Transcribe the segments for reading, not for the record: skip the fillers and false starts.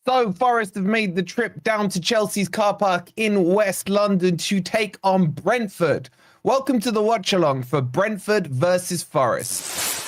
So, Forest have made the trip down to Chelsea's car park in West London to take on Brentford. Welcome to the watch along for Brentford versus Forest.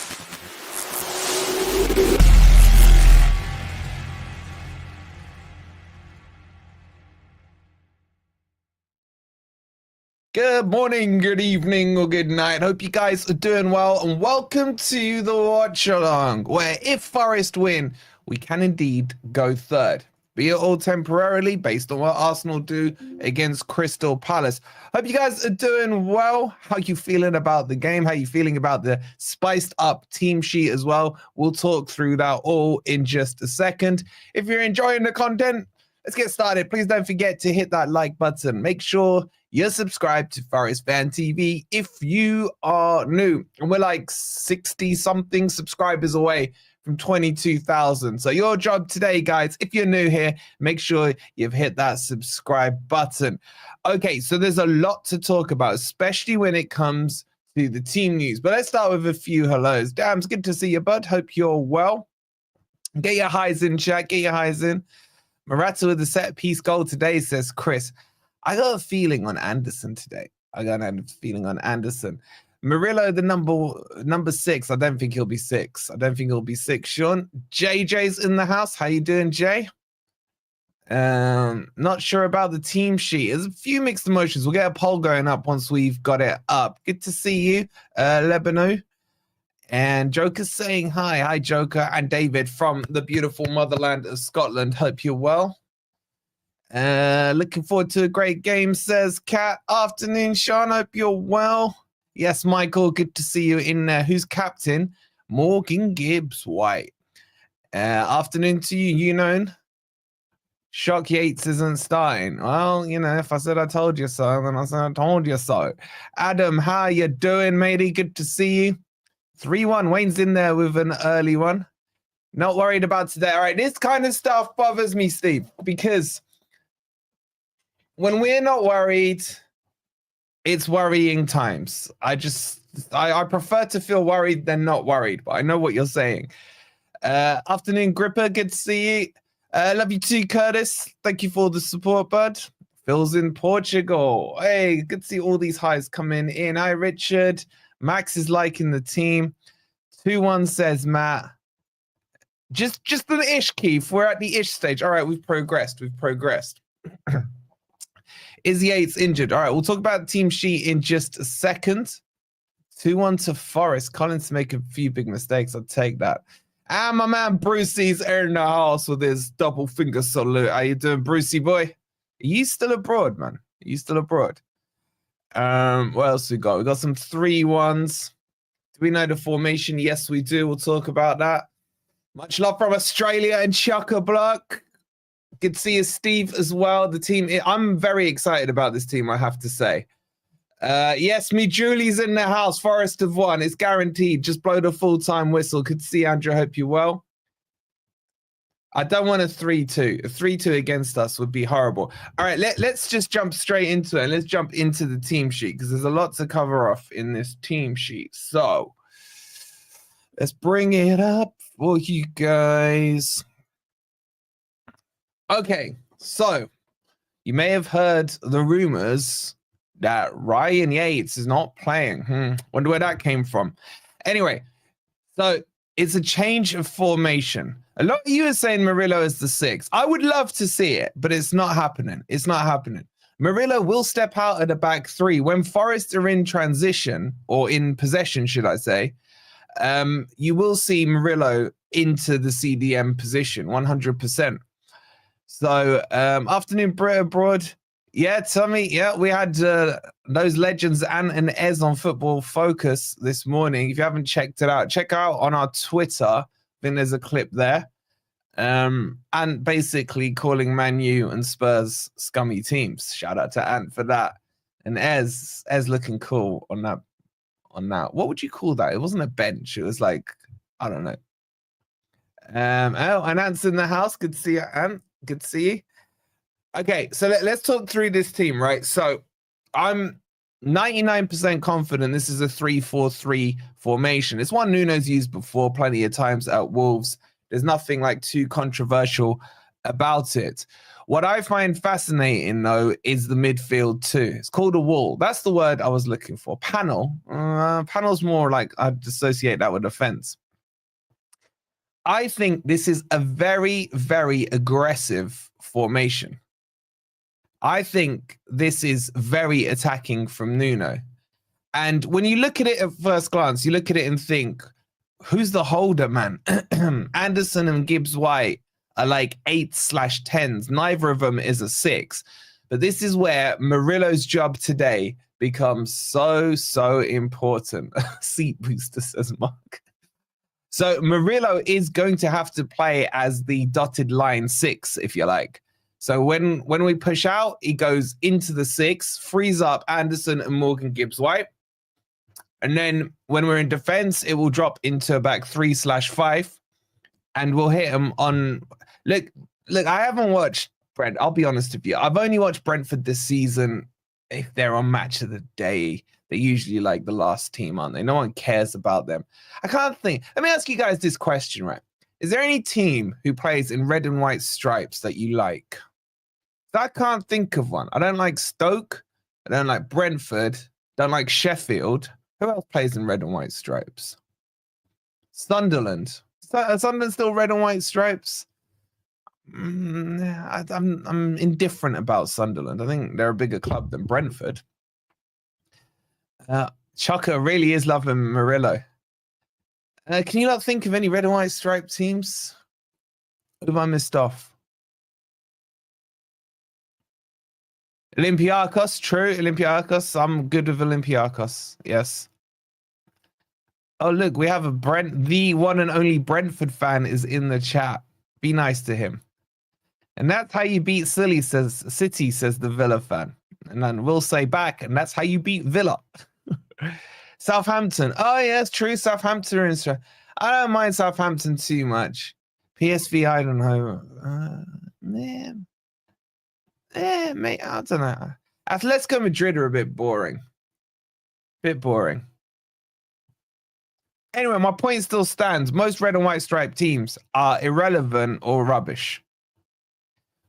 Good morning, good evening, or good night. Hope you guys are doing well, and welcome to the watch along, where if Forest win, we can indeed go third. Be it all temporarily based on what Arsenal do against Crystal Palace. Hope you guys are doing well. How you feeling about the game? How you feeling about the spiced up team sheet as well? We'll talk through that all in just a second. If you're enjoying the content, let's get started. Please don't forget to hit that like button. Make sure you're subscribed to Forest Fan TV if you are new. And we're like 60-something subscribers away from 22,000. So your job today, guys, if you're new here, make sure you've hit that subscribe button. Okay, so there's a lot to talk about, especially when it comes to the team news. But let's start with a few hellos. Damn, it's good to see you, bud. Hope you're well. Get your highs in, chat. Get your highs in. Morata with the set piece goal today, says Chris. I got a feeling on Anderson today. Murillo, the number 6. I don't think he'll be 6. Sean. JJ's in the house. How you doing, Jay? Not sure about the team sheet. There's a few mixed emotions. We'll get a poll going up once we've got it up. Good to see you, Lebano. And Joker's saying hi. Hi, Joker. And David from the beautiful motherland of Scotland. Hope you're well. Looking forward to a great game, says Kat. Afternoon, Sean. Hope you're well. Yes, Michael. Good to see you in there. Who's captain? Morgan Gibbs White. Afternoon to you, you know. Shock Yates isn't starting. Well, you know, if I said I told you so, then I said I told you so. Adam, how you doing, matey? Good to see you. 3-1. Wayne's in there with an early one. Not worried about today. All right, this kind of stuff bothers me, Steve, because when we're not worried, it's worrying times. I prefer to feel worried than not worried, but I know what you're saying. Afternoon, Gripper. Good to see you. Love you too, Curtis. Thank you for the support, bud. Phil's in Portugal. Hey, good to see all these highs coming in. Hi, Richard. Max is liking the team. 2-1 says Matt. Just an ish, Keith. We're at the ish stage. All right, we've progressed. Is Yates injured? All right, we'll talk about the team sheet in just a second. 2-1 to Forest. Collins to make a few big mistakes. I'll take that. And my man Brucey's in the house with his double finger salute. How you doing, Brucey boy? Are you still abroad, man? What else we got? We got some 3-1s. Do we know the formation? Yes, we do. We'll talk about that. Much love from Australia and Chock-a-Block. Good to see you, Steve, as well. The team, I'm very excited about this team, I have to say. Yes, me Julie's in the house. Forest have won. It's guaranteed. Just blow the full-time whistle. Good to see Andrew. Hope you're well. I don't want a 3-2. A 3-2 against us would be horrible. All right, let's just jump straight into it. Let's jump into the team sheet because there's a lot to cover off in this team sheet. So let's bring it up for you guys. Okay, so you may have heard the rumors that Ryan Yates is not playing. Wonder where that came from. Anyway, so it's a change of formation. A lot of you are saying Murillo is the 6. I would love to see it, but it's not happening. Murillo will step out at the back 3. When Forest are in transition, or in possession, should I say, you will see Murillo into the CDM position, 100%. So, afternoon, Brit abroad. Yeah, Tommy. Yeah, we had those legends and Ez on Football Focus this morning. If you haven't checked it out, check out on our Twitter. I think there's a clip there. And basically calling Man U and Spurs scummy teams. Shout out to Ant for that. And Ez looking cool on that. What would you call that? It wasn't a bench. It was like, I don't know. And Ant's in the house. Good to see you, Ant. Good to see you. Okay, so let's talk through this team, right? So I'm 99% confident this is a 3-4-3 formation. It's one Nuno's used before plenty of times at Wolves. There's nothing like too controversial about it. What I find fascinating, though, is the midfield too. It's called a wall. That's the word I was looking for. Panel. Panel's more like I'd associate that with offense. I think this is a very, very aggressive formation. I think this is very attacking from Nuno. And when you look at it at first glance, you look at it and think, who's the holder, man? Anderson and Gibbs-White are like 8/10s. Neither of them is a 6. But this is where Murillo's job today becomes so important. Seat booster, says Mark. So Murillo is going to have to play as the dotted line 6, if you like. So when we push out, he goes into the 6, frees up Anderson and Morgan Gibbs-White. And then when we're in defense, it will drop into back 3/5. And we'll hit him on... Look, I haven't watched Brent. I'll be honest with you. I've only watched Brentford this season. If they're on match of the day, they're usually like the last team, aren't they? No one cares about them. I can't think. Let me ask you guys this question, right? Is there any team who plays in red and white stripes that you like? I can't think of one. I don't like Stoke. I don't like Brentford. Don't like Sheffield. Who else plays in red and white stripes? Sunderland. Sunderland still red and white stripes? I'm indifferent about Sunderland. I think they're a bigger club than Brentford. Chucker really is loving Murillo. Can you not think of any red and white striped teams? What have I missed off? Olympiacos, true. Olympiacos. I'm good with Olympiacos. Yes. Oh, look, we have the one and only Brentford fan is in the chat. Be nice to him. And that's how you beat City, says the Villa fan. And then we'll say back, and that's how you beat Villa. Southampton. Oh, yeah, it's true. Southampton are in. I don't mind Southampton too much. PSV, I don't know. Man. Mate, I don't know. Atletico Madrid are a bit boring. Anyway, my point still stands. Most red and white striped teams are irrelevant or rubbish.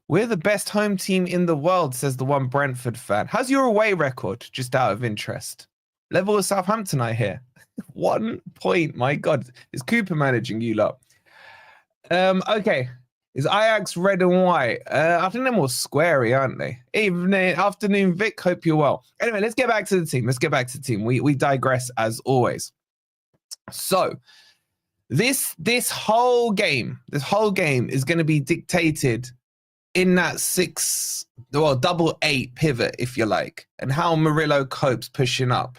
We're the best home team in the world, says the one Brentford fan. How's your away record, just out of interest? Level with Southampton, I hear. 1 point, my God. Is Cooper managing you lot? Okay. Is Ajax red and white? I think they're more squarey, aren't they? Evening, afternoon, Vic. Hope you're well. Anyway, let's get back to the team. We digress as always. So, this whole game is going to be dictated in that 8 pivot, if you like, and how Murillo copes pushing up.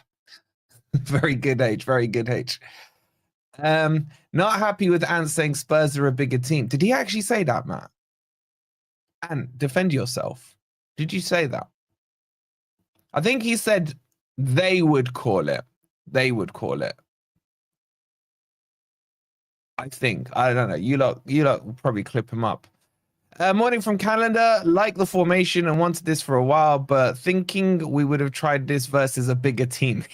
Very good H. Not happy with Ant saying Spurs are a bigger team. Did he actually say that, Matt? Ant, defend yourself. Did you say that? I think he said they would call it. I think. I don't know. You lot will probably clip him up. Morning from Canada. Like the formation and wanted this for a while, but thinking we would have tried this versus a bigger team.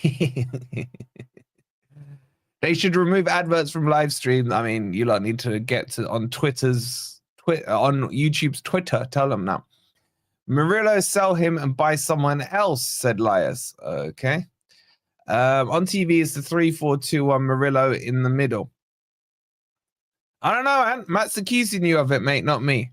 They should remove adverts from live stream. I mean, you lot need to get on on YouTube's Twitter. Tell them now. Murillo, sell him and buy someone else, said Lias. Okay. On TV, it's the 3-4-2-1 Murillo in the middle. I don't know, man. Matt's accusing you of it, mate, not me.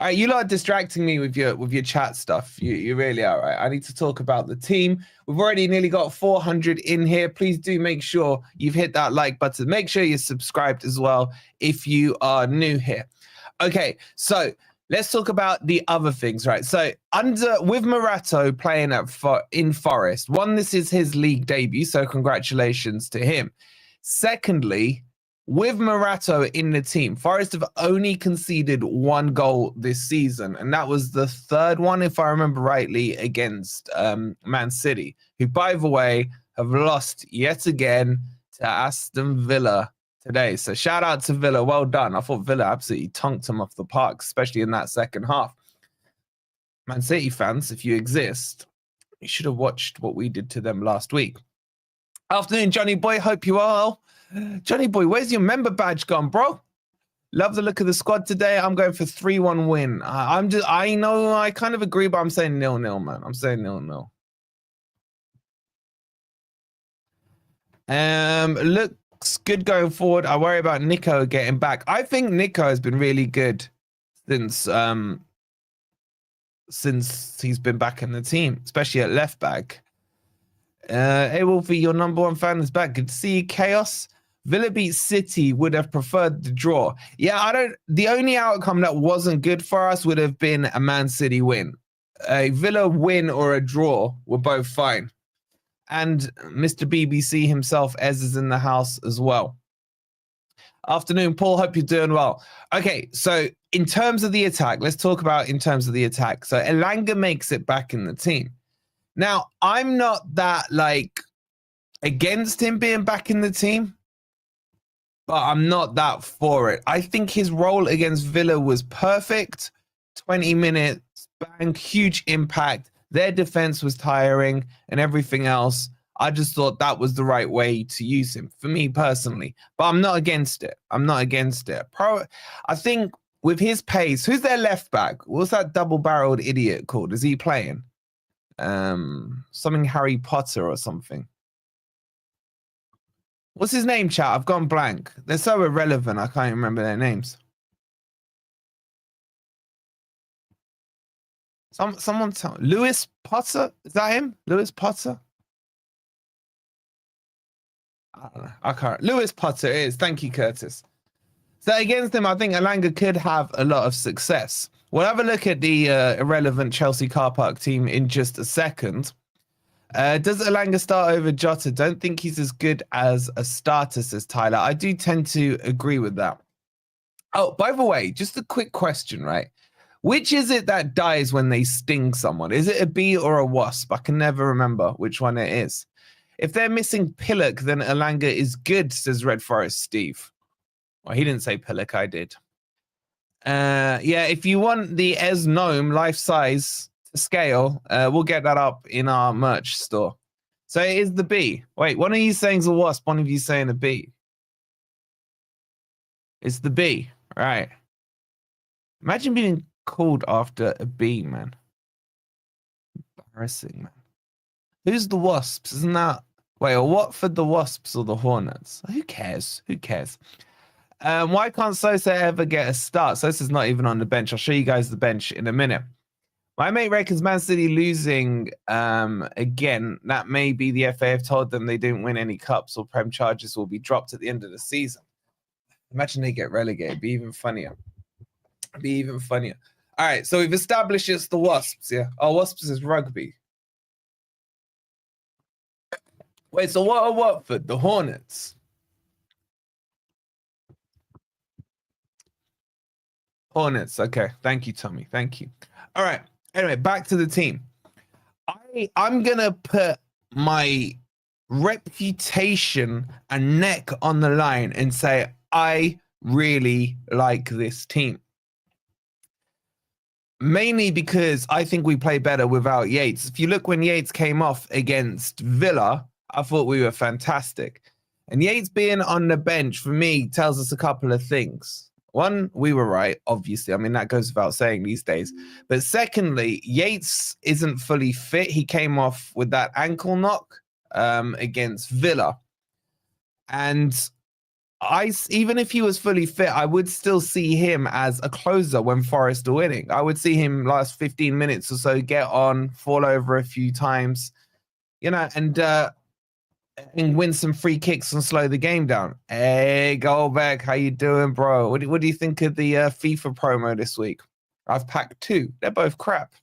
All right, you lot are distracting me with your chat stuff. You really are, right? I need to talk about the team. We've already nearly got 400 in here. Please do make sure you've hit that like button. Make sure you're subscribed as well if you are new here. Okay, so let's talk about the other things, right? So with Morato playing in Forest, one, this is his league debut, so congratulations to him. Secondly, with Morato in the team, Forest have only conceded 1 goal this season, and that was the 3rd one, if I remember rightly, against Man City, who, by the way, have lost yet again to Aston Villa today. So shout out to Villa. Well done. I thought Villa absolutely tonked them off the park, especially in that second half. Man City fans, if you exist, you should have watched what we did to them last week. Afternoon, Johnny Boy. Hope you are well. Johnny Boy, where's your member badge gone, bro? Love the look of the squad today. I'm going for 3-1 win. I know I kind of agree, but I'm saying 0-0, man. I'm saying 0-0. Looks good going forward. I worry about Nico getting back. I think Nico has been really good since he's been back in the team, especially at left back. Hey Wolfie, your number one fan is back. Good to see you, Chaos. Villa beat City, would have preferred the draw. Yeah, the only outcome that wasn't good for us would have been a Man City win. A Villa win or a draw were both fine. And Mr. BBC himself, Ez, is in the house as well. Afternoon, Paul. Hope you're doing well. Okay, so in terms of the attack, let's talk about in terms of the attack. So Elanga makes it back in the team. Now, I'm not that like against him being back in the team, but I'm not that for it. I think his role against Villa was perfect. 20 minutes, bang, huge impact. Their defense was tiring and everything else. I just thought that was the right way to use him for me personally, but I'm not against it. I'm not against it. I think with his pace, who's their left back? What's that double-barreled idiot called? Is he playing? Something Harry Potter or something. What's his name, chat? I've gone blank. They're so irrelevant. I can't remember their names. Someone tell me. Lewis Potter? Is that him? Lewis Potter? I don't know. I can't. Lewis Potter is. Thank you, Curtis. So against him, I think Elanga could have a lot of success. We'll have a look at the irrelevant Chelsea car park team in just a second. Does Elanga start over Jota? Don't think he's as good as a starter, says Tyler. I do tend to agree with that. Oh, by the way, just a quick question, right? Which is it that dies when they sting someone? Is it a bee or a wasp? I can never remember which one it is. If they're missing Pillock, then Elanga is good, says Red Forest Steve. Well, he didn't say Pillock, I did. Yeah, if you want the Ez Gnome life size to scale, we'll get that up in our merch store. So it is the bee. Wait, one of you saying is a wasp, one of you saying a bee. It's the bee, right? Imagine being called after a bee, man. Embarrassing, man. Who's the wasps? Isn't that... Wait, or Watford the Wasps or the Hornets? Who cares? Who cares? Why can't Sosa ever get a start? Sosa's not even on the bench. I'll show you guys the bench in a minute. My mate reckons Man City losing again. That may be the FA have told them they didn't win any cups or Prem charges will be dropped at the end of the season. Imagine they get relegated. It'd be even funnier. It'd be even funnier. All right, so we've established it's the Wasps, yeah? Oh, Wasps is rugby. Wait, so what are Watford? The Hornets? Hornets, okay. Thank you, Tommy. Thank you. All right. Anyway, back to the team. I'm going to put my reputation and neck on the line and say, I really like this team. Mainly because I think we play better without Yates. If you look when Yates came off against Villa, I thought we were fantastic. And Yates being on the bench, for me, tells us a couple of things. One, we were right, obviously. I mean, that goes without saying these days. But secondly, Yates isn't fully fit. He came off with that ankle knock against Villa. And even if he was fully fit, I would still see him as a closer when Forest are winning. I would see him last 15 minutes or so, get on, fall over a few times, you know, and win some free kicks and slow the game down. Hey, Goldbeck, how you doing, bro? What do you think of the FIFA promo this week? I've packed 2. They're both crap.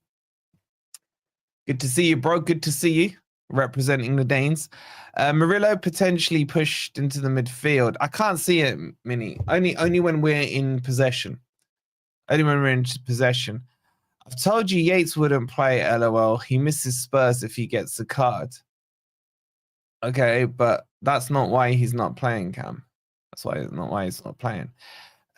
Good to see you, bro. Good to see you representing the Danes. Murillo potentially pushed into the midfield. I can't see it, Minnie. Only when we're in possession. Only when we're in possession. I've told you Yates wouldn't play, LOL. He misses Spurs if he gets a card. Okay, but that's not why he's not playing, Cam. That's not why he's not playing.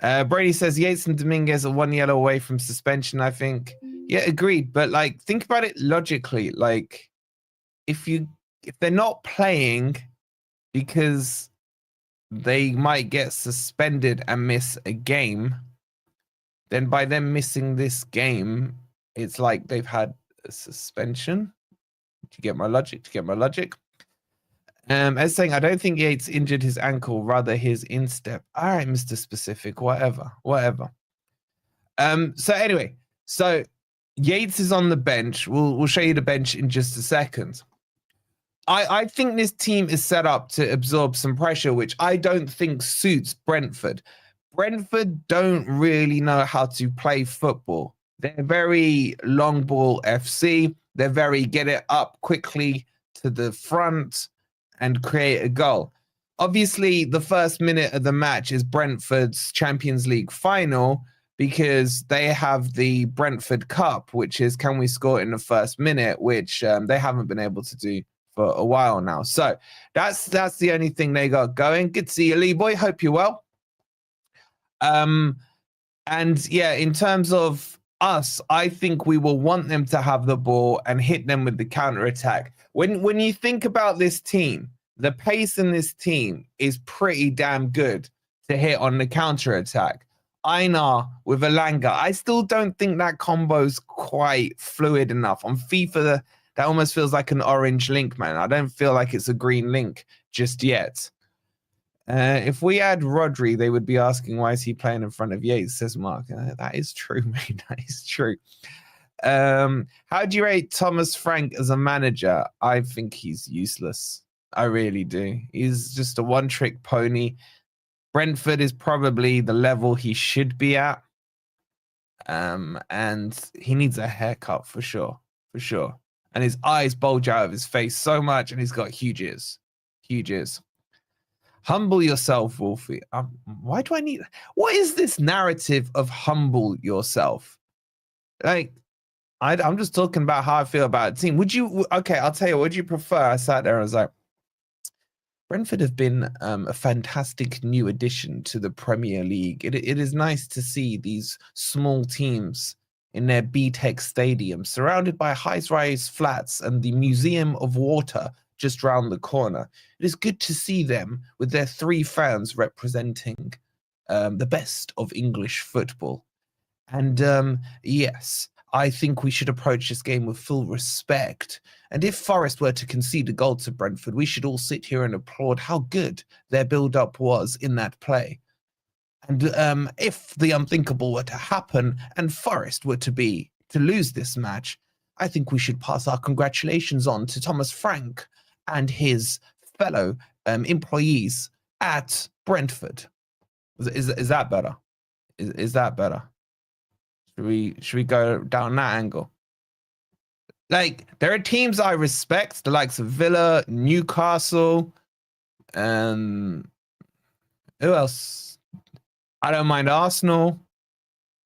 Brady says Yates and Dominguez are 1 yellow away from suspension, I think. Yeah, agreed. But like, think about it logically. Like, if they're not playing because they might get suspended and miss a game, then by them missing this game, it's like they've had a suspension. Do you get my logic? As saying, I don't think Yates injured his ankle, rather his instep. All right, Mr. Specific, whatever. So anyway, so Yates is on the bench. We'll show you the bench in just a second. I think this team is set up to absorb some pressure, which I don't think suits Brentford. Brentford don't really know how to play football. They're very long ball FC. They're very get it up quickly to the front and create a goal. Obviously, the first minute of the match is Brentford's Champions League final because they have the Brentford Cup, which is can we score in the first minute, which they haven't been able to do for a while now. So that's the only thing they got going. Good to see you, Lee Boy. Hope you're well. And yeah, in terms of us, I think we will want them to have the ball and hit them with the counter attack. When you think about this team, the pace in this team is pretty damn good to hit on the counter attack. Einar with Alanga, I still don't think that combo's quite fluid enough. On FIFA, that almost feels like an orange link, man. I don't feel like it's a green link just yet. If we had Rodri, they would be asking, why is he playing in front of Yates, says Mark. That is true, mate. That is true. How do you rate Thomas Frank as a manager? I think he's useless. I really do. He's just a one-trick pony. Brentford is probably the level he should be at. And he needs a haircut for sure. And his eyes bulge out of his face so much, and he's got huge ears. Humble yourself, Wolfie. Why do I need... What is this narrative of humble yourself? Like, I'm just talking about how I feel about a team. Would you... Okay, I'll tell you, would you prefer? I sat there and was like, Brentford have been a fantastic new addition to the Premier League. It is nice to see these small teams in their Gtech Stadium, surrounded by high-rise flats and the Museum of Water just round the corner. It is good to see them with their 3 fans representing the best of English football. And yes, I think we should approach this game with full respect. And if Forest were to concede a goal to Brentford, we should all sit here and applaud how good their build-up was in that play. And if the unthinkable were to happen and Forest were to lose this match, I think we should pass our congratulations on to Thomas Frank and his fellow employees at Brentford. Is that better? Is that better? Should we go down that angle? Like, there are teams I respect, the likes of Villa, Newcastle, who else? I don't mind Arsenal.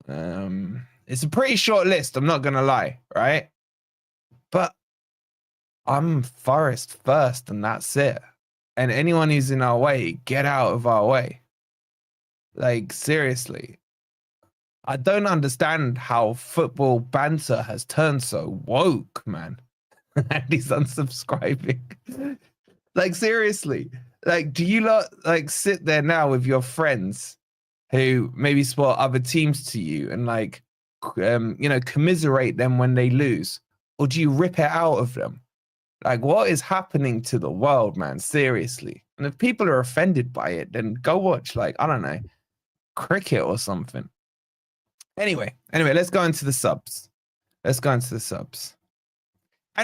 It's a pretty short list, I'm not gonna lie, right? But I'm Forest first, and that's it. And anyone who's in our way, get out of our way. Like, seriously. I don't understand how football banter has turned so woke, man. And he's unsubscribing. Like, seriously. Like, do you lot, like, sit there now with your friends who maybe support other teams to you and, like, commiserate them when they lose? Or do you rip it out of them? Like, what is happening to the world, man? Seriously. And if people are offended by it, then go watch, like, I don't know, cricket or something. Anyway, let's go into the subs. And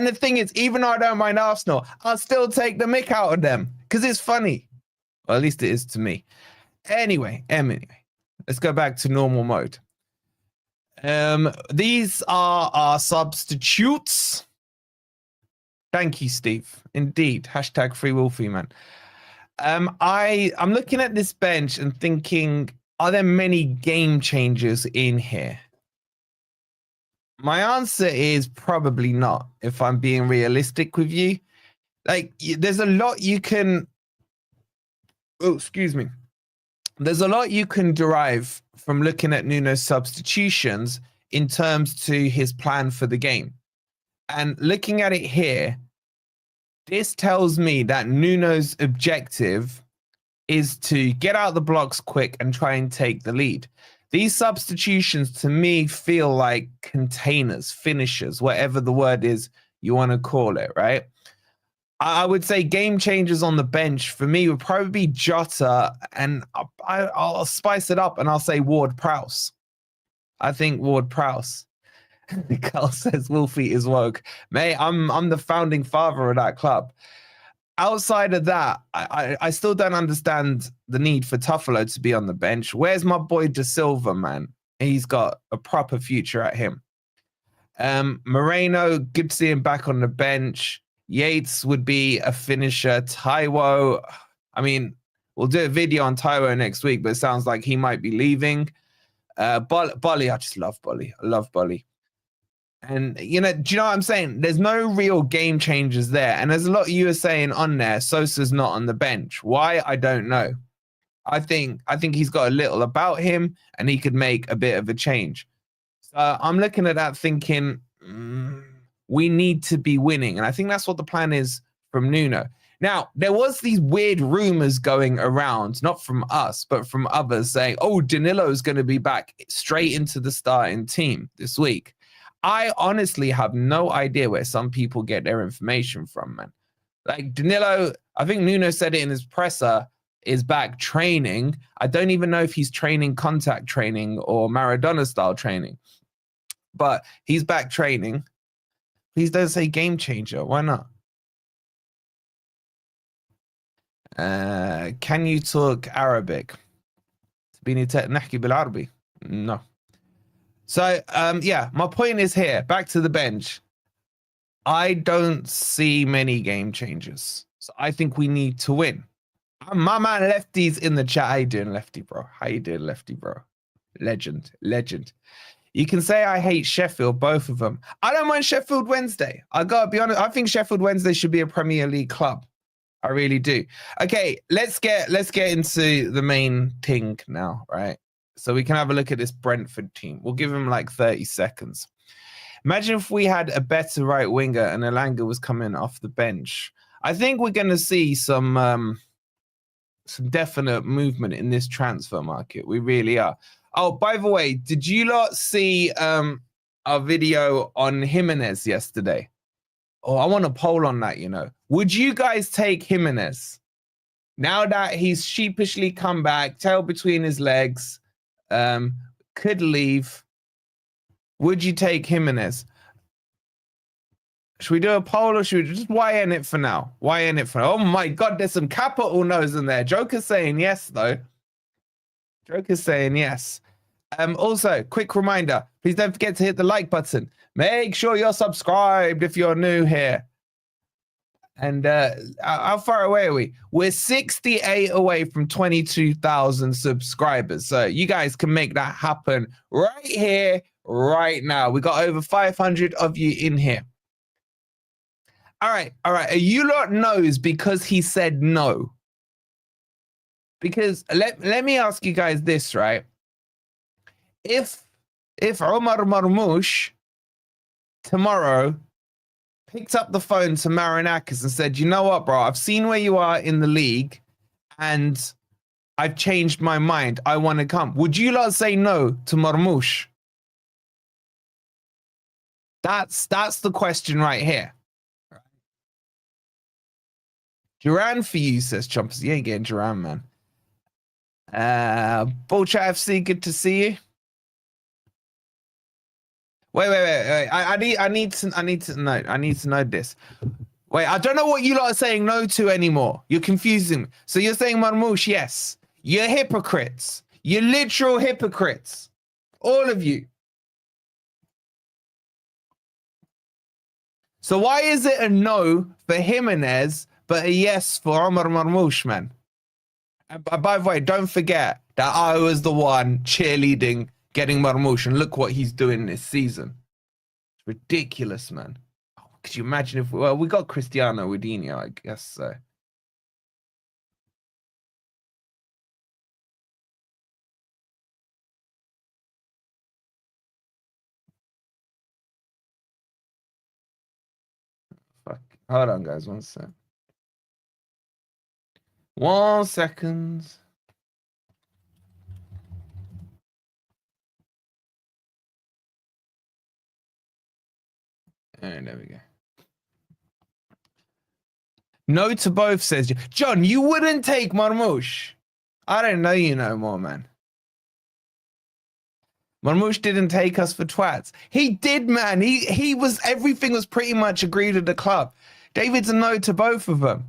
the thing is, even though I don't mind Arsenal, I'll still take the mick out of them because it's funny. Well, at least it is to me. Anyway, let's go back to normal mode. These are our substitutes. Thank you, Steve. Indeed. Hashtag free Wolfie, man. I'm looking at this bench and thinking, are there many game changers in here? My answer is probably not, if I'm being realistic with you. Like, there's a lot you can... Oh, excuse me. There's a lot you can derive from looking at Nuno's substitutions in terms to his plan for the game. And looking at it here, this tells me that Nuno's objective is to get out the blocks quick and try and take the lead. These substitutions to me feel like containers, finishers, whatever the word is you want to call it, right? I would say game changers on the bench for me would probably be Jota, and I'll spice it up and I'll say Ward-Prowse. I think Ward-Prowse. Carl says Wolfie is woke. Mate, I'm the founding father of that club. Outside of that, I still don't understand the need for Tuffalo to be on the bench. Where's my boy De Silva, man? He's got a proper future at him. Moreno, good to see him back on the bench. Yates would be a finisher. Taiwo, I mean, we'll do a video on Taiwo next week, but it sounds like he might be leaving. Bolly, I just love Bolly. I love Bolly. And, you know, do you know what I'm saying? There's no real game changers there. And there's a lot you were saying on there. Sosa's not on the bench. Why? I don't know. I think he's got a little about him and he could make a bit of a change. So I'm looking at that thinking, we need to be winning. And I think that's what the plan is from Nuno. Now, there was these weird rumors going around, not from us, but from others saying, oh, Danilo is going to be back straight into the starting team this week. I honestly have no idea where some people get their information from, man. Like Danilo, I think Nuno said it in his presser, is back training. I don't even know if he's training contact training or Maradona style training, but he's back training. Please don't say game changer. Why not? Can you talk Arabic? No. So, yeah, my point is here. Back to the bench. I don't see many game changers. So I think we need to win. My man Lefty's in the chat. How you doing, Lefty, bro? How you doing, Lefty, bro? Legend. You can say I hate Sheffield, both of them. I don't mind Sheffield Wednesday. I gotta be honest. I think Sheffield Wednesday should be a Premier League club. I really do. Okay, let's get into the main thing now, right? So we can have a look at this Brentford team. We'll give them like 30 seconds. Imagine if we had a better right winger and Elanga was coming off the bench. I think we're going to see some definite movement in this transfer market. We really are. Oh, by the way, did you lot see our video on Jimenez yesterday? Oh, I want a poll on that, you know. Would you guys take Jimenez? Now that he's sheepishly come back, tail between his legs, could leave, would you take Jimenez? Should we do a poll or should we just YN it for now? YN it for now. Oh my God, there's some capital no's in there. Joker's saying yes, though. Joker's saying yes. Also, quick reminder, please don't forget to hit the like button. Make sure you're subscribed if you're new here. And how far away are we? We're 68 away from 22,000 subscribers. So you guys can make that happen right here, right now. We got over 500 of you in here. All right. You lot knows because he said no. Because let me ask you guys this, right? If Omar Marmoush tomorrow picked up the phone to Marinakis and said, you know what, bro, I've seen where you are in the league and I've changed my mind. I want to come. Would you lot say no to Marmoush? That's the question right here. Duran for you, says Chompers. You ain't getting Duran, man. Bullchat FC, good to see you. Wait. I need to know this. Wait, I don't know what you lot are saying no to anymore. You're confusing me. So you're saying Marmoush, yes. You're hypocrites. You're literal hypocrites. All of you. So why is it a no for Jimenez, but a yes for Omar Marmoush, man? And by the way, don't forget that I was the one cheerleading getting Marmoush, and look what he's doing this season. It's ridiculous, man. Oh, could you imagine if we got Cristiano Udinho, I guess so. Fuck. Hold on, guys, one sec. 1 second. And there we go. No to both, says John. You wouldn't take Marmoush. I don't know you no more, man. Marmoush didn't take us for twats. He did, man. He was, everything was pretty much agreed at the club. David's a no to both of them.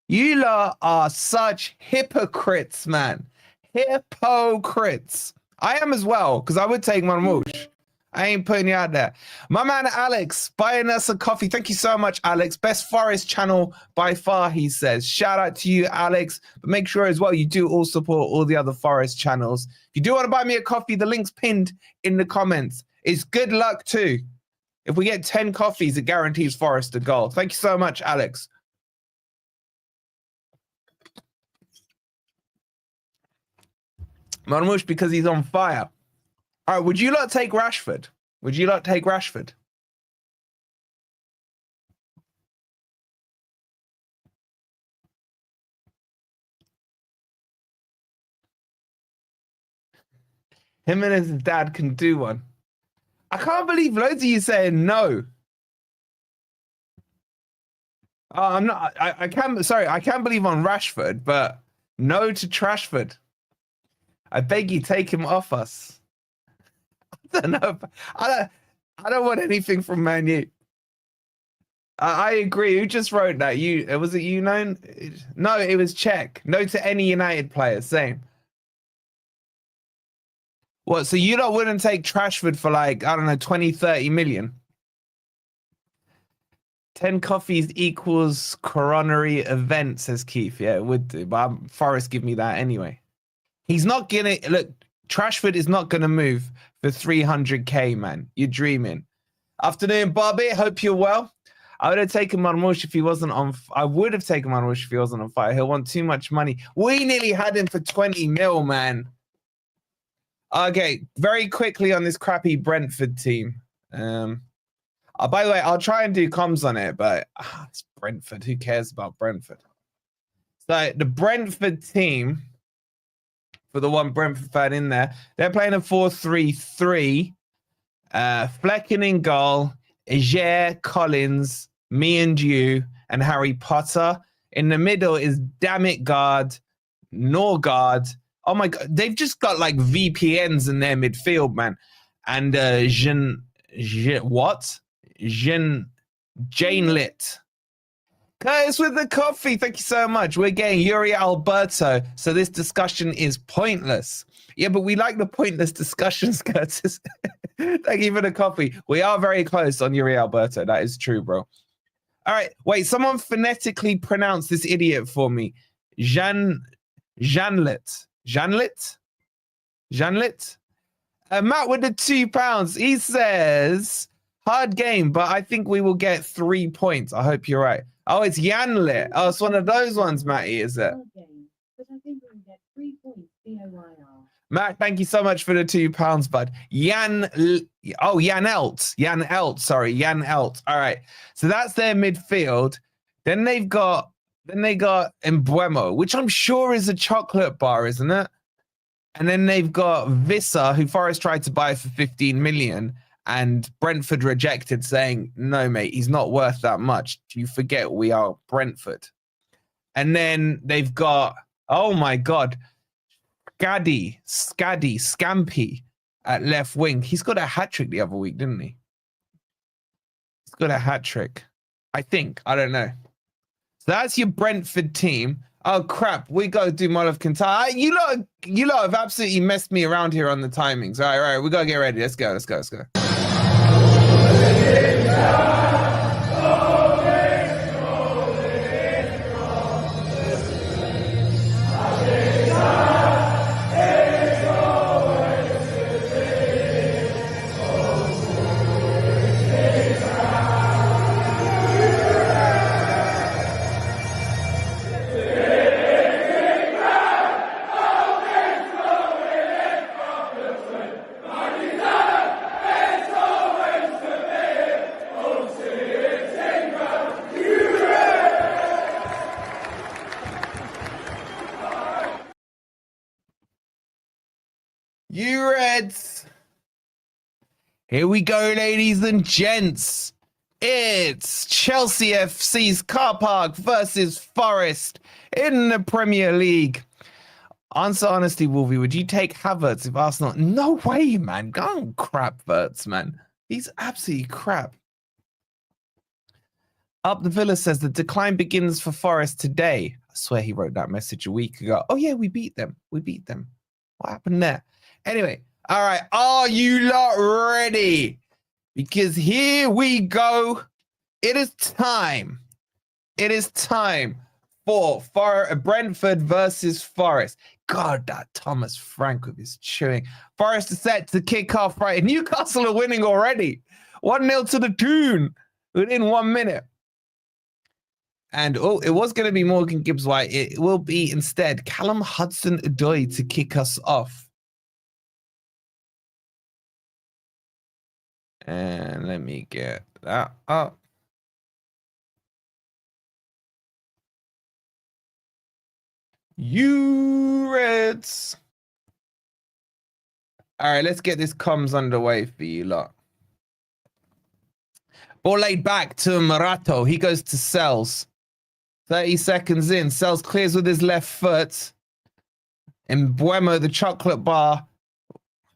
You lot are such hypocrites, man. Hypocrites. I am as well, because I would take Marmoush. I ain't putting you out there. My man Alex buying us a coffee. Thank you so much, Alex. Best Forest channel by far, he says. Shout out to you, Alex. But make sure as well you do all support all the other Forest channels. If you do want to buy me a coffee, the link's pinned in the comments. It's good luck too. If we get 10 coffees, it guarantees Forest a goal. Thank you so much, Alex. Marmoush because he's on fire. All right, would you lot take Rashford? Would you lot take Rashford? Him and his dad can do one. I can't believe loads of you saying no. Oh, I'm not. I can't. Sorry, I can't believe on Rashford, but no to Trashford. I beg you, take him off us. I don't know. I don't want anything from Man U. I agree. Who just wrote that? You? Was it you? No, it was Czech. No to any United players. Same. What? So you lot wouldn't take Trashford for like, I don't know, 20, 30 million? 10 coffees equals coronary event, says Keith. Yeah, it would do. But Forrest give me that anyway. He's not gonna look. Trashford is not gonna move for 300k, man. You're dreaming. Afternoon, Bobby. Hope you're well. I would have taken Marmoush if he wasn't on. I would have taken Marmoush if he wasn't on fire. He'll want too much money. We nearly had him for 20 mil, man. Okay, very quickly on this crappy Brentford team. By the way, I'll try and do comms on it, but it's Brentford. Who cares about Brentford? So the Brentford team. For the one Brentford fan in there, they're playing a 4-3-3. Flecken in goal, Ajer, Collins, me and you, and Harry Potter. In the middle is Dammit Guard, Norgard. Oh my God, they've just got like VPNs in their midfield, man. And Jane Litt. Curtis with the coffee. Thank you so much. We're getting Yuri Alberto. So this discussion is pointless. Yeah, but we like the pointless discussions, Curtis. Thank you for the coffee. We are very close on Yuri Alberto. That is true, bro. All right. Wait, someone phonetically pronounce this idiot for me. Janlit. Matt with the £2. He says, hard game, but I think we will get 3 points. I hope you're right. Oh, it's Yanlit. Oh, it's one of those ones, Matty, is it? But I think we'll get 3 points, BOIR. Matt, thank you so much for the £2, bud. Jan Elt. All right. So that's their midfield. Then they got Embuemo, which I'm sure is a chocolate bar, isn't it? And then they've got Visser, who Forest tried to buy for 15 million. And Brentford rejected, saying, no, mate, he's not worth that much. Do you forget we are Brentford? And then they've got, oh my God, Scampy at left wing. He's got a hat-trick the other week, didn't he? He's got a hat-trick. I think. I don't know. So that's your Brentford team. Oh, crap. We got to do Molov Kintar. You lot have absolutely messed me around here on the timings. All right. We got to get ready. Let's go. Here we go, ladies and gents. It's Chelsea FC's car park versus Forest in the Premier League. Answer honestly, Wolfie, would you take Havertz if Arsenal? No way, man. Go on, crap, Verts, man. He's absolutely crap. Up the Villa says the decline begins for Forest today. I swear he wrote that message a week ago. Oh, yeah, we beat them. We beat them. What happened there? Anyway, all right. Are you lot ready? Because here we go. It is time. It is time for Brentford versus Forest. God, that Thomas Frank with his chewing. Forest is set to kick off right. Newcastle are winning already. 1-0 to the Toon within 1 minute. And it was going to be Morgan Gibbs-White. It will be instead Callum Hudson-Odoi to kick us off. And let me get that up. You Reds. All right, let's get this comms underway for you lot. Ball laid back to Marato. He goes to Sells. 30 seconds in. Sells clears with his left foot. And Buemo, the chocolate bar.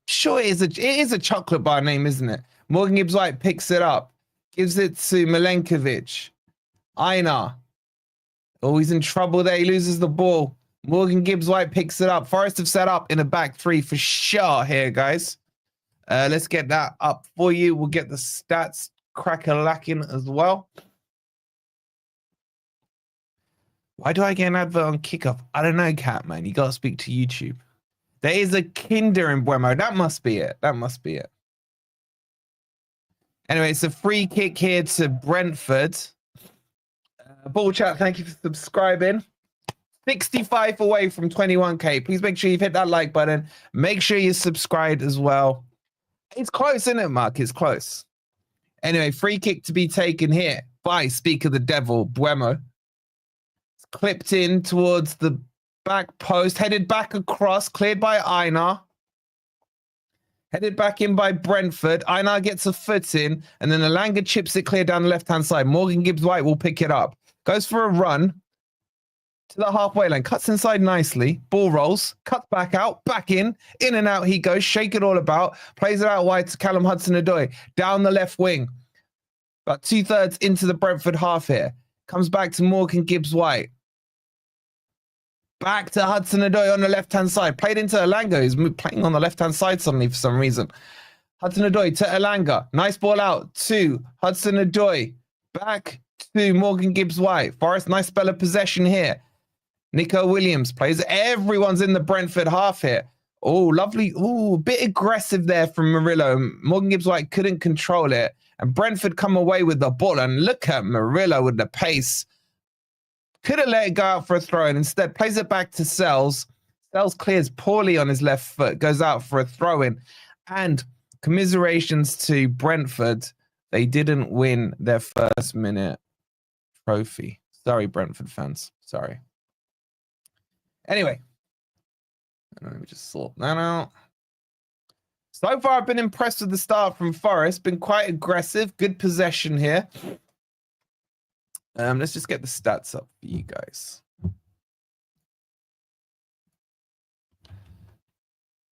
Sure, it is a chocolate bar name, isn't it? Morgan Gibbs-White picks it up. Gives it to Milenkovic. Einar. Oh, he's in trouble there. He loses the ball. Morgan Gibbs-White picks it up. Forest have set up in a back three for sure here, guys. Let's get that up for you. We'll get the stats crack-a-lacking as well. Why do I get an advert on kickoff? I don't know, Cat, man. You got to speak to YouTube. There is a Kinder in Buemo. That must be it. That must be it. Anyway, it's a free kick here to Brentford. Ball chat, thank you for subscribing. 65 away from 21K. Please make sure you've hit that like button. Make sure you're subscribed as well. It's close, isn't it, Mark? It's close. Anyway, free kick to be taken here by Speak of the Devil, Buemo. It's clipped in towards the back post, headed back across, cleared by Einar. Headed back in by Brentford. Einar gets a foot in, and then Alanga chips it clear down the left-hand side. Morgan Gibbs-White will pick it up. Goes for a run to the halfway line. Cuts inside nicely. Ball rolls. Cuts back out. Back in. In and out he goes. Shake it all about. Plays it out wide to Callum Hudson-Odoi. Down the left wing. About 2/3 into the Brentford half here. Comes back to Morgan Gibbs-White. Back to Hudson-Odoi on the left-hand side. Played into Alanga, who's playing on the left-hand side suddenly for some reason. Hudson-Odoi to Alanga. Nice ball out to Hudson-Odoi. Back to Morgan Gibbs-White. Forest, nice spell of possession here. Nico Williams plays. Everyone's in the Brentford half here. Oh, lovely. Oh, a bit aggressive there from Murillo. Morgan Gibbs-White couldn't control it. And Brentford come away with the ball. And look at Murillo with the pace. Could have let it go out for a throw and instead plays it back to Sells. Sells clears poorly on his left foot, goes out for a throw-in. And commiserations to Brentford. They didn't win their first minute trophy. Sorry, Brentford fans. Sorry. Anyway, let me just sort that out. So far, I've been impressed with the start from Forest. Been quite aggressive. Good possession here. Let's just get the stats up for you guys.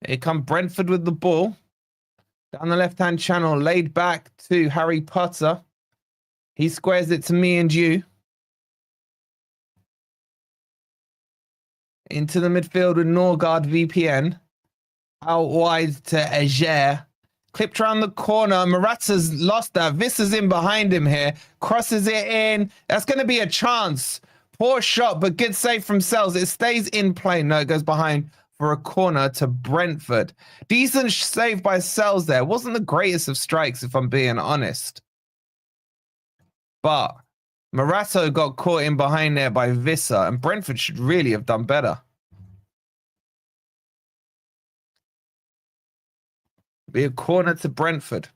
Here come Brentford with the ball. Down the left-hand channel, laid back to Harry Potter. He squares it to me and you. Into the midfield with Norgard VPN. Out wide to Ager. Clipped around the corner. Morata's lost that. Vissa's in behind him here. Crosses it in. That's going to be a chance. Poor shot, but good save from Sells. It stays in play. No, it goes behind for a corner to Brentford. Decent save by Sells there. Wasn't the greatest of strikes, if I'm being honest. But Morato got caught in behind there by Vissa, and Brentford should really have done better. Be a corner to Brentford.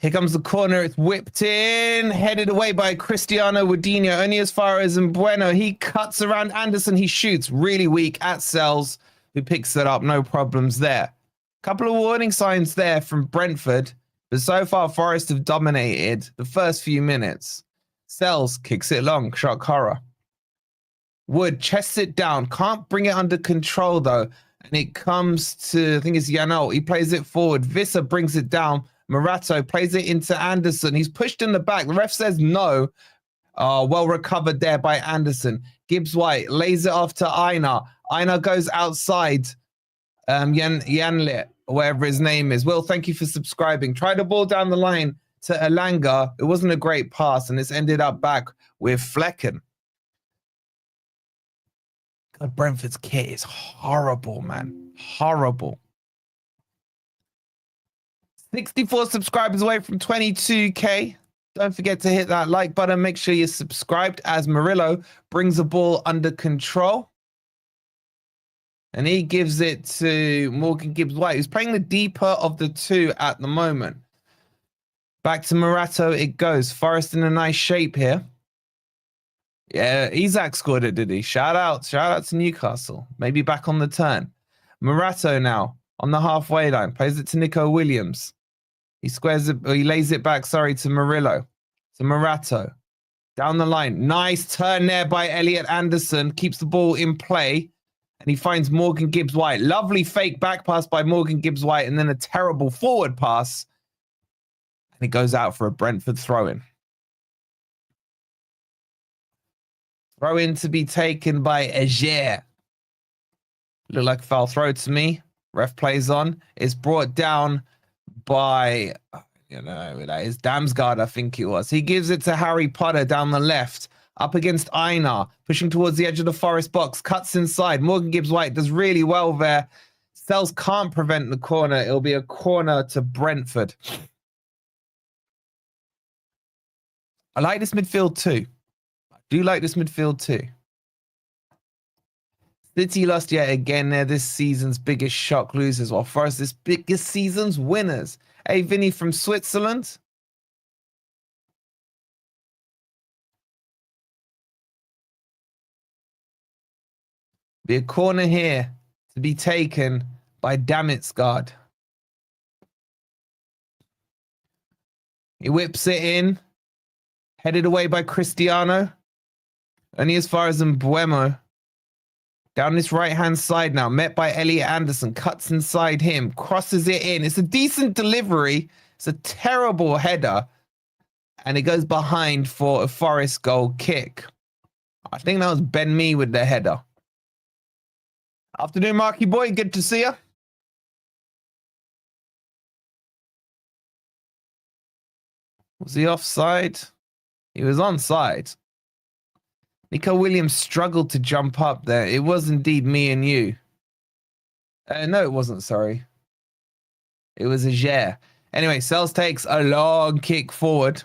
Here comes the corner. It's whipped in, headed away by Cristiano Wadinho, only as far as Mbueno. He cuts around Anderson. He shoots really weak at Sells, who picks it up. No problems there. Couple of warning signs there from Brentford, but so far Forest have dominated the first few minutes. Sells kicks it long. Shock horror. Wood chests it down. Can't bring it under control though. And it comes to, I think it's Janelt. He plays it forward. Visser brings it down. Morato plays it into Anderson. He's pushed in the back. The ref says no. Well recovered there by Anderson. Gibbs White lays it off to Einar. Einar goes outside. Janlit, whatever his name is. Will, thank you for subscribing. Tried the ball down the line to Elanga. It wasn't a great pass, and it's ended up back with Flecken. God, Brentford's kit is horrible, man. Horrible. 64 subscribers away from 22K. Don't forget to hit that like button. Make sure you're subscribed as Murillo brings the ball under control. And he gives it to Morgan Gibbs-White, who's playing the deeper of the two at the moment. Back to Morato it goes. Forest in a nice shape here. Yeah, Isak scored it, did he? Shout out to Newcastle. Maybe back on the turn. Morato now on the halfway line. Plays it to Nico Williams. He squares it, or he lays it back, sorry, to Murillo. To Morato. Down the line. Nice turn there by Elliot Anderson. Keeps the ball in play. And he finds Morgan Gibbs-White. Lovely fake back pass by Morgan Gibbs-White. And then a terrible forward pass. And it goes out for a Brentford throw-in. Throw-in to be taken by Ager. Look like a foul throw to me. Ref plays on. It's brought down by, that is Damsgaard, I think it was. He gives it to Harry Potter down the left, up against Einar, pushing towards the edge of the Forest box, cuts inside. Morgan Gibbs-White does really well there. Sells can't prevent the corner. It'll be a corner to Brentford. I like this midfield too. I do like this midfield too. City lost yet again. They're this season's biggest shock losers, while Forest this biggest season's winners. Hey, Vinny from Switzerland. Be a corner here to be taken by Damitsgaard. He whips it in. Headed away by Cristiano. Only as far as Mbuemo. Down this right-hand side now, met by Elliot Anderson, cuts inside him, crosses it in. It's a decent delivery. It's a terrible header. And it goes behind for a Forest goal kick. I think that was Ben Mee with the header. Afternoon, Marky boy. Good to see you. Was he offside? He was onside. Nico Williams struggled to jump up there. It was indeed me and you. No, it wasn't, sorry. It was Ager. Anyway, Sells takes a long kick forward.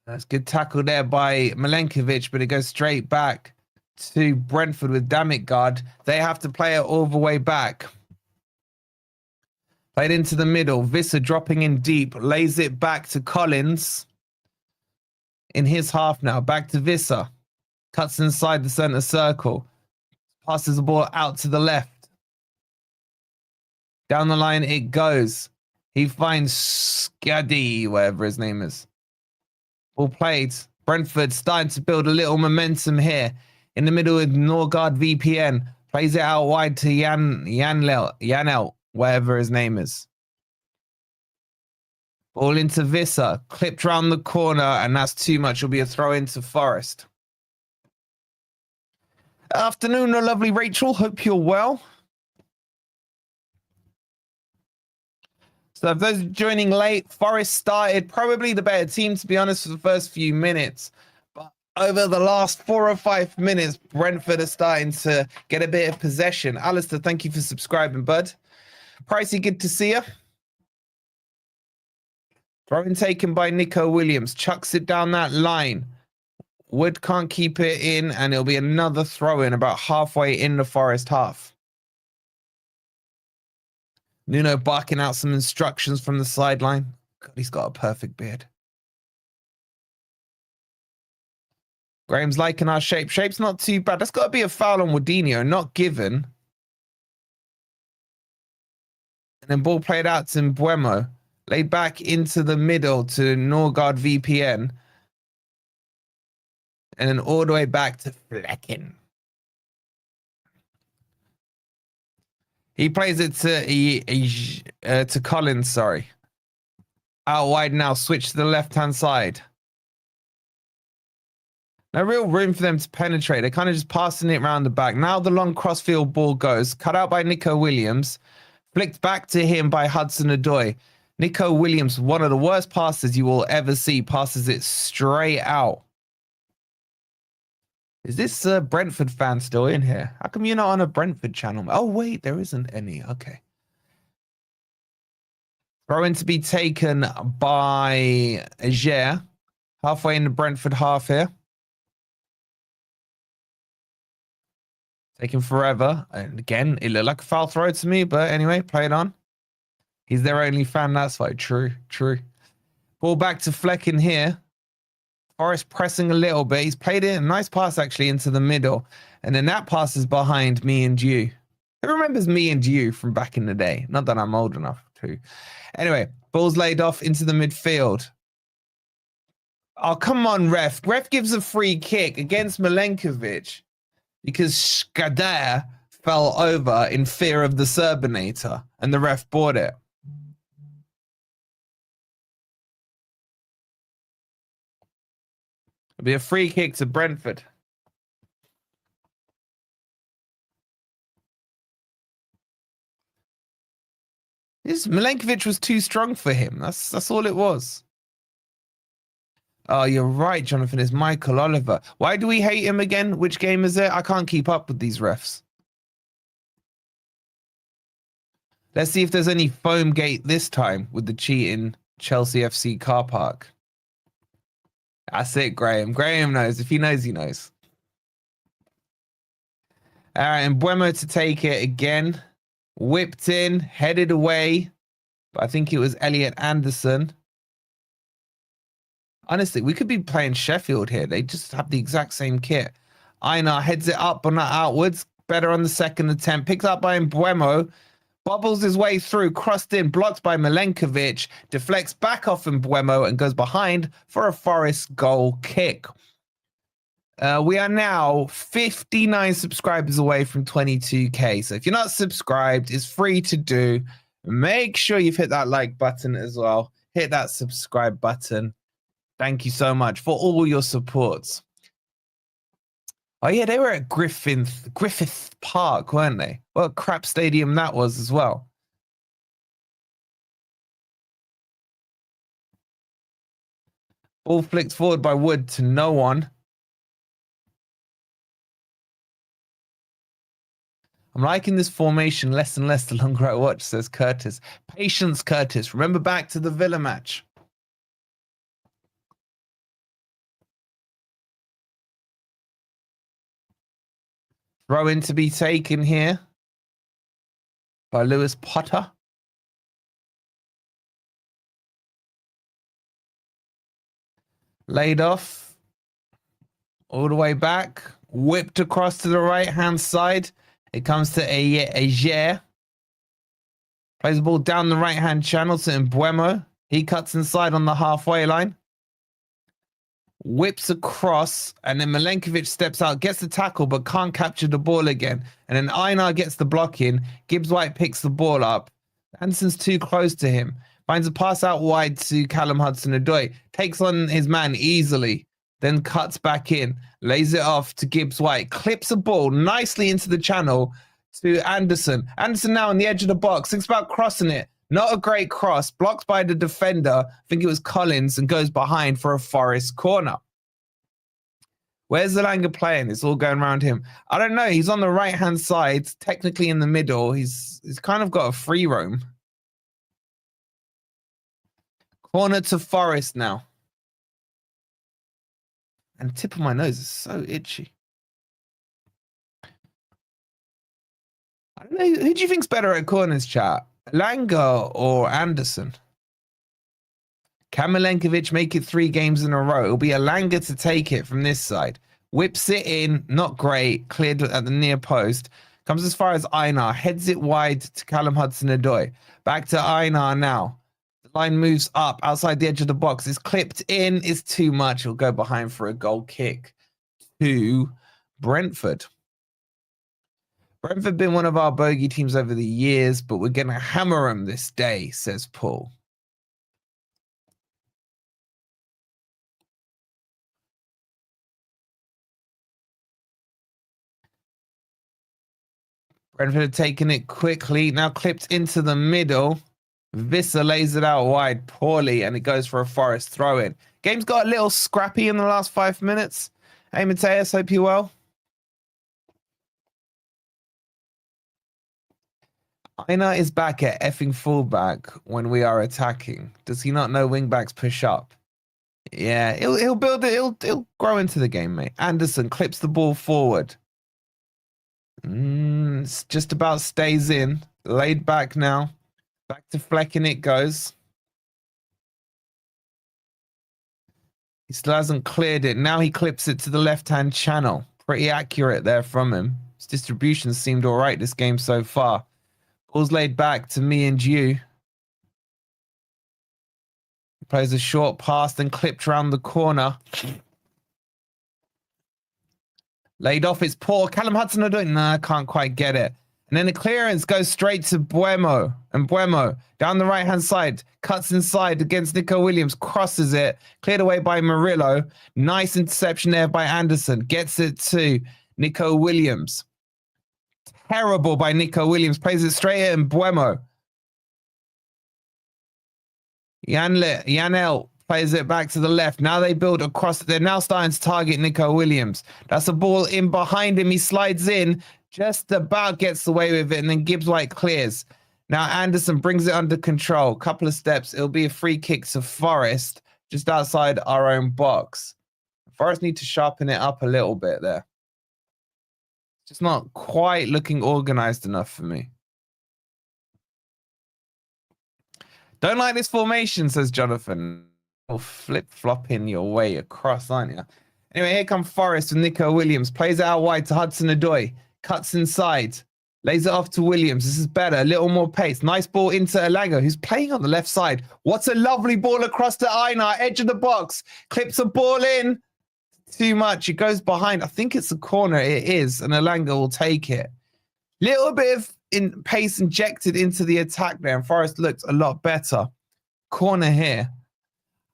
That's good tackle there by Milenkovic, but it goes straight back to Brentford with Damitsgaard. They have to play it all the way back. Played into the middle. Visser dropping in deep. Lays it back to Collins. In his half now, back to Visser. Cuts inside the center circle. Passes the ball out to the left. Down the line it goes. He finds Skadi, whatever his name is. Ball played. Brentford starting to build a little momentum here. In the middle with Norgard VPN. Plays it out wide to Janelt, whatever his name is. Ball into Visser, clipped round the corner, and that's too much. It'll be a throw into Forest. Afternoon, lovely Rachel. Hope you're well. So if those joining late, Forest started probably the better team, to be honest, for the first few minutes. But over the last 4 or 5 minutes, Brentford are starting to get a bit of possession. Alistair, thank you for subscribing, bud. Pricey, good to see you. Throw-in taken by Nico Williams. Chucks it down that line. Wood can't keep it in, and it'll be another throw-in about halfway in the Forest half. Nuno barking out some instructions from the sideline. God, he's got a perfect beard. Graham's liking our shape. Shape's not too bad. That's got to be a foul on Wadinho, not given. And then ball played out to Mbuemo. Laid back into the middle to Norgard VPN. And then all the way back to Flecken. He plays it to Collins, sorry. Out wide now, switch to the left-hand side. No real room for them to penetrate. They're kind of just passing it around the back. Now the long crossfield ball goes. Cut out by Nico Williams. Flicked back to him by Hudson-Odoi. Nico Williams, one of the worst passes you will ever see, passes it straight out. Is this Brentford fan still in here? How come you're not on a Brentford channel? Oh, wait, there isn't any. Okay. Throw in to be taken by Ager. Halfway in the Brentford half here. Taking forever. And again, it looked like a foul throw to me, but anyway, play it on. He's their only fan. That's like true. Ball back to Flecken here. Forest pressing a little bit. He's played it. A nice pass, actually, into the middle. And then that pass is behind me and you. Who remembers me and you from back in the day? Not that I'm old enough to. Anyway, ball's laid off into the midfield. Oh, come on, ref. Ref gives a free kick against Milenkovic because Skadair fell over in fear of the Serbinator, and the ref bought it. It'll be a free kick to Brentford. This Milenkovic was too strong for him. That's all it was. Oh, you're right, Jonathan. It's Michael Oliver. Why do we hate him again? Which game is it? I can't keep up with these refs. Let's see if there's any foam gate this time with the cheating Chelsea FC car park. That's it, Graham. Graham knows. If he knows, he knows. All right, and Mbuemo to take it again. Whipped in, headed away. But I think it was Elliot Anderson. Honestly, we could be playing Sheffield here. They just have the exact same kit. Einar heads it up but not outwards. Better on the second attempt. Picked up by Mbuemo. Bobbles his way through, crossed in, blocked by Milenkovic, deflects back off Mbuemo and goes behind for a Forest goal kick. We are now 59 subscribers away from 22k. So if you're not subscribed, it's free to do. Make sure you've hit that like button as well. Hit that subscribe button. Thank you so much for all your supports. Oh, yeah, they were at Griffith Park, weren't they? What a crap stadium that was as well. Ball flicked forward by Wood to no one. I'm liking this formation less and less the longer I watch, says Curtis. Patience, Curtis. Remember back to the Villa match. Throw in to be taken here by Lewis Potter. Laid off. All the way back. Whipped across to the right-hand side. It comes to Ager. Plays the ball down the right-hand channel to Mbuemo. He cuts inside on the halfway line. Whips across, and then Milenkovic steps out, gets the tackle, but can't capture the ball again. And then Einar gets the block in. Gibbs White picks the ball up. Anderson's too close to him. Finds a pass out wide to Callum Hudson-Odoi. Takes on his man easily. Then cuts back in. Lays it off to Gibbs White. Clips a ball nicely into the channel to Anderson. Anderson now on the edge of the box. Thinks about crossing it. Not a great cross. Blocked by the defender. I think it was Collins, and goes behind for a Forest corner. Where's Zalanga playing? It's all going around him. I don't know. He's on the right-hand side, technically in the middle. He's kind of got a free roam. Corner to Forest now. And the tip of my nose is so itchy. I don't know. Who do you think's better at corners, chat? Elanga or Anderson? Can Milenkovic make it 3 games in a row? It'll be Elanga to take it from this side. Whips it in, not great, cleared at the near post. Comes as far as Einar, heads it wide to Callum Hudson-Odoi. Back to Einar now. The line moves up outside the edge of the box. It's clipped in, it's too much. It'll go behind for a goal kick to Brentford. Brentford been one of our bogey teams over the years, but we're going to hammer them this day, says Paul. Brentford have taken it quickly. Now clipped into the middle. Visser lays it out wide poorly, and it goes for a Forest throw-in. Game's got a little scrappy in the last 5 minutes. Hey, Mateus, hope you're well. Einar is back at effing fullback when we are attacking. Does he not know wingbacks push up? Yeah, he'll build it. He'll grow into the game, mate. Anderson clips the ball forward. It's just about stays in. Laid back now. Back to Flecken it goes. He still hasn't cleared it. Now he clips it to the left-hand channel. Pretty accurate there from him. His distribution seemed all right this game so far. Ball's laid back to me and you. He plays a short pass, then clipped around the corner. Laid off, it's poor. Callum Hudson-Odoi, nah, can't quite get it. And then the clearance goes straight to Buemo. And Buemo, down the right-hand side, cuts inside against Nico Williams, crosses it, cleared away by Murillo. Nice interception there by Anderson. Gets it to Nico Williams. Terrible by Nico Williams. Plays it straight in Buemo. Janel plays it back to the left. Now they build across. They're now starting to target Nico Williams. That's a ball in behind him. He slides in, just about gets away with it, and then Gibbs White clears. Now Anderson brings it under control. Couple of steps. It'll be a free kick to Forest, just outside our own box. Forest need to sharpen it up a little bit there. Just not quite looking organized enough for me. Don't like this formation, says Jonathan. Oh, flip-flopping your way across, aren't you? Anyway, here comes Forest with Nico Williams. Plays it out wide to Hudson-Odoi. Cuts inside. Lays it off to Williams. This is better. A little more pace. Nice ball into Elanga, who's playing on the left side. What a lovely ball across to Einar. Edge of the box. Clips a ball in. Too much. It goes behind. I think it's a corner. It is. And Elanga will take it. Little bit of pace injected into the attack there. And Forest looked a lot better. Corner here.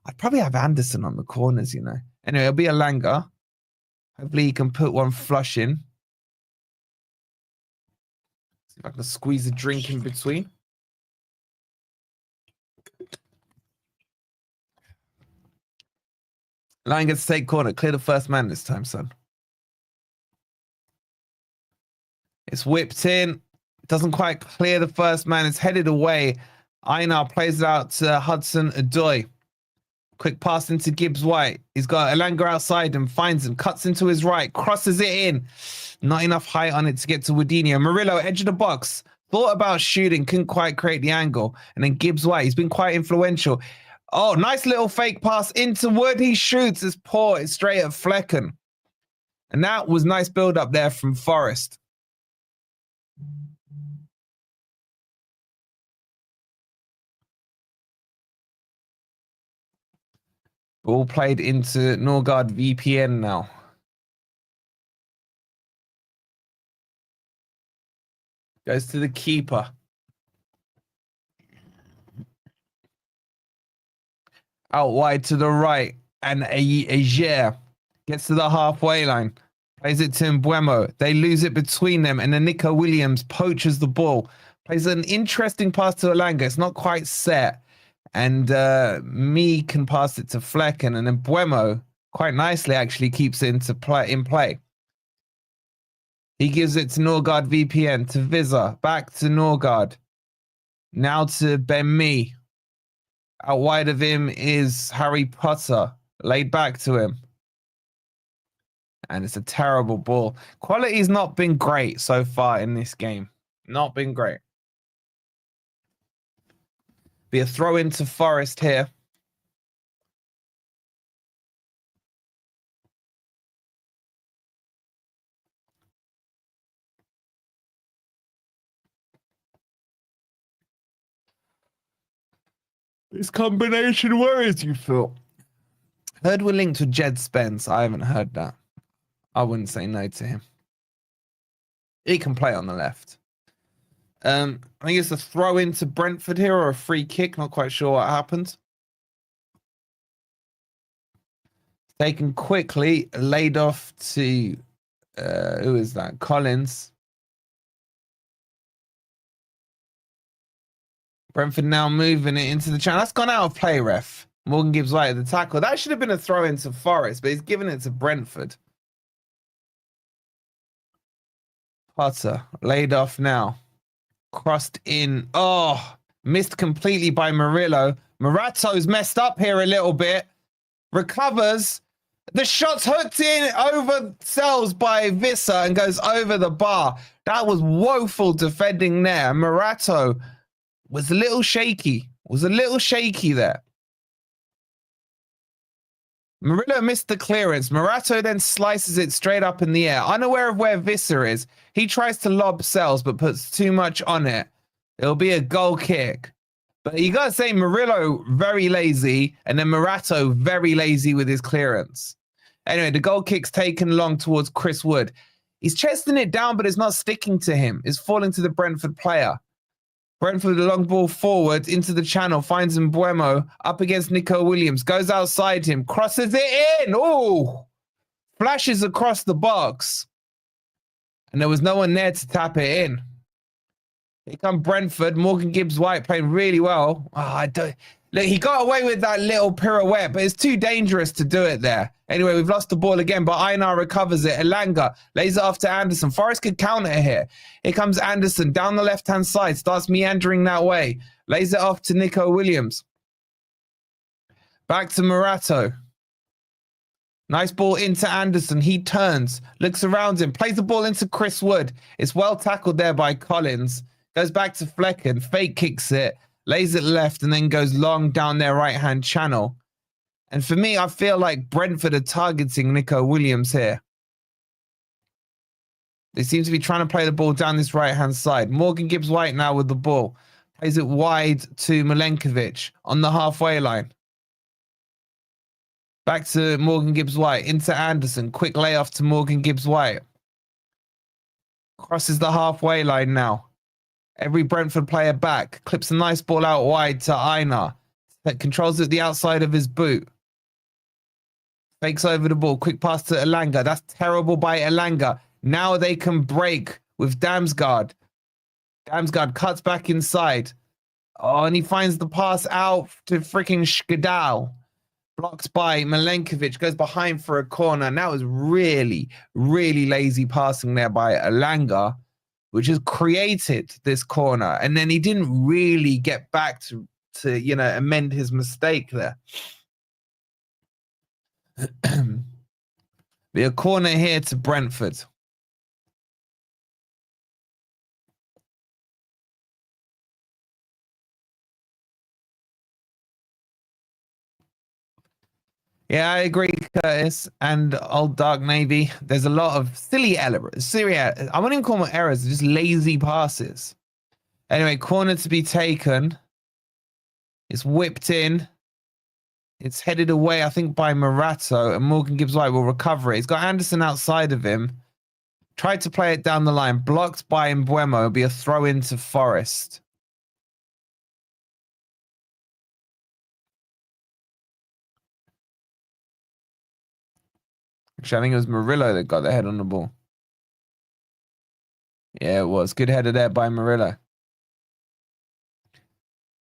I'd probably have Anderson on the corners, you know. Anyway, it'll be Elanga. Hopefully he can put one flush in. See if I can squeeze a drink in between. Elanga gets to take corner. Clear the first man this time, son. It's whipped in. Doesn't quite clear the first man. It's headed away. Einar plays it out to Hudson-Odoi. Quick pass into Gibbs White. He's got Elanga outside and finds him. Cuts into his right. Crosses it in. Not enough height on it to get to Wadinho. Murillo, edge of the box. Thought about shooting. Couldn't quite create the angle. And then Gibbs White. He's been quite influential. Oh, nice little fake pass into Wood. He shoots. It's poor. It's straight at Flecken. And that was nice build up there from Forest. Ball played into Norgard VPN now. Goes to the keeper. Out wide to the right. And Ager gets to the halfway line. Plays it to Mbuemo. They lose it between them. And then Nico Williams poaches the ball. Plays an interesting pass to Elanga. It's not quite set. And me can pass it to Flecken, and then Buemo quite nicely actually keeps it in play. He gives it to Norgard VPN, to Vizza, back to Norgard. Now to Ben Mee. Out wide of him is Harry Potter, laid back to him. And it's a terrible ball. Quality's not been great so far in this game. Not been great. Be a throw into Forest here. This combination worries you, Phil. Heard we're linked with Jed Spence. I haven't heard that. I wouldn't say no to him. He can play on the left. I think it's a throw into Brentford here or a free kick. Not quite sure what happened. Taken quickly, laid off to who is that? Collins. Brentford now moving it into the channel. That's gone out of play, ref. Morgan Gibbs White at the tackle. That should have been a throw into Forest, but he's given it to Brentford. Potter laid off now. Crossed in. Oh, missed completely by Murillo. Morato's messed up here a little bit. Recovers. The shot's hooked in, oversells by Visser and goes over the bar. That was woeful defending there. Morato was a little shaky. There. Murillo missed the clearance. Morato then slices it straight up in the air. Unaware of where Visser is, he tries to lob Sells but puts too much on it. It'll be a goal kick. But you got to say Murillo very lazy and then Morato very lazy with his clearance. Anyway, the goal kick's taken long towards Chris Wood. He's chesting it down, but it's not sticking to him. It's falling to the Brentford player. Brentford, the long ball forward into the channel, finds Mbuemo up against Nico Williams, goes outside him, crosses it in. Oh, flashes across the box. And there was no one there to tap it in. Here come Brentford. Morgan Gibbs White playing really well. Look, he got away with that little pirouette, but it's too dangerous to do it there. Anyway, we've lost the ball again, but Einar recovers it. Elanga lays it off to Anderson. Forest could counter here. Here comes Anderson down the left-hand side, starts meandering that way. Lays it off to Nico Williams. Back to Morato. Nice ball into Anderson. He turns, looks around him, plays the ball into Chris Wood. It's well tackled there by Collins. Goes back to Flecken, fake kicks it, lays it left, and then goes long down their right-hand channel. And for me, I feel like Brentford are targeting Nico Williams here. They seem to be trying to play the ball down this right-hand side. Morgan Gibbs White now with the ball. Plays it wide to Milenkovic on the halfway line. Back to Morgan Gibbs White, into Anderson. Quick layoff to Morgan Gibbs White. Crosses the halfway line now. Every Brentford player back. Clips a nice ball out wide to Einar. That controls it the outside of his boot. Fakes over the ball. Quick pass to Elanga. That's terrible by Elanga. Now they can break with Damsgaard. Damsgaard cuts back inside. Oh, and he finds the pass out to freaking Skadal. Blocked by Milenkovic. Goes behind for a corner. And that was really, really lazy passing there by Elanga, which has created this corner. And then he didn't really get back to amend his mistake there. Be a corner here to Brentford. Yeah, I agree, Curtis and Old Dark Navy. There's a lot of silly errors. I wouldn't even call them errors, just lazy passes. Anyway, corner to be taken. It's whipped in. It's headed away, I think, by Morato, and Morgan Gibbs White will recover it. He's got Anderson outside of him. Tried to play it down the line. Blocked by Mbuemo. It'll be a throw into Forest. Actually, I think it was Murillo that got the head on the ball. Yeah, it was. Good header there by Murillo.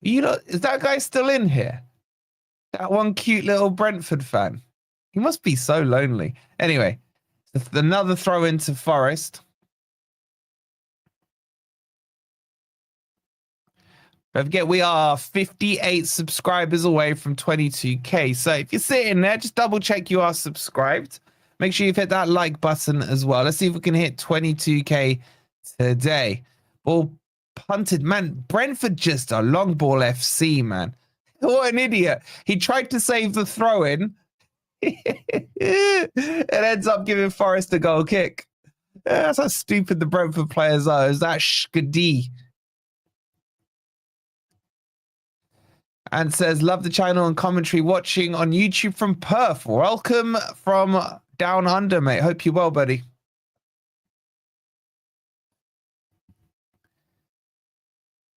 Is that guy still in here? That one cute little Brentford fan. He must be so lonely. Anyway, another throw into Forest. Don't forget, we are 58 subscribers away from 22K. So if you're sitting there, just double check you are subscribed. Make sure you've hit that like button as well. Let's see if we can hit 22K today. Ball punted. Man, Brentford just a long ball FC, man. What an idiot. He tried to save the throw-in. It ends up giving Forest a goal kick. That's how stupid the Brentford players are. Is that Shkadi? And says, love the channel and commentary, watching on YouTube from Perth. Welcome from down under, mate. Hope you're well, buddy.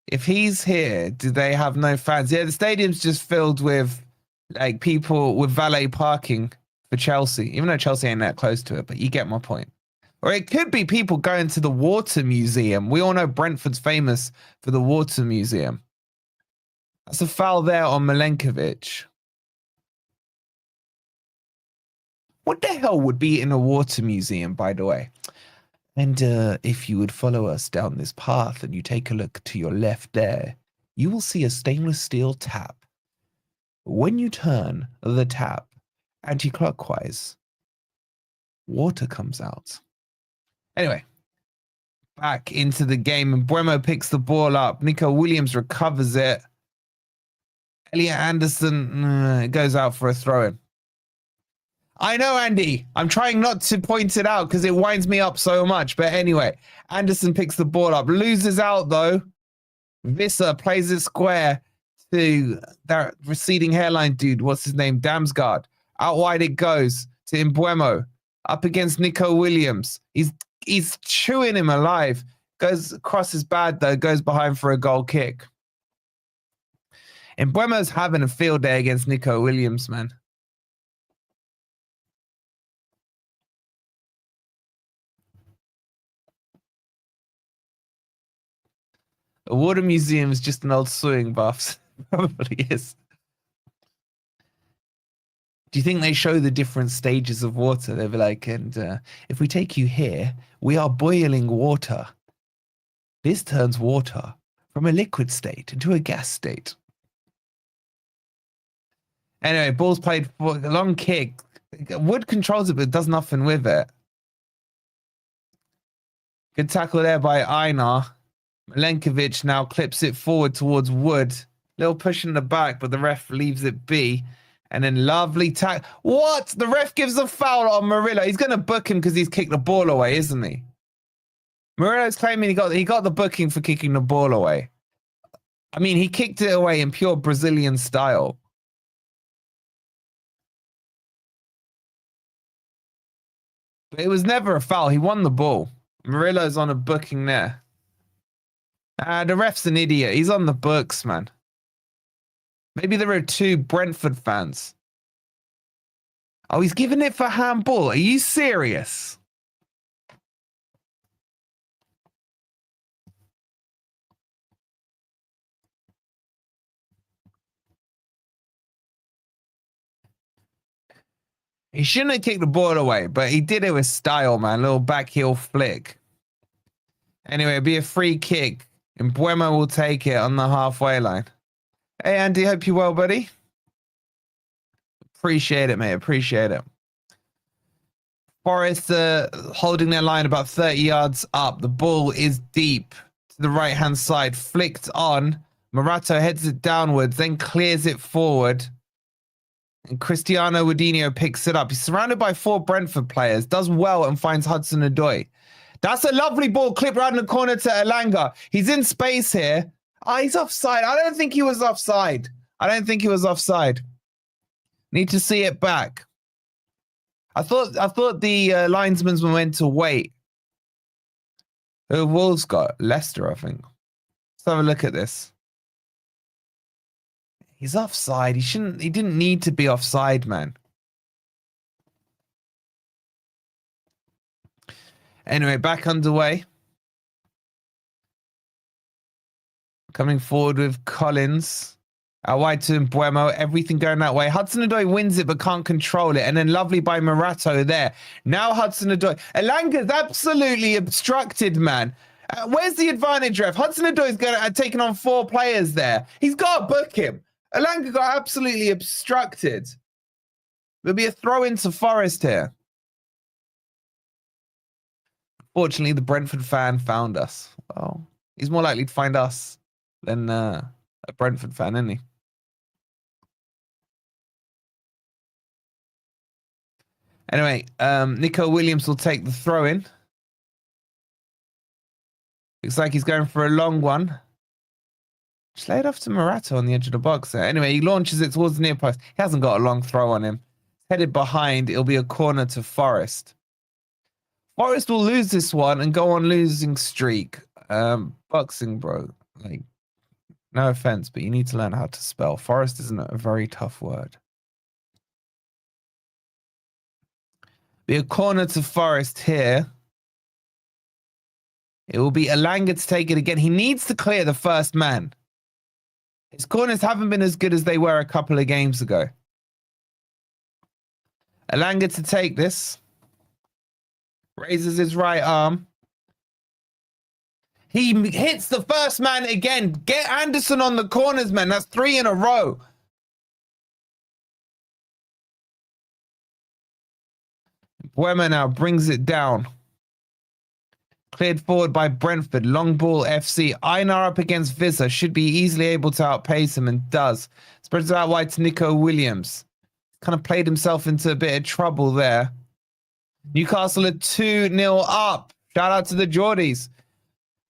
If he's here, do they have no fans? Yeah, the stadium's just filled with like people with valet parking for Chelsea, even though Chelsea ain't that close to it, but you get my point. Or it could be people going to the Water Museum. We all know Brentford's famous for the Water Museum. That's a foul there on Milenkovic. What the hell would be in a water museum, by the way? And if you would follow us down this path and you take a look to your left there, you will see a stainless steel tap. When you turn the tap anti-clockwise, water comes out. Anyway, back into the game, and Mbeumo picks the ball up. Nico Williams recovers it. Elliot Anderson goes out for a throw-in. I know, Andy. I'm trying not to point it out because it winds me up so much. But anyway, Anderson picks the ball up. Loses out, though. Visser plays it square to that receding hairline dude. What's his name? Damsgaard. Out wide it goes to Mbeumo. Up against Nico Williams. He's chewing him alive. Goes across his bad, though. Goes behind for a goal kick. And Mbeumo's having a field day against Nico Williams, man. A water museum is just an old swimming bath. Probably is. Do you think they show the different stages of water? They'll be like, and if we take you here, we are boiling water. This turns water from a liquid state into a gas state. Anyway, ball's played for a long kick. Wood controls it, but does nothing with it. Good tackle there by Einar. Milenkovic now clips it forward towards Wood. Little push in the back, but the ref leaves it be. And then lovely tackle. What? The ref gives a foul on Murillo. He's going to book him because he's kicked the ball away, isn't he? Murillo's claiming he got the booking for kicking the ball away. I mean, he kicked it away in pure Brazilian style. But it was never a foul. He won the ball. Murillo's on a booking there. The ref's an idiot. He's on the books, man. Maybe there are two Brentford fans. Oh, he's giving it for handball. Are you serious? He shouldn't have kicked the ball away, but he did it with style, man. Little back heel flick. Anyway, it'll be a free kick. And Mbeumo will take it on the halfway line. Hey, Andy, hope you're well, buddy. Appreciate it, mate. Appreciate it. Forest holding their line about 30 yards up. The ball is deep to the right-hand side. Flicked on. Morato heads it downwards, then clears it forward. And Cristiano Woodinho picks it up. He's surrounded by 4 Brentford players. Does well and finds Hudson-Odoi. That's a lovely ball clipped around the corner to Elanga. He's in space here. Oh, he's offside. I don't think he was offside. Need to see it back. I thought the linesmen were meant to wait. Who Wolves got? Leicester, I think. Let's have a look at this. He's offside. He didn't need to be offside, man. Anyway, back underway. Coming forward with Collins. Out wide to Mbeumo. Everything going that way. Hudson-Odoi wins it but can't control it. And then lovely by Morato there. Now Hudson-Odoi. Elanga's absolutely obstructed, man. Where's the advantage, ref? Hudson-Odoi's taken on 4 players there. He's got to book him. Elanga got absolutely obstructed. There'll be a throw into Forest here. Fortunately, the Brentford fan found us. Well, He's more likely to find us than a Brentford fan, isn't he? Anyway, Nico Williams will take the throw in. Looks like he's going for a long one. Just lay it off to Morata on the edge of the box there. Anyway, he launches it towards the near post. He hasn't got a long throw on him. Headed behind, it'll be a corner to Forest. Forest will lose this one and go on losing streak. Boxing, bro. Like, no offense, but you need to learn how to spell. Forest isn't a very tough word. Be a corner to Forest here. It will be Elanga to take it again. He needs to clear the first man. His corners haven't been as good as they were a couple of games ago. Elanga to take this. Raises his right arm. He hits the first man again. Get Anderson on the corners, man. That's 3 in a row. Buema now brings it down. Cleared forward by Brentford. Long ball FC. Einar up against Vissa. Should be easily able to outpace him and does. Spreads it out wide to Nico Williams. Kind of played himself into a bit of trouble there. Newcastle are 2-0 up. Shout out to the Geordies.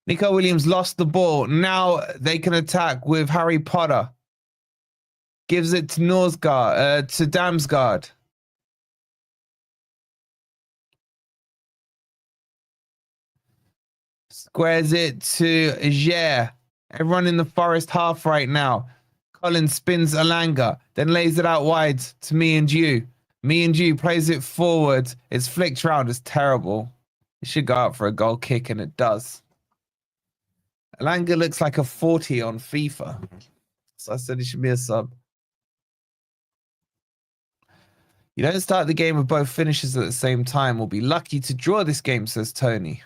Nico Williams lost the ball. Now they can attack with Harry Potter. Gives it to to Damsgaard. Squares it to Jair. Everyone in the Forest half right now. Collins spins Elanga, then lays it out wide to me and you. Me and you plays it forward. It's flicked round. It's terrible. It should go out for a goal kick, and it does. Elanga looks like a 40 on FIFA. So I said he should be a sub. You don't start the game with both finishes at the same time. We'll be lucky to draw this game, says Tony.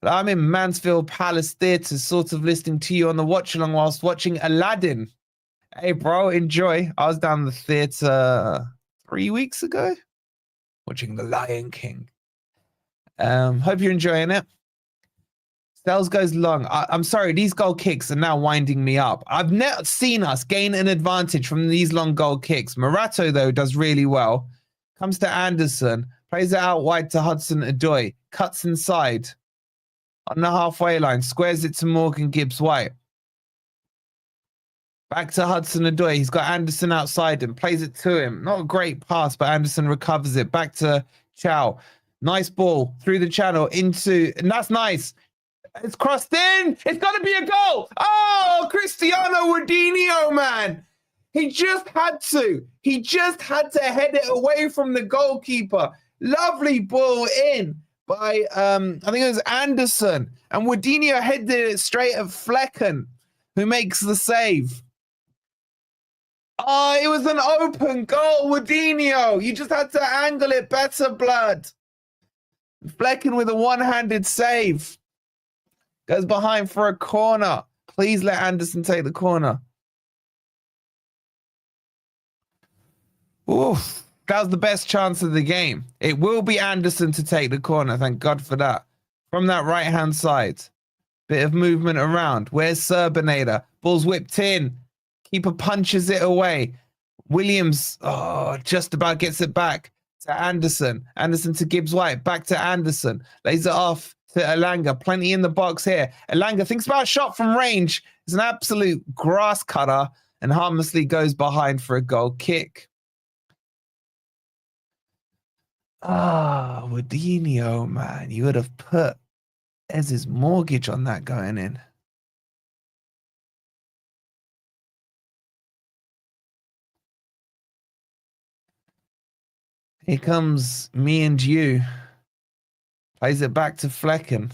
But I'm in Mansfield Palace Theatre, sort of listening to you on the watch-along whilst watching Aladdin. Hey, bro, enjoy. I was down the theatre 3 weeks ago watching The Lion King. Hope you're enjoying it. Stells goes long. I'm sorry, these goal kicks are now winding me up. I've never seen us gain an advantage from these long goal kicks. Morato, though, does really well. Comes to Anderson. Plays it out wide to Hudson-Odoi. Cuts inside. On the halfway line. Squares it to Morgan Gibbs-White. Back to Hudson-Odoi. He's got Anderson outside him. Plays it to him. Not a great pass, but Anderson recovers it. Back to Chow. Nice ball through the channel into... And that's nice. It's crossed in. It's got to be a goal. Oh, Cristiano Ronaldo, man. He just had to. He just had to head it away from the goalkeeper. Lovely ball in by, I think it was Anderson. And Wadinho headed it straight at Flecken, who makes the save. Oh, it was an open goal, Wadinho. You just had to angle it better, blood. Flecken with a one-handed save. Goes behind for a corner. Please let Anderson take the corner. Oof. That was the best chance of the game. It will be Anderson to take the corner. Thank God for that. From that right-hand side. Bit of movement around. Where's Serbinator? Ball's whipped in. Keeper punches it away. Williams, just about gets it back to Anderson. Anderson to Gibbs-White. Back to Anderson. Lays it off to Elanga. Plenty in the box here. Elanga thinks about a shot from range. It's an absolute grass cutter and harmlessly goes behind for a goal kick. Wadinho, man. You would have put Ez's mortgage on that going in. Here comes me and you. Plays it back to Flecken.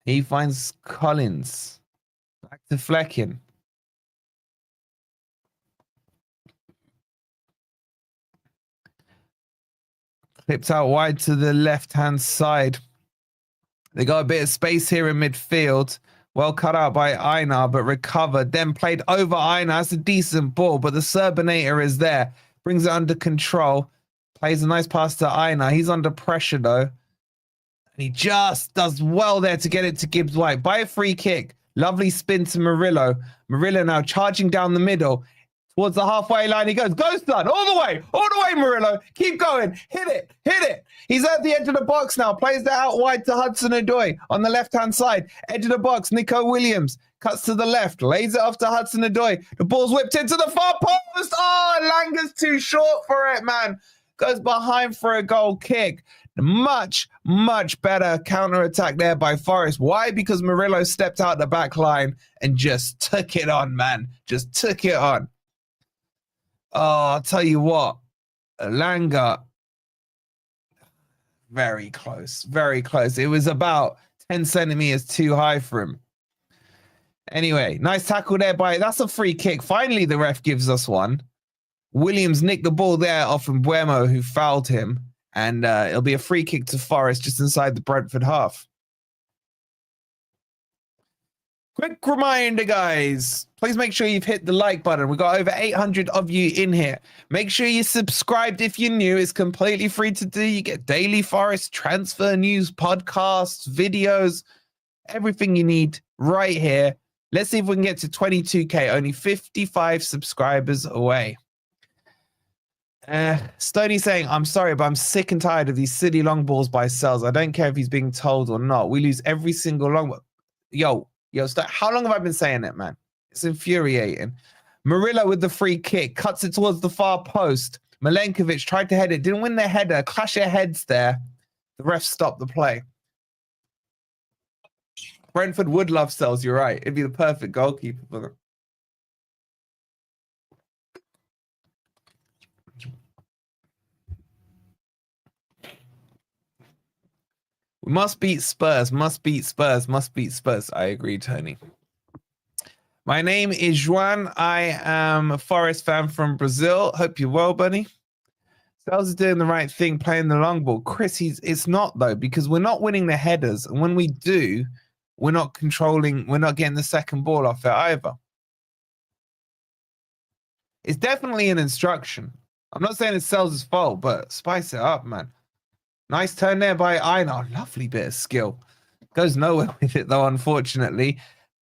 He finds Collins. Back to Flecken. Clipped out wide to the left-hand side. They got a bit of space here in midfield. Well cut out by Einar, but recovered. Then played over Einar. That's a decent ball, but the Serbinator is there. Brings it under control. Plays a nice pass to Einar. He's under pressure, though. He just does well there to get it to Gibbs White by a free kick. Lovely spin to Murillo. Murillo now charging down the middle. Towards the halfway line he goes. Go, son. All the way, Murillo. Keep going. Hit it. He's at the edge of the box now. Plays that out wide to Hudson-Odoi on the left-hand side. Edge of the box, Nico Williams. Cuts to the left. Lays it off to Hudson-Odoi. The ball's whipped into the far post. Oh, Langer's too short for it, man. Goes behind for a goal kick. Much, much better counter-attack there by Forest. Why? Because Murillo stepped out the back line and just took it on, man. Just took it on. Oh, I'll tell you what. Langer. Very close. Very close. It was about 10 centimeters too high for him. Anyway, nice tackle there by... That's a free kick. Finally, the ref gives us one. Williams nicked the ball there off from Buemo, who fouled him. And it'll be a free kick to Forest just inside the Brentford half. Quick reminder, guys. Please make sure you've hit the like button. We've got over 800 of you in here. Make sure you're subscribed if you're new. It's completely free to do. You get daily Forest transfer news, podcasts, videos, everything you need right here. Let's see if we can get to 22K. Only 55 subscribers away. Stoney saying, I'm sorry, but I'm sick and tired of these silly long balls by Sells. I don't care if he's being told or not. We lose every single long ball. Yo, how long have I been saying it, man? It's infuriating. Murillo with the free kick. Cuts it towards the far post. Milenkovic tried to head it. Didn't win the header. Clash of heads there. The ref stopped the play. Brentford would love Sells, you're right. It'd be the perfect goalkeeper for them. We must beat Spurs, must beat Spurs, must beat Spurs. I agree, Tony. My name is Juan. I am a Forest fan from Brazil. Hope you're well, buddy. Sells is doing the right thing, playing the long ball. Chris, it's not, though, because we're not winning the headers. And when we do, we're not controlling, we're not getting the second ball off it either. It's definitely an instruction. I'm not saying it's Sells' fault, but spice it up, man. Nice turn there by Einar. Lovely bit of skill. Goes nowhere with it, though, unfortunately.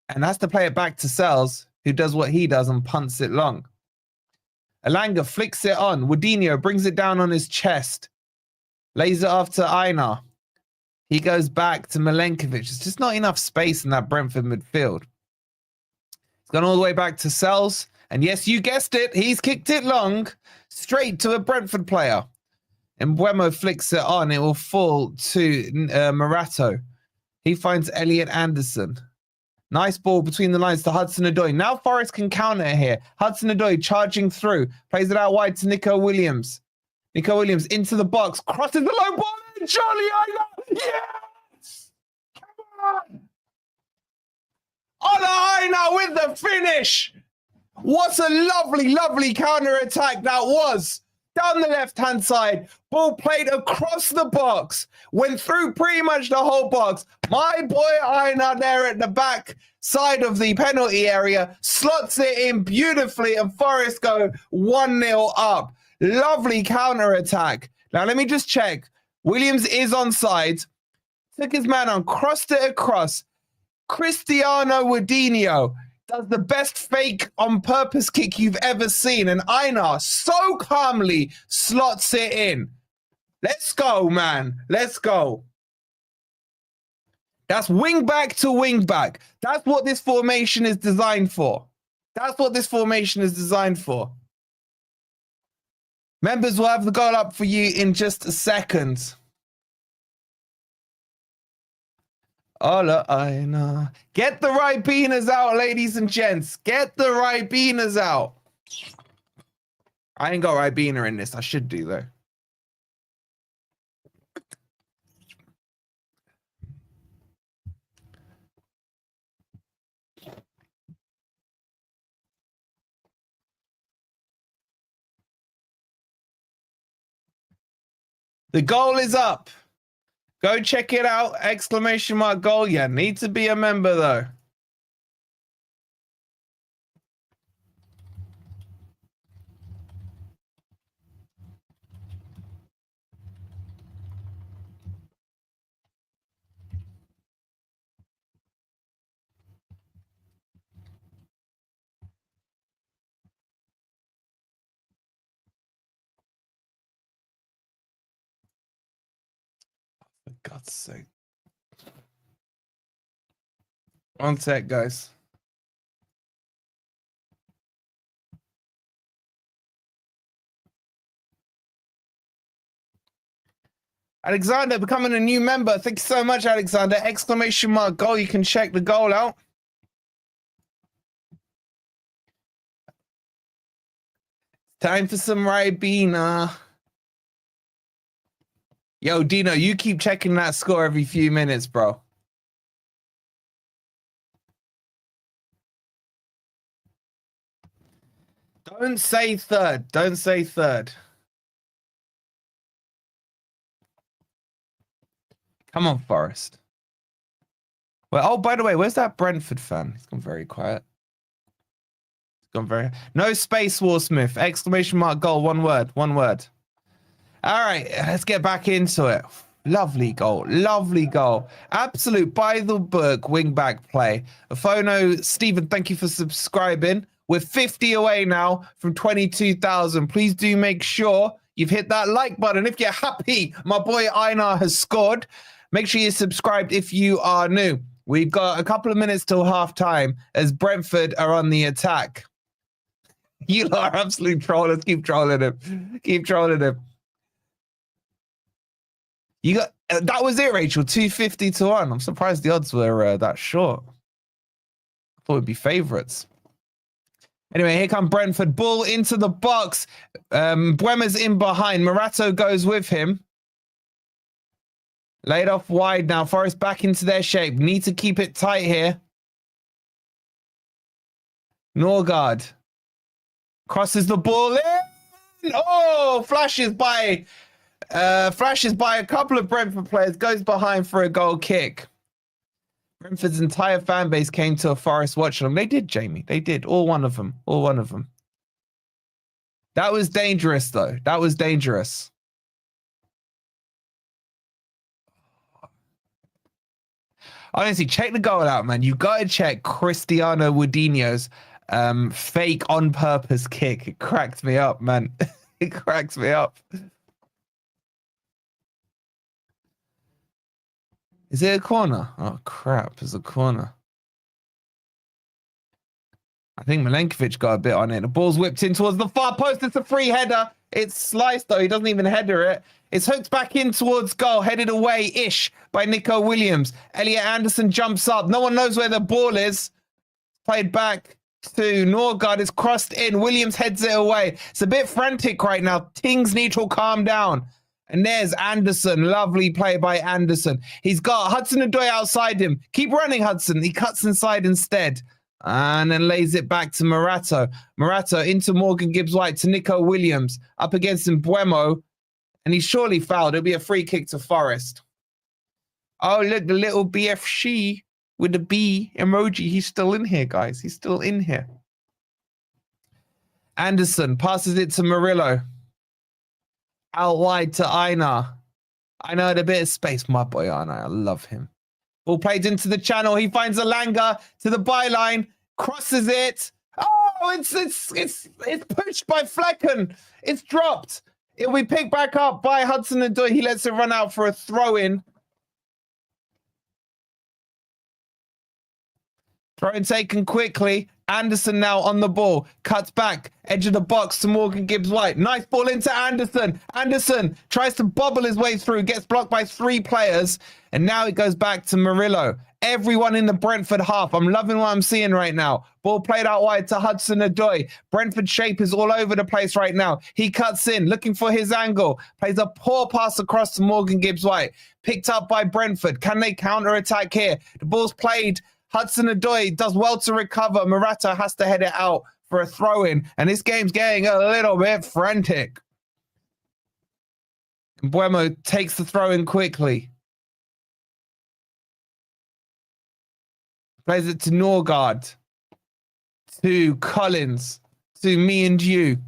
And has to play it back to Sells, who does what he does and punts it long. Elanga flicks it on. Wadinho brings it down on his chest. Lays it off to Einar. He goes back to Milenkovic. There's just not enough space in that Brentford midfield. It's gone all the way back to Sells. And yes, you guessed it. He's kicked it long. Straight to a Brentford player. And Buemo flicks it on. It will fall to Morato. He finds Elliot Anderson. Nice ball between the lines to Hudson-Odoi. Now Forest can counter here. Hudson-Odoi charging through. Plays it out wide to Nico Williams. Nico Williams into the box. Crosses the low ball. Charlie Aina. Yes! Come on! Aina with the finish. What a lovely, lovely counter-attack that was. Down the left-hand side, ball played across the box, went through pretty much the whole box. My boy Einar there at the back side of the penalty area slots it in beautifully, and Forest go 1-0 up. Lovely counter-attack. Now, let me just check. Williams is onside. Took his man on, crossed it across. Cristiano Wadinho does the best fake on purpose kick you've ever seen. And Einar so calmly slots it in. Let's go, man. Let's go. That's wing back to wing back. That's what this formation is designed for. That's what this formation is designed for. Members will have the goal up for you in just a second. Hola, Einar. Get the Ribenas out, ladies and gents. Get the Ribenas out. I ain't got Ribena in this. I should do, though. The goal is up. Go check it out. Exclamation mark goal. You need to be a member, though. For God's sake. One sec, guys. Alexander becoming a new member. Thank you so much, Alexander. Exclamation mark goal. You can check the goal out. Time for some Ribena. Yo, Dino, you keep checking that score every few minutes, bro. Don't say third. Don't say third. Come on, Forest. Well, oh, by the way, where's that Brentford fan? He's gone very quiet. He's gone very... No space, War Smith. Exclamation mark goal. One word. One word. All right, let's get back into it. Lovely goal. Lovely goal. Absolute by-the-book wing-back play. Phono, Stephen, thank you for subscribing. We're 50 away now from 22,000. Please do make sure you've hit that like button. If you're happy, my boy Einar has scored. Make sure you're subscribed if you are new. We've got a couple of minutes till half-time as Brentford are on the attack. You are absolute trollers. Keep trolling him. Keep trolling him. You got that was it, Rachel. 250 to 1. I'm surprised the odds were that short. I thought it'd be favourites. Anyway, here come Brentford. Ball into the box. Buema's in behind. Morato goes with him. Laid off wide now. Forest back into their shape. Need to keep it tight here. Norgard crosses the ball in. Oh, flashes by a couple of Brentford players. Goes behind for a goal kick. Brentford's entire fan base came to a Forest watch along. They did, Jamie. They did. All one of them. All one of them. That was dangerous, though. That was dangerous. Honestly, check the goal out, man. You got to check Cristiano Woodinho's fake on purpose kick. It cracked me up, man. It cracks me up. Is it a corner? Oh, crap. It's a corner. I think Milenkovic got a bit on it. The ball's whipped in towards the far post. It's a free header. It's sliced, though. He doesn't even header it. It's hooked back in towards goal, headed away-ish by Nico Williams. Elliot Anderson jumps up. No one knows where the ball is. Played back to Norgard. It's crossed in. Williams heads it away. It's a bit frantic right now. Tings need to calm down. And there's Anderson. Lovely play by Anderson. He's got Hudson-Odoi outside him. Keep running, Hudson. He cuts inside instead. And then lays it back to Morato. Morato into Morgan Gibbs-White to Nico Williams. Up against Mbeumo. And he's surely fouled. It'll be a free kick to Forest. Oh, look, the little BFC with the B emoji. He's still in here, guys. He's still in here. Anderson passes it to Murillo. Out wide to Einar. Einar had a bit of space. My boy Einar, I love him. Ball played into the channel. He finds Alanga to the byline. Crosses it. Oh, it's pushed by Flecken. It's dropped. It'll be picked back up by Hudson-Odoi. He lets it run out for a throw-in. Throw-in taken quickly. Anderson now on the ball. Cuts back. Edge of the box to Morgan Gibbs-White. Nice ball into Anderson. Anderson tries to bobble his way through. Gets blocked by 3 players. And now it goes back to Murillo. Everyone in the Brentford half. I'm loving what I'm seeing right now. Ball played out wide to Hudson-Odoi. Brentford shape is all over the place right now. He cuts in, looking for his angle. Plays a poor pass across to Morgan Gibbs-White. Picked up by Brentford. Can they counter-attack here? The ball's played. Hudson-Odoi does well to recover. Morato has to head it out for a throw-in. And this game's getting a little bit frantic. Mbeumo takes the throw-in quickly. Plays it to Norgard. To Collins. To me and you.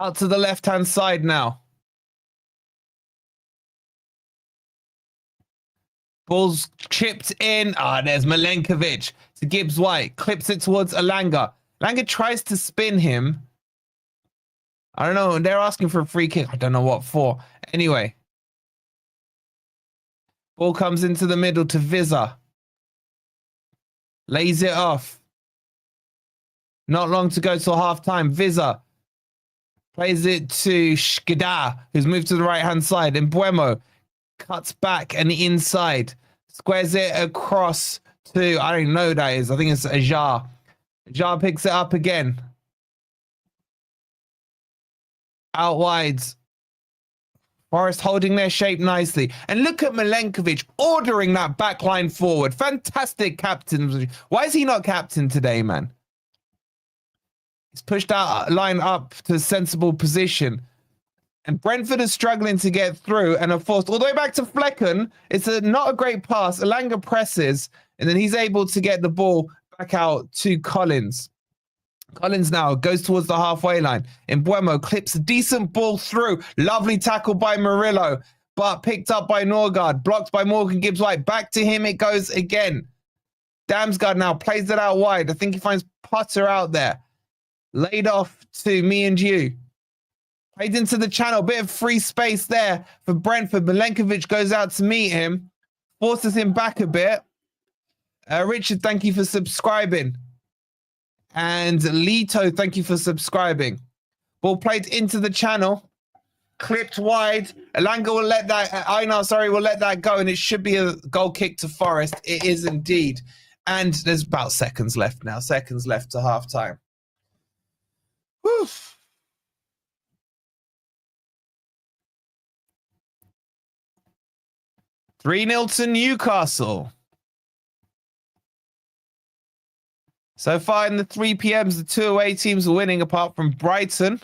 Out to the left-hand side now. Ball's chipped in. There's Milenkovic to Gibbs-White. Clips it towards Alanga. Alanga tries to spin him. I don't know. They're asking for a free kick. I don't know what for. Anyway. Ball comes into the middle to Vizza. Lays it off. Not long to go till half time. Vizza plays it to Shkida, who's moved to the right-hand side. And Buemo cuts back and inside. Squares it across to, I don't know who that is. I think it's Ajar. Ajar picks it up again. Out wide. Forest holding their shape nicely. And look at Milenkovic ordering that back line forward. Fantastic captain. Why is he not captain today, man? He's pushed that line up to a sensible position. And Brentford is struggling to get through and are forced all the way back to Flecken. It's not a great pass. Elanga presses, and then he's able to get the ball back out to Collins. Collins now goes towards the halfway line. Mbuemo clips a decent ball through. Lovely tackle by Murillo, but picked up by Norgard. Blocked by Morgan Gibbs-White. Back to him it goes again. Damsgaard now plays it out wide. I think he finds Potter out there. Laid off to me and you. Played into the channel. Bit of free space there for Brentford. Milenkovic goes out to meet him. Forces him back a bit. Richard, thank you for subscribing. And Lito, thank you for subscribing. Ball played into the channel. Clipped wide. Elanga will let that, will let that go. And it should be a goal kick to Forest. It is indeed. And there's about seconds left now. Seconds left to half time. Whew. Three-0 to Newcastle. So far in the 3 p.m s, the 2 away teams are winning apart from Brighton.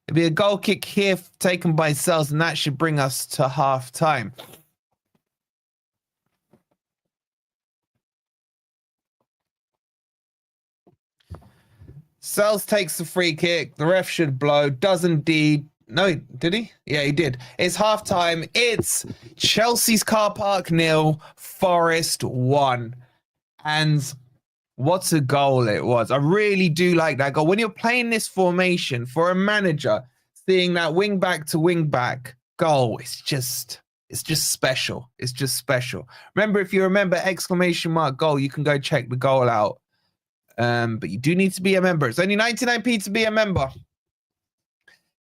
It'll be a goal kick here taken by Sells, and that should bring us to half time. Sells takes the free kick. The ref should blow. Does indeed. No, did he? Yeah, he did. It's half time. It's Chelsea's car park 0, Forest 1. And what a goal it was. I really do like that goal. When you're playing this formation for a manager, seeing that wing back to wing back goal, it's just special. It's just special. Remember, if you remember exclamation mark goal, you can go check the goal out. But you do need to be a member. It's only 99p to be a member.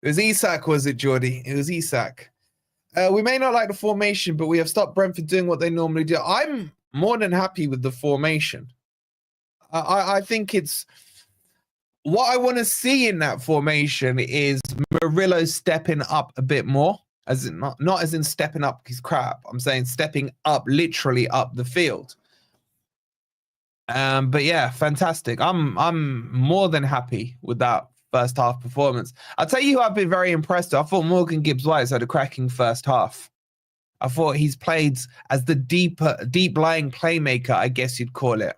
It was Isak, was it, Geordie? It was Isak. We may not like the formation, but we have stopped Brentford doing what they normally do. I'm more than happy with the formation. I think it's what I want to see in that formation is Murillo stepping up a bit more, as in not as in stepping up his crap. I'm saying stepping up, literally up the field. But yeah, fantastic. I'm more than happy with that first half performance. I'll tell you who I've been very impressed with. I thought Morgan Gibbs-White had a cracking first half. I thought he's played as the deep lying playmaker, I guess you'd call it.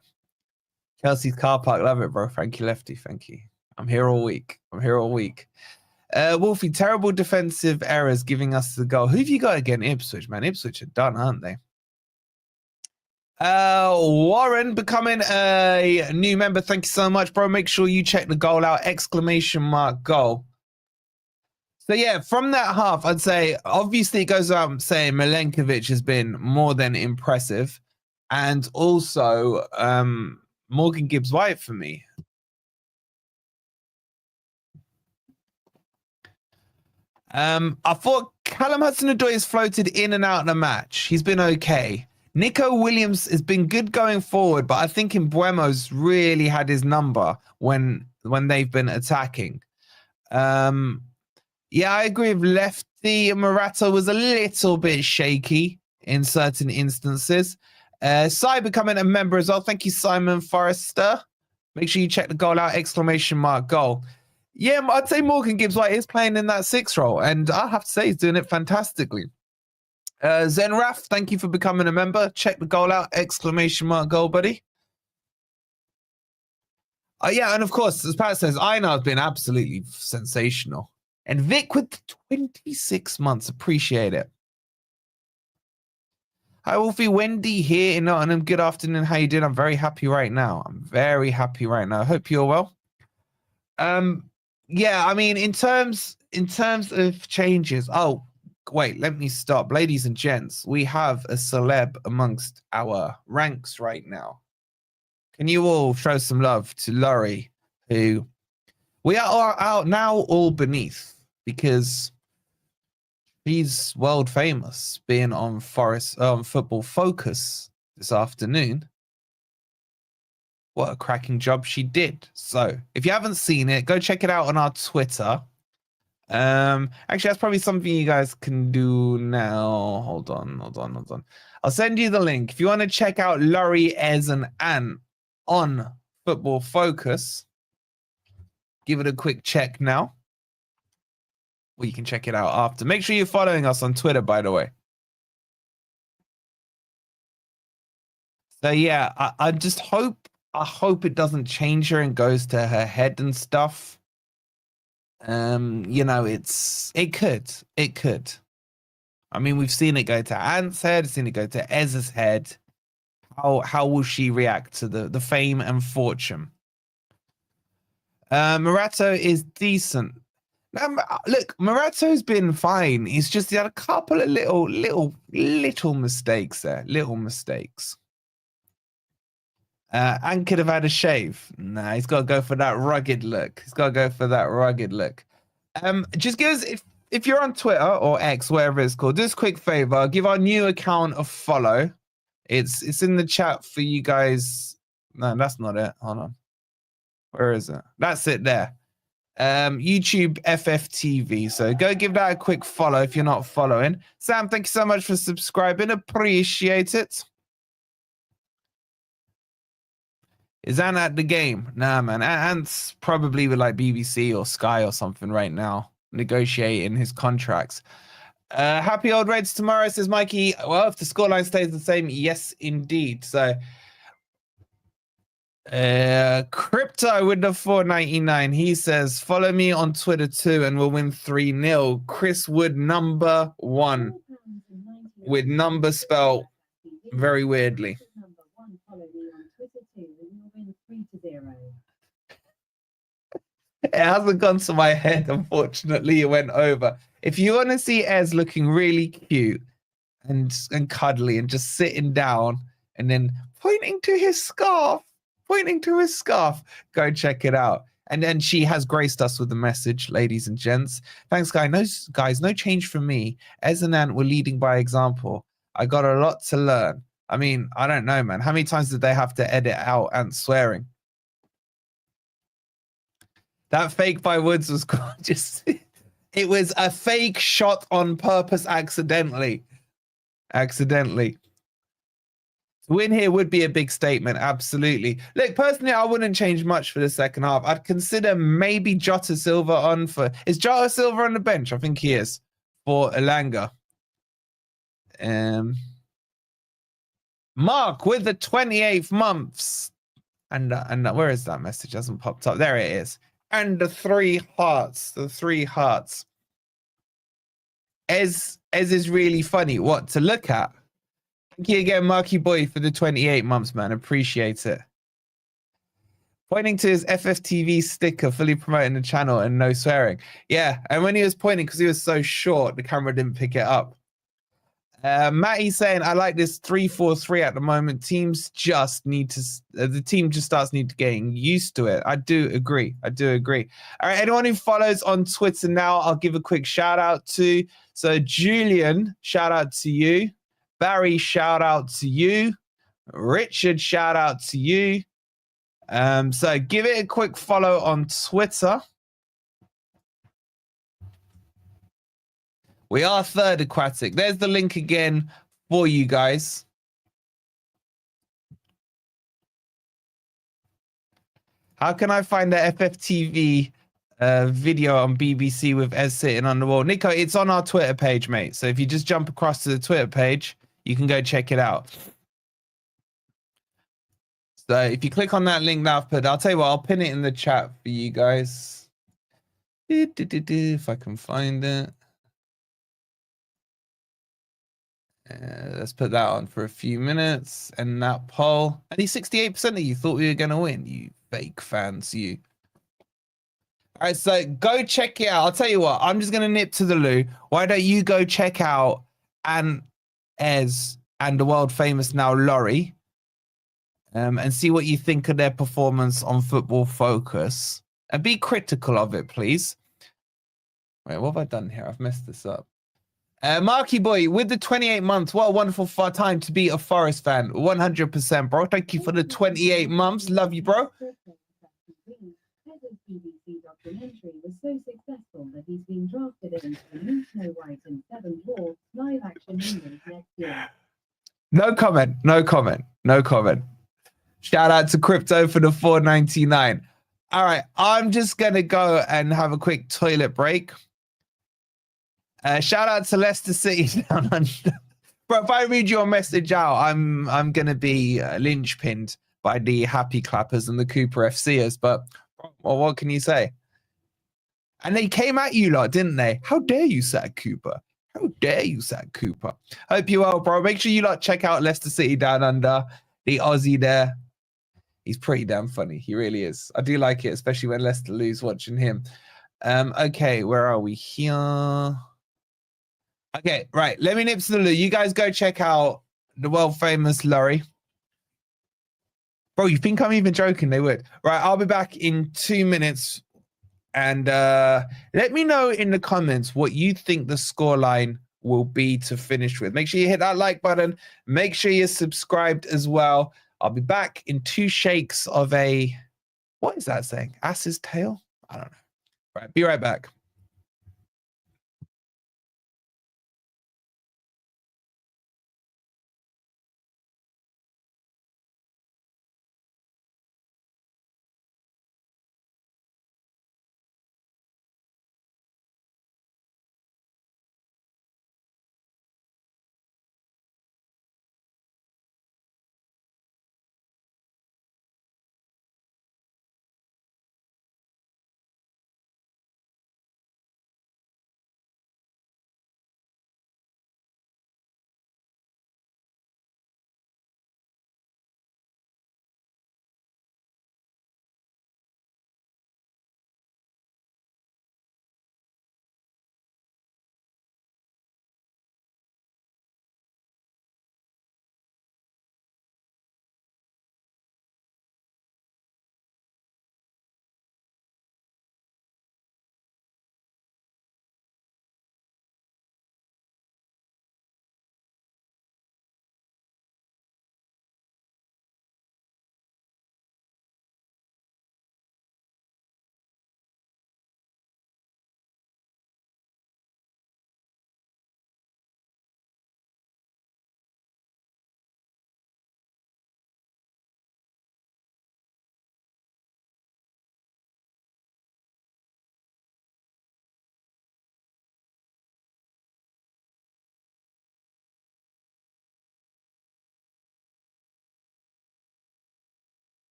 Chelsea's car park, love it, bro. Thank you, Lefty. Thank you. I'm here all week. Wolfie, terrible defensive errors giving us the goal. Who have you got again? Ipswich, man. Ipswich are done, aren't they? Warren becoming a new member. Thank you so much, bro. Make sure you check the goal out. Exclamation mark goal. So yeah, from that half, I'd say obviously it goes out saying Milenkovic has been more than impressive, and also Morgan Gibbs-White for me. I thought Callum Hudson-Odoi has floated in and out of the match. He's been okay. Nico Williams has been good going forward, but I think Mbuemo's really had his number when they've been attacking. Yeah, I agree with Lefty. Murata was a little bit shaky in certain instances. Sai becoming a member as well. Thank you, Simon Forrester. Make sure you check the goal out. Exclamation mark goal. Yeah, I'd say Morgan Gibbs-White is playing in that 6 role, and I have to say he's doing it fantastically. Zenraf, thank you for becoming a member. Check the goal out. Exclamation mark goal, buddy. Yeah, and of course, as Pat says, Einar's been absolutely sensational. And Vic with 26 months. Appreciate it. Hi, Wolfie. Wendy here in Nottingham. Good afternoon. How you doing? I'm very happy right now. I hope you're well. yeah, I mean, in terms of changes. Oh, wait, let me stop, ladies and gents. We have a celeb amongst our ranks right now. Can you all show some love to Laurie, who we are out now all beneath because she's world famous, being on Football Focus this afternoon. What a cracking job she did. So if you haven't seen it, go check it out on our Twitter. Actually, that's probably something you guys can do now. Hold on. I'll send you the link. If you want to check out Laurie, Ez, and Ant on Football Focus, give it a quick check now. Well, you can check it out after. Make sure you're following us on Twitter, by the way. So yeah, I just hope it doesn't change her and goes to her head and stuff. You know, it could. I mean, we've seen it go to Ant's head, seen it go to Ez's head. How will she react to the fame and fortune? Morato is decent. Look, Morato's been fine. He's just had a couple of little mistakes there. Little mistakes. And could have had a shave. Nah, he's got to go for that rugged look. Just give us, if you're on Twitter or X, whatever it's called, do us a quick favor. Give our new account a follow. It's in the chat for you guys. No, that's not it. Hold on. Where is it? That's it there. YouTube FFTV. So go give that a quick follow if you're not following. Sam, thank you so much for subscribing. Appreciate it. Is Ant at the game? Nah, man. Ant's probably with like BBC or Sky or something right now, negotiating his contracts. Happy old Reds tomorrow, says Mikey. Well, if the scoreline stays the same, yes, indeed. So, Crypto with the 4.99. He says, follow me on Twitter too, and we'll win 3-0. Chris Wood, number 1, with number spelled very weirdly. It hasn't gone to my head, unfortunately. It went over. If you want to see Ez looking really cute and cuddly and just sitting down and then pointing to his scarf, go check it out. And then she has graced us with the message, ladies and gents. Thanks, guys. No change from me. Ez and Ant were leading by example. I got a lot to learn. I mean, I don't know, man. How many times did they have to edit out Ant swearing? That fake by Woods was gorgeous. It was a fake shot on purpose accidentally. To win here would be a big statement, absolutely. Look, personally, I wouldn't change much for the second half. I'd consider maybe Jota Silva on for... Is Jota Silva on the bench? I think he is. For Elanga. Mark with the 28th months. And where is that message? It hasn't popped up. There it is. And the 3 hearts. Ez is really funny. What to look at? Thank you again, Marky Boy, for the 28 months, man. Appreciate it. Pointing to his FFTV sticker, fully promoting the channel and no swearing. Yeah, and when he was pointing, because he was so short, the camera didn't pick it up. Matty's saying, I like this 3-4-3 at the moment. Teams just need to, the team just starts need to getting used to it. I do agree. All right, anyone who follows on Twitter now, I'll give a quick shout out to. So Julian, shout out to you. Barry, shout out to you. Richard, shout out to you. So give it a quick follow on Twitter. We are third aquatic. There's the link again for you guys. How can I find the FFTV video on BBC with Ez sitting on the wall? Nico, it's on our Twitter page, mate. So if you just jump across to the Twitter page, you can go check it out. So if you click on that link that I've put, I'll tell you what, I'll pin it in the chat for you guys. If I can find it. Let's put that on for a few minutes. And that poll. Only 68% of you thought we were going to win. You fake fans, you. All right, so go check it out. I'll tell you what, I'm just going to nip to the loo. Why don't you go check out Ez and the world famous now Laurie and see what you think of their performance on Football Focus. And be critical of it, please. Wait, what have I done here? I've messed this up. Marky boy, with the 28 months, what a wonderful far time to be a Forest fan. 100%, bro. Thank you for the 28 months. Love you, bro. BBC documentary was so successful that he's been drafted into the new Snow White and Seven Dwarfs live action remake next year. No comment. No comment. No comment. Shout out to Crypto for the $4.99. All right, I'm just gonna go and have a quick toilet break. Shout out to Leicester City down under. Bro, if I read your message out, I'm gonna be lynch-pinned by the Happy Clappers and the Cooper FCers. But well, what can you say? And they came at you lot, didn't they? How dare you, Zach Cooper? How dare you, Zach Cooper? Hope you well, bro. Make sure you lot check out Leicester City down under. The Aussie there. He's pretty damn funny. He really is. I do like it, especially when Leicester lose watching him. Okay, where are we here? Okay, right. Let me nip to the loo. You guys go check out the world famous Laurie. Bro, you think I'm even joking? They would. Right, I'll be back in 2 minutes. And let me know in the comments what you think the scoreline will be to finish with. Make sure you hit that like button. Make sure you're subscribed as well. I'll be back in 2 shakes of a... What is that saying? Ass's tail? I don't know. Right, be right back.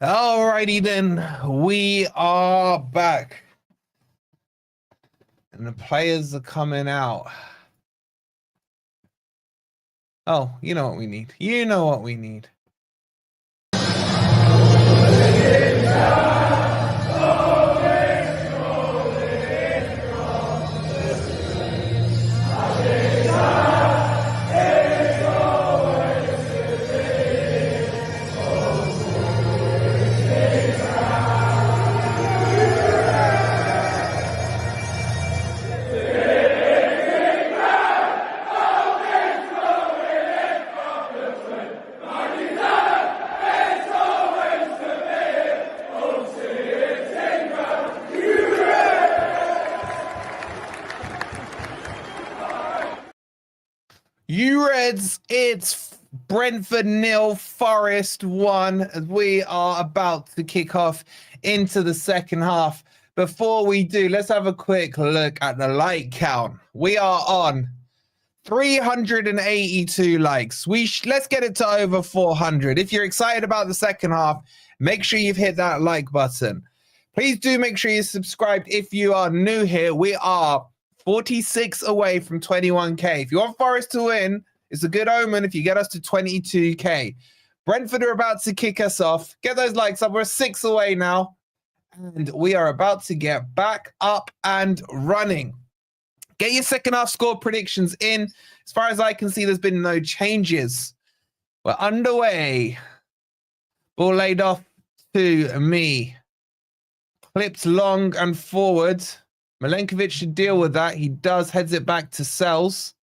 Alrighty then, we are back. And the players are coming out. Oh, you know what we need. You know what we need. You Reds, it's Brentford 0, Forest 1, as we are about to kick off into the second half. Before we do, let's have a quick look at the like count. We are on 382 likes. Let's get it to over 400. If you're excited about the second half, make sure you've hit that like button. Please do make sure you're subscribed if you are new here. We are 46 away from 21k. If you want Forest to win, it's a good omen if you get us to 22k. Brentford are about to kick us off. Get those likes up. We're 6 away now. And we are about to get back up and running. Get your second half score predictions in. As far as I can see, there's been no changes. We're underway. Ball laid off to me. Clipped long and forward. Milenkovic should deal with that. He does, heads it back to Sells.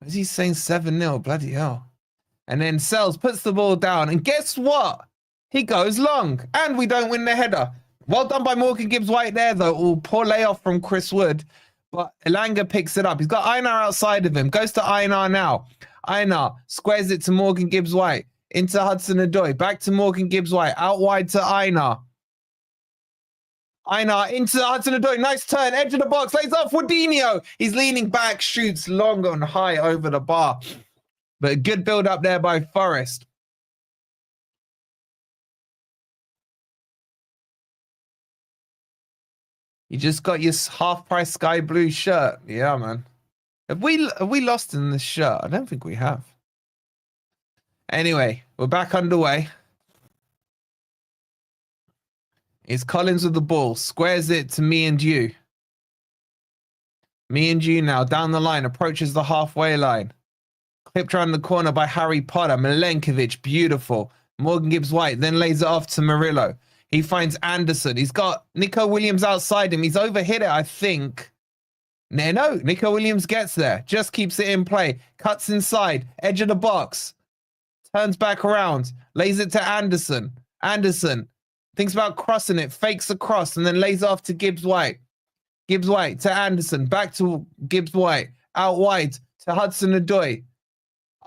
Is he saying 7-0? Bloody hell. And then Sells puts the ball down. And guess what? He goes long. And we don't win the header. Well done by Morgan Gibbs-White there, though. Ooh, poor layoff from Chris Wood. But Elanga picks it up. He's got Einar outside of him. Goes to Einar now. Einar squares it to Morgan Gibbs-White. Into Hudson-Odoi. Back to Morgan Gibbs-White. Out wide to Einar. Einar into Hudson-Odoi. Nice turn. Edge of the box. Lays off Woodinho. He's leaning back. Shoots long and high over the bar. But a good build up there by Forest. You just got your half-price sky blue shirt. Yeah, man. Have we lost in this shirt? I don't think we have. Anyway, we're back underway. It's Collins with the ball. Squares it to me and you. Me and you now. Down the line. Approaches the halfway line. Clipped around the corner by Harry Potter. Milenkovic. Beautiful. Morgan Gibbs-White. Then lays it off to Murillo. He finds Anderson. He's got Nico Williams outside him. He's overhit it, I think. No. Nico Williams gets there. Just keeps it in play. Cuts inside. Edge of the box. Turns back around. Lays it to Anderson. Anderson. Thinks about crossing it, fakes a cross, and then lays off to Gibbs-White. Gibbs-White to Anderson, back to Gibbs-White, out wide to Hudson-Odoi.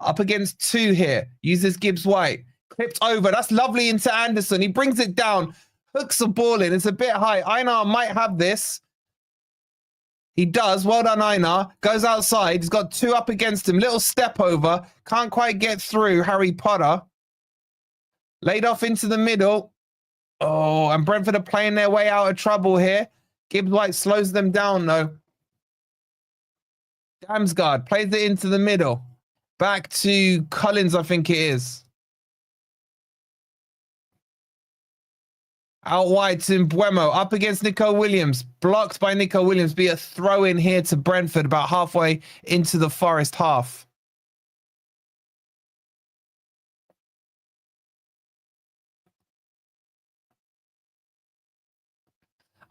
Up against 2 here, uses Gibbs-White. Clipped over, that's lovely into Anderson. He brings it down, hooks the ball in. It's a bit high. Einar might have this. He does, well done Einar. Goes outside, he's got 2 up against him. Little step over, can't quite get through Harry Potter. Laid off into the middle. Oh, and Brentford are playing their way out of trouble here. Gibbs-White slows them down, though. Damsgaard plays it into the middle. Back to Collins, I think it is. Out wide to Mbuemo. Up against Nico Williams. Blocked by Nico Williams. Be a throw in here to Brentford about halfway into the Forest half.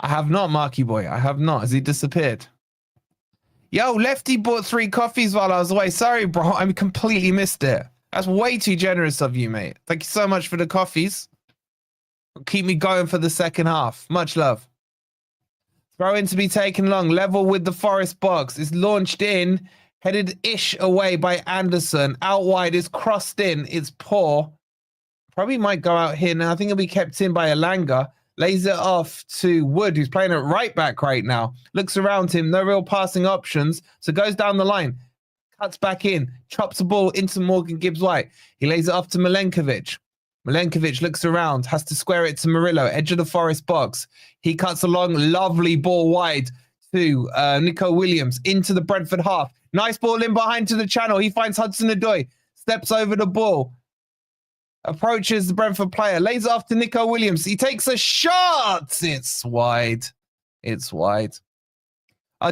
I have not, Marky Boy. I have not. Has he disappeared? Yo, Lefty bought 3 coffees while I was away. Sorry, bro. I completely missed it. That's way too generous of you, mate. Thank you so much for the coffees. Keep me going for the second half. Much love. Throw in to be taken long. Level with the Forest box. It's launched in. Headed-ish away by Anderson. Out wide is crossed in. It's poor. Probably might go out here now. I think it'll be kept in by Elanga. Lays it off to Wood, who's playing at right back right now. Looks around him. No real passing options. So goes down the line. Cuts back in. Chops the ball into Morgan Gibbs-White. He lays it off to Milenkovic. Milenkovic looks around, has to square it to Murillo, edge of the Forest box. He cuts along, lovely ball wide to Nico Williams into the Brentford half. Nice ball in behind to the channel. He finds Hudson-Odoi, steps over the ball, approaches the Brentford player, lays it off to Nico Williams. He takes a shot. It's wide. It's wide.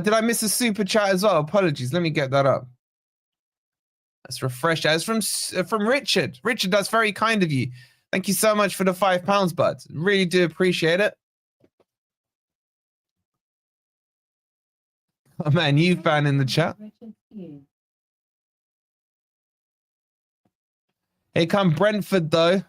Did I miss a super chat as well? Apologies. Let me get that up. Let's refresh that. It's from Richard. Richard, that's very kind of you. Thank you so much for the £5, bud. Really do appreciate it. Oh, man, you fan in the chat. Here come Brentford, though,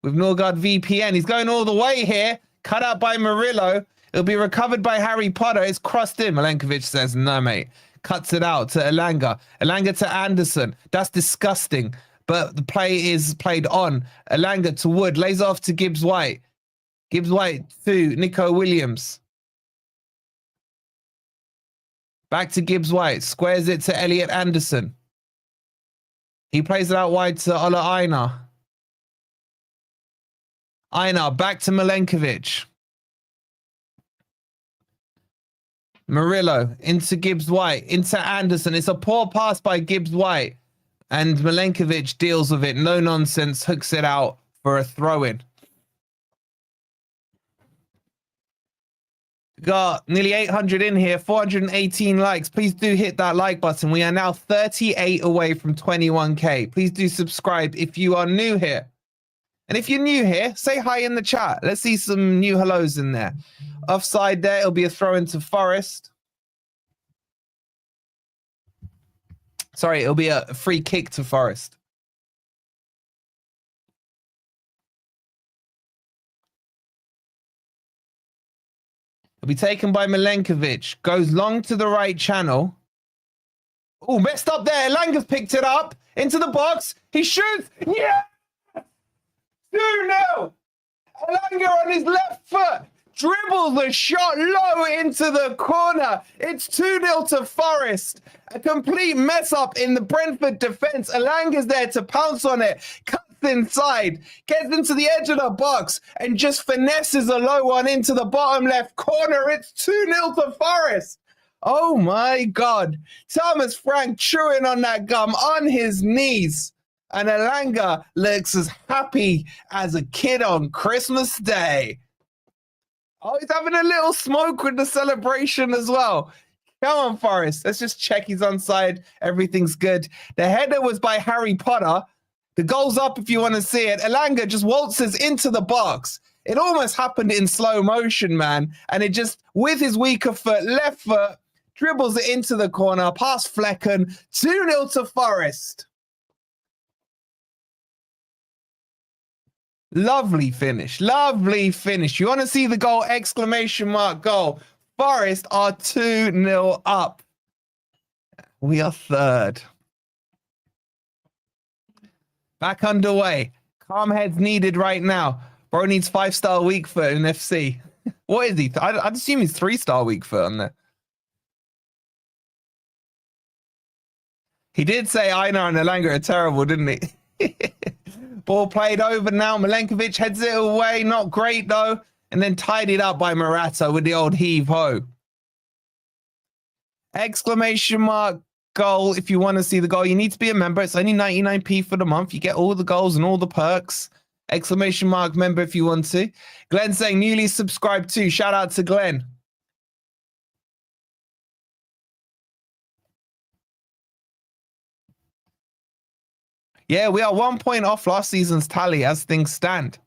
with Norgard VPN. He's going all the way here. Cut out by Murillo. It'll be recovered by Harry Potter. It's crossed in. Milenkovic says, no, mate. Cuts it out to Elanga. Elanga to Anderson. That's disgusting. But the play is played on. Elanga to Wood. Lays off to Gibbs-White. Gibbs-White to Nico Williams. Back to Gibbs-White. Squares it to Elliot Anderson. He plays it out wide to Ola Einar. Einar back to Milenkovic. Murillo into Gibbs-White, into Anderson. It's a poor pass by Gibbs-White. And Milenkovic deals with it. No nonsense. Hooks it out for a throw-in. Got nearly 800 in here. 418 likes. Please do hit that like button. We are now 38 away from 21k. Please do subscribe if you are new here. And if you're new here, say hi in the chat. Let's see some new hellos in there. Offside there. It'll be a throw into Forest. Sorry, it'll be a free kick to Forest. It'll be taken by Milenkovic. Goes long to the right channel. Oh, messed up there. Elanga's picked it up. Into the box. He shoots. Yeah! 2-0. Elanga on his left foot. Dribbles the shot low into the corner. It's 2-0 to Forest. A complete mess up in the Brentford defense. Elanga's there to pounce on it. Cuts inside. Gets into the edge of the box and just finesses a low one into the bottom left corner. It's 2-0 to Forest. Oh my God. Thomas Frank chewing on that gum on his knees. And Elanga looks as happy as a kid on Christmas Day. Oh, he's having a little smoke with the celebration as well. Come on, Forest. Let's just check he's onside. Everything's good. The header was by Harry Potter. The goal's up if you want to see it. Elanga just waltzes into the box. It almost happened in slow motion, man. And it just, with his weaker foot, left foot, dribbles it into the corner, past Flecken. 2-0 to Forest. Lovely finish. Lovely finish. You want to see the goal? Exclamation mark goal. Forest are 2-0 up. We are third. Back underway. Calm heads needed right now. Bro needs 5-star weak foot in FC. What is he? I'd assume he's 3-star weak foot on there. He did say Einar and Elanga are terrible, didn't he? Ball played over now. Milenkovic heads it away. Not great, though. And then tidied up by Morata with the old heave-ho. Exclamation mark goal. If you want to see the goal, you need to be a member. It's only 99p for the month. You get all the goals and all the perks. Exclamation mark member if you want to. Glenn saying newly subscribed too. Shout out to Glenn. Yeah, we are 1 point off last season's tally as things stand.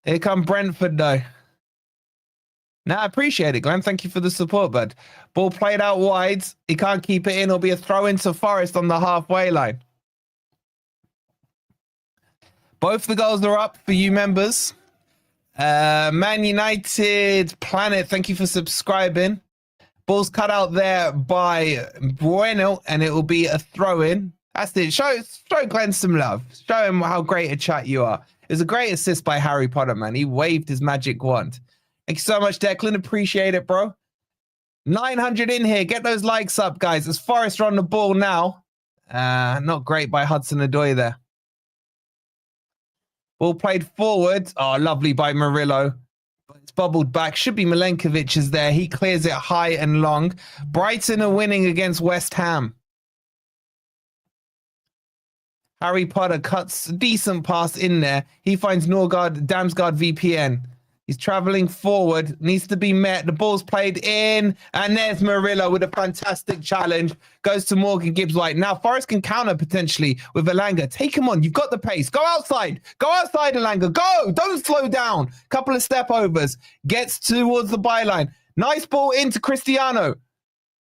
Here come Brentford, though. Now, I appreciate it, Glenn. Thank you for the support, bud. Ball played out wide. He can't keep it in. It'll be a throw into Forest on the halfway line. Both the goals are up for you members. Man United Planet, thank you for subscribing. Ball's cut out there by Bueno, and it will be a throw-in. That's it. Show Glenn some love. Show him how great a chat you are. It was a great assist by Harry Potter, man. He waved his magic wand. Thank you so much, Declan. Appreciate it, bro. 900 in here. Get those likes up, guys. As Forest are on the ball now. Not great by Hudson-Odoi there. Ball played forward. Oh, lovely by Murillo. It's bubbled back. Should be Milenkovic is there. He clears it high and long. Brighton are winning against West Ham. Harry Potter cuts a decent pass in there. He finds Damsgaard VPN. He's traveling forward, needs to be met. The ball's played in, and there's Murillo with a fantastic challenge. Goes to Morgan Gibbs-White. Now Forest can counter potentially with Elanga. Take him on. You've got the pace. Go outside. Go outside, Elanga. Go. Don't slow down. Couple of step overs. Gets towards the byline. Nice ball into Cristiano.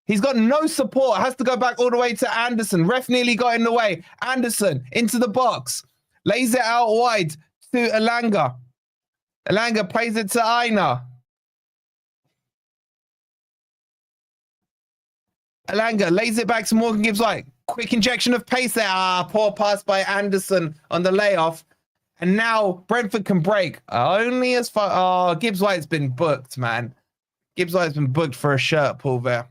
He's got no support. Has to go back all the way to Anderson. Ref nearly got in the way. Anderson into the box. Lays it out wide to Elanga. Elanga plays it to Aina. Elanga lays it back to Morgan Gibbs-White. Quick injection of pace there. Poor pass by Anderson on the layoff. And now Brentford can break. Only as far... Oh, Gibbs-White's been booked, man. Gibbs-White's been booked for a shirt pull there.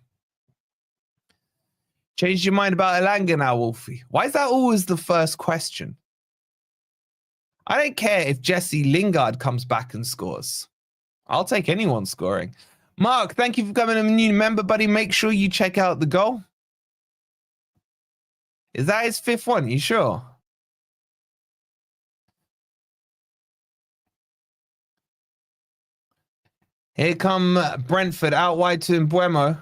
Changed your mind about Elanga now, Wolfie? Why is that always the first question? I don't care if Jesse Lingard comes back and scores. I'll take anyone scoring. Mark, thank you for becoming a new member, buddy. Make sure you check out the goal. Is that his 5th one? You sure? Here come Brentford out wide to Mbuemo.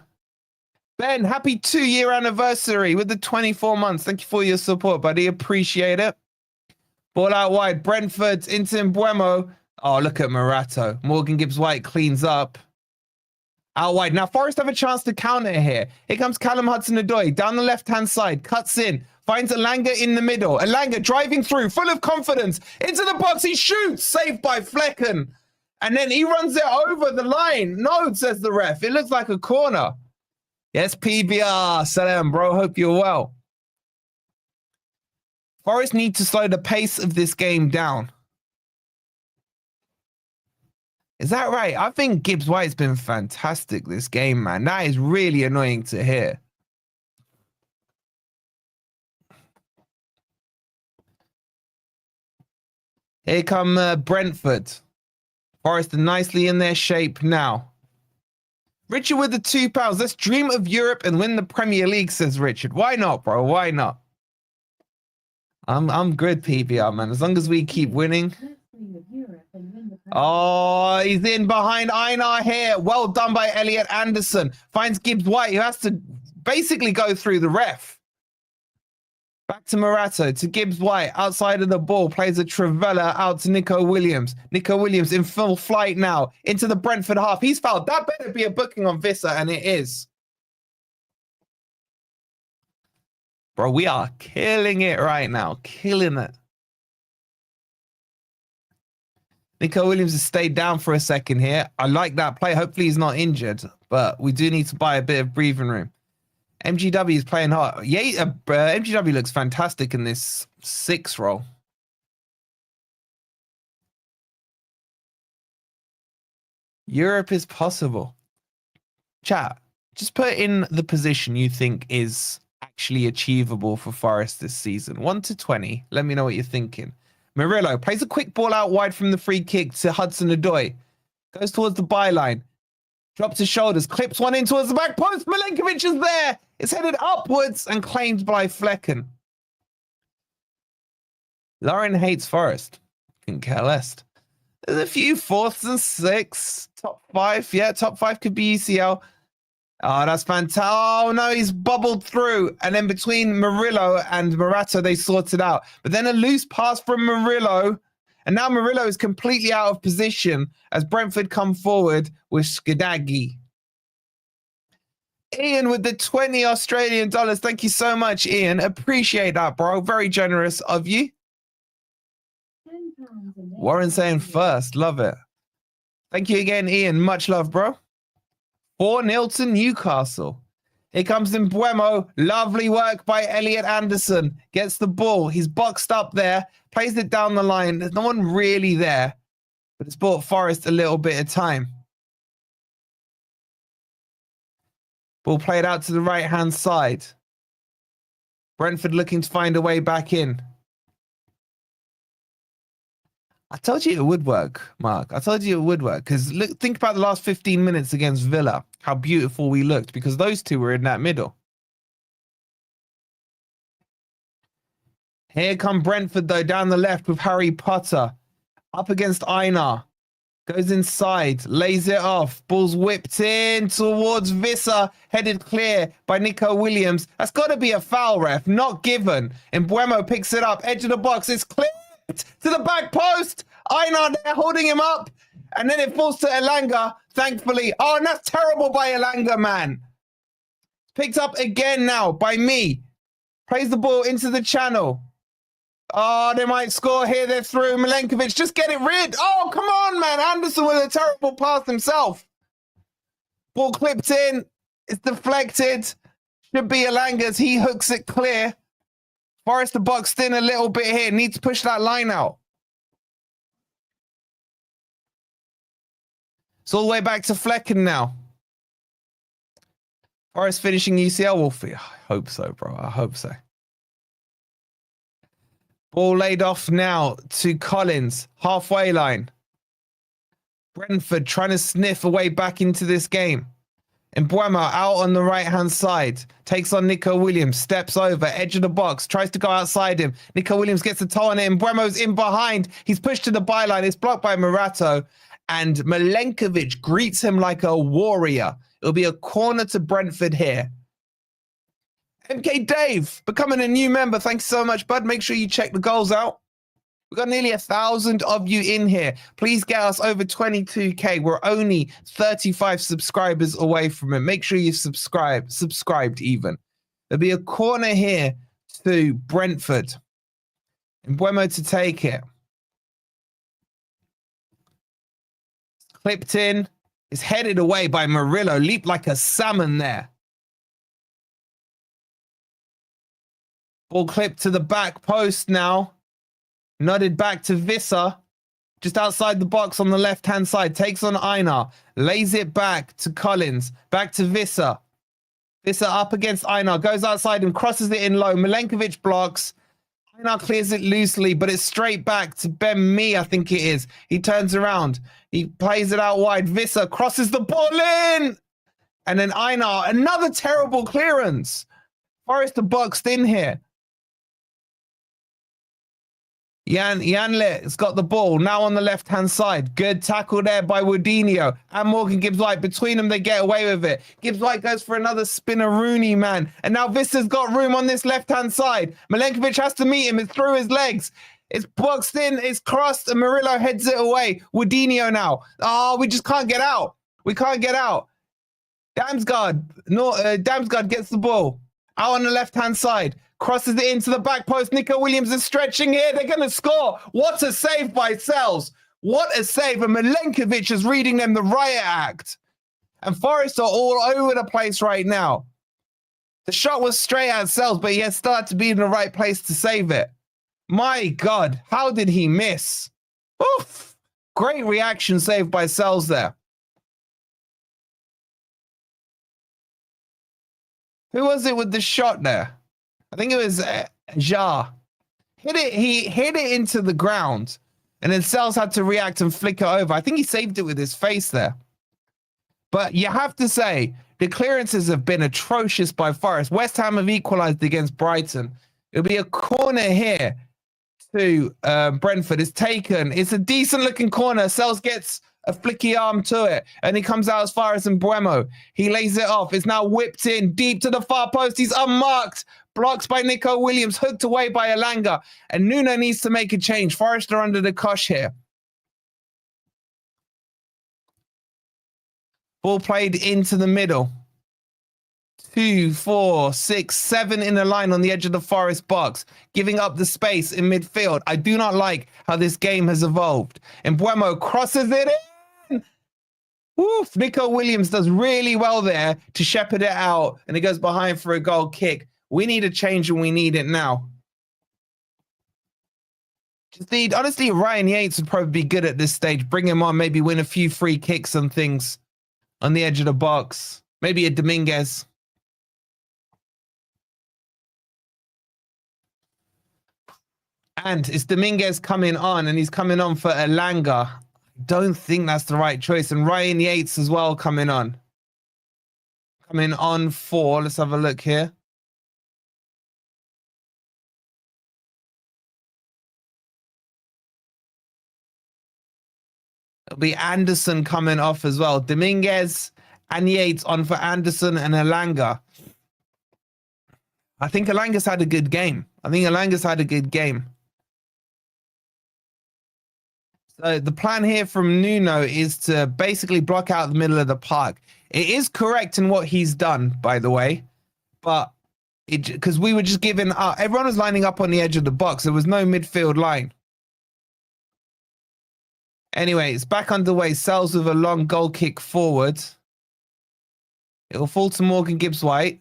Ben, happy 2-year anniversary with the 24 months. Thank you for your support, buddy. Appreciate it. Ball out wide. Brentford into Mbuemo. Oh, look at Morato. Morgan Gibbs-White cleans up. Out wide. Now, Forest have a chance to counter here. Here comes Callum Hudson-Odoi down the left-hand side. Cuts in. Finds Elanga in the middle. Elanga driving through. Full of confidence. Into the box. He shoots. Saved by Flecken. And then he runs it over the line. No, says the ref. It looks like a corner. Yes, PBR. Salam, bro. Hope you're well. Forest need to slow the pace of this game down. Is that right? I think Gibbs-White's been fantastic this game, man. That is really annoying to hear. Here come Brentford. Forest are nicely in their shape now. Richard with the £2. Let's dream of Europe and win the Premier League, says Richard. Why not, bro? Why not? I'm good, PBR, man. As long as we keep winning. Oh, he's in behind Einar here. Well done by Elliot Anderson. Finds Gibbs-White, who has to basically go through the ref. Back to Morato, to Gibbs-White. Outside of the ball, plays a Trivella out to Nico Williams. Nico Williams in full flight now. Into the Brentford half. He's fouled. That better be a booking on Vissa, and it is. Bro, we are killing it right now. Killing it. Nico Williams has stayed down for a second here. I like that play. Hopefully he's not injured, but we do need to buy a bit of breathing room. MGW is playing hard. Yeah, MGW looks fantastic in this 6 role. Europe is possible. Chat, just put in the position you think is actually achievable for Forest this season. 1 to 20. Let me know what you're thinking. Murillo plays a quick ball out wide from the free kick to Hudson-Odoi. Goes towards the byline. Drops his shoulders. Clips one in towards the back post. Milenkovic is there. It's headed upwards and claimed by Flecken. Lauren hates Forest. Couldn't care less. There's a few 4th and 6th. Top 5. Yeah, top 5 could be UCL. Oh, that's fantastic. Oh, no, he's bubbled through. And then between Murillo and Morato, they sorted out. But then a loose pass from Murillo. And now Murillo is completely out of position as Brentford come forward with Skidaghi. Ian with the 20 Australian dollars. Thank you so much, Ian. Appreciate that, bro. Very generous of you. Warren saying first. Love it. Thank you again, Ian. Much love, bro. 4-0 to Newcastle. Here comes Mbuemo. Lovely work by Elliot Anderson. Gets the ball. He's boxed up there. Plays it down the line. There's no one really there. But it's bought Forest a little bit of time. Ball played out to the right-hand side. Brentford looking to find a way back in. I told you it would work, Mark. I told you it would work. Because look, think about the last 15 minutes against Villa. How beautiful we looked. Because those two were in that middle. Here come Brentford, though, down the left with Harry Potter. Up against Einar. Goes inside. Lays it off. Ball's whipped in towards Visser. Headed clear by Nico Williams. That's got to be a foul, ref. Not given. Mbuemo picks it up. Edge of the box. It's clipped to the back post. Einar there holding him up. And then it falls to Elanga, thankfully. Oh, and that's terrible by Elanga, man. Picked up again now by me. Plays the ball into the channel. Oh, they might score here. They're through. Milenkovic, just get it rid. Oh, come on, man. Anderson with a terrible pass himself. Ball clipped in. It's deflected. Should be Elanga's. He hooks it clear. Forrester boxed in a little bit here. Needs to push that line out. It's all the way back to Flecken now. Forrest finishing UCL, Wolfie. I hope so, bro. I hope so. Ball laid off now to Collins. Halfway line. Brentford trying to sniff a way back into this game. Mbuemo out on the right-hand side. Takes on Nico Williams. Steps over. Edge of the box. Tries to go outside him. Nico Williams gets a toe on it. Mbuemo's in behind. He's pushed to the byline. It's blocked by Morato. And Milenkovic greets him like a warrior. It'll be a corner to Brentford here. MK Dave, becoming a new member. Thanks so much, bud. Make sure you check the goals out. We've got nearly 1,000 of you in here. Please get us over 22K. We're only 35 subscribers away from it. Make sure you subscribed even. There'll be a corner here to Brentford. Mbuemo to take it. Clipped in. It's headed away by Murillo. Leaped like a salmon there. Ball clipped to the back post now. Nodded back to Visser. Just outside the box on the left-hand side. Takes on Einar. Lays it back to Collins. Back to Visser. Visser up against Einar. Goes outside and crosses it in low. Milenkovic blocks. Einar clears it loosely, but it's straight back to Ben Mee, I think it is. He turns around. He plays it out wide. Visser crosses the ball in. And then Einar, another terrible clearance. Forrester boxed in here. Yanle has got the ball now on the left-hand side. Good tackle there by Woodinho and Morgan Gibbs-White. Between them, they get away with it. Gibbs-White goes for another spinner-Rooney, man. And now Vista's got room on this left-hand side. Milenkovic has to meet him. It's through his legs. It's boxed in. It's crossed. And Murillo heads it away. Woodinho now. Oh, we just can't get out. We can't get out. Damsgaard gets the ball. Out on the left-hand side. Crosses it into the back post. Nico Williams is stretching here. They're going to score. What a save by Sells. What a save. And Milenkovic is reading them the riot act. And Forest are all over the place right now. The shot was straight at Sells, but he has started to be in the right place to save it. My God, how did he miss? Oof. Great reaction save by Sells there. Who was it with the shot there? I think it was Ja. He hit it into the ground, and then Sells had to react and flick it over. I think he saved it with his face there. But you have to say, the clearances have been atrocious by Forest. West Ham have equalised against Brighton. It'll be a corner here to Brentford. It's taken. It's a decent-looking corner. Sells gets a flicky arm to it, and he comes out as far as Mbuemo. He lays it off. It's now whipped in deep to the far post. He's unmarked. Blocks by Nico Williams, hooked away by Elanga. And Nuno needs to make a change. Forest are under the cosh here. Ball played into the middle. 2, 4, 6, 7 in a line on the edge of the Forest box, giving up the space in midfield. I do not like how this game has evolved. Mbuemo crosses it in. Woof. Nico Williams does really well there to shepherd it out, and it goes behind for a goal kick. We need a change, and we need it now. Honestly, Ryan Yates would probably be good at this stage. Bring him on, maybe win a few free kicks and things on the edge of the box. Maybe a Dominguez. And it's Dominguez coming on, and he's coming on for Elanga. Don't think that's the right choice. And Ryan Yates as well coming on. Coming on for, let's have a look here. It'll be Anderson coming off as well. Dominguez and Yates on for Anderson and Elanga. I think Elanga's had a good game. So the plan here from Nuno is to basically block out the middle of the park. It is correct in what he's done, by the way, but because we were just giving up. Everyone was lining up on the edge of the box. There was no midfield line. Anyway, it's back underway. Sells with a long goal kick forward. It'll fall to Morgan Gibbs-White.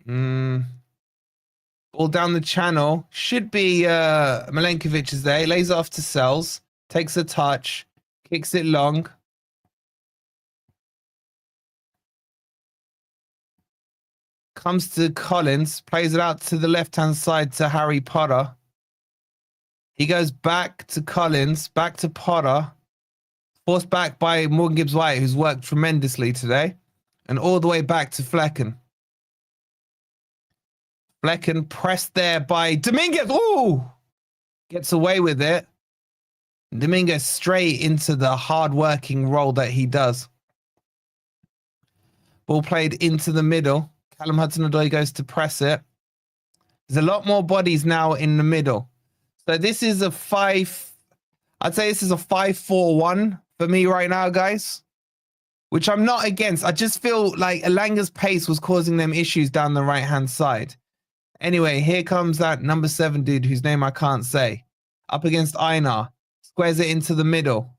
Ball down the channel. Should be Milenkovic is there. He lays it off to Sells. Takes a touch. Kicks it long. Comes to Collins. Plays it out to the left-hand side to Harry Potter. He goes back to Collins. Back to Potter. Forced back by Morgan Gibbs-White, who's worked tremendously today. And all the way back to Flecken. Flecken pressed there by Dominguez. Ooh! Gets away with it. Dominguez straight into the hard-working role that he does. Ball played into the middle. Callum Hudson-Odoi goes to press it. There's a lot more bodies now in the middle. So this is a 5-4-1 for me right now, guys. Which I'm not against. I just feel like Elanga's pace was causing them issues down the right-hand side. Anyway, here comes that number 7 dude whose name I can't say. Up against Einar. Squares it into the middle.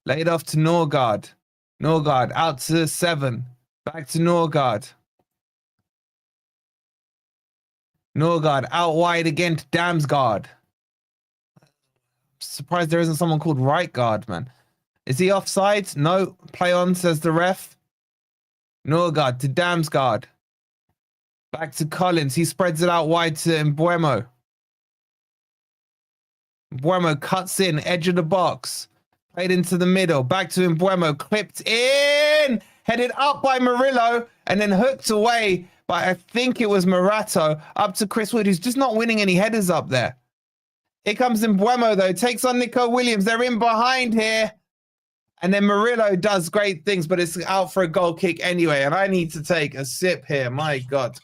Laid off to Norgard. Norgard out to 7. Back to Norgard. Norgard out wide again to Damsgaard. Surprised there isn't someone called right guard, man. Is he offside? No. Play on, says the ref. Norgard to Damsgaard. Back to Collins. He spreads it out wide to Mbuemo. Mbuemo cuts in, edge of the box. Played into the middle. Back to Mbuemo. Clipped in. Headed up by Murillo. And then hooked away by, I think it was Morato. Up to Chris Wood, who's just not winning any headers up there. Here comes Mbuemo, though. Takes on Nico Williams. They're in behind here. And then Murillo does great things, but it's out for a goal kick anyway. And I need to take a sip here. My God.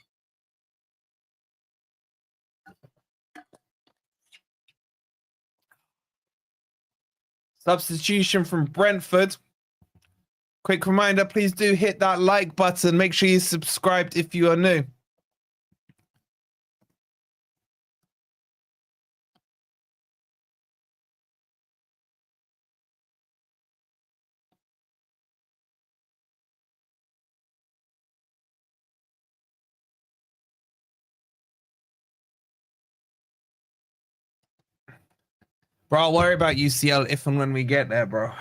Substitution from Brentford. Quick reminder, please do hit that like button. Make sure you're subscribed if you are new. Bro, I'll worry about UCL if and when we get there, bro.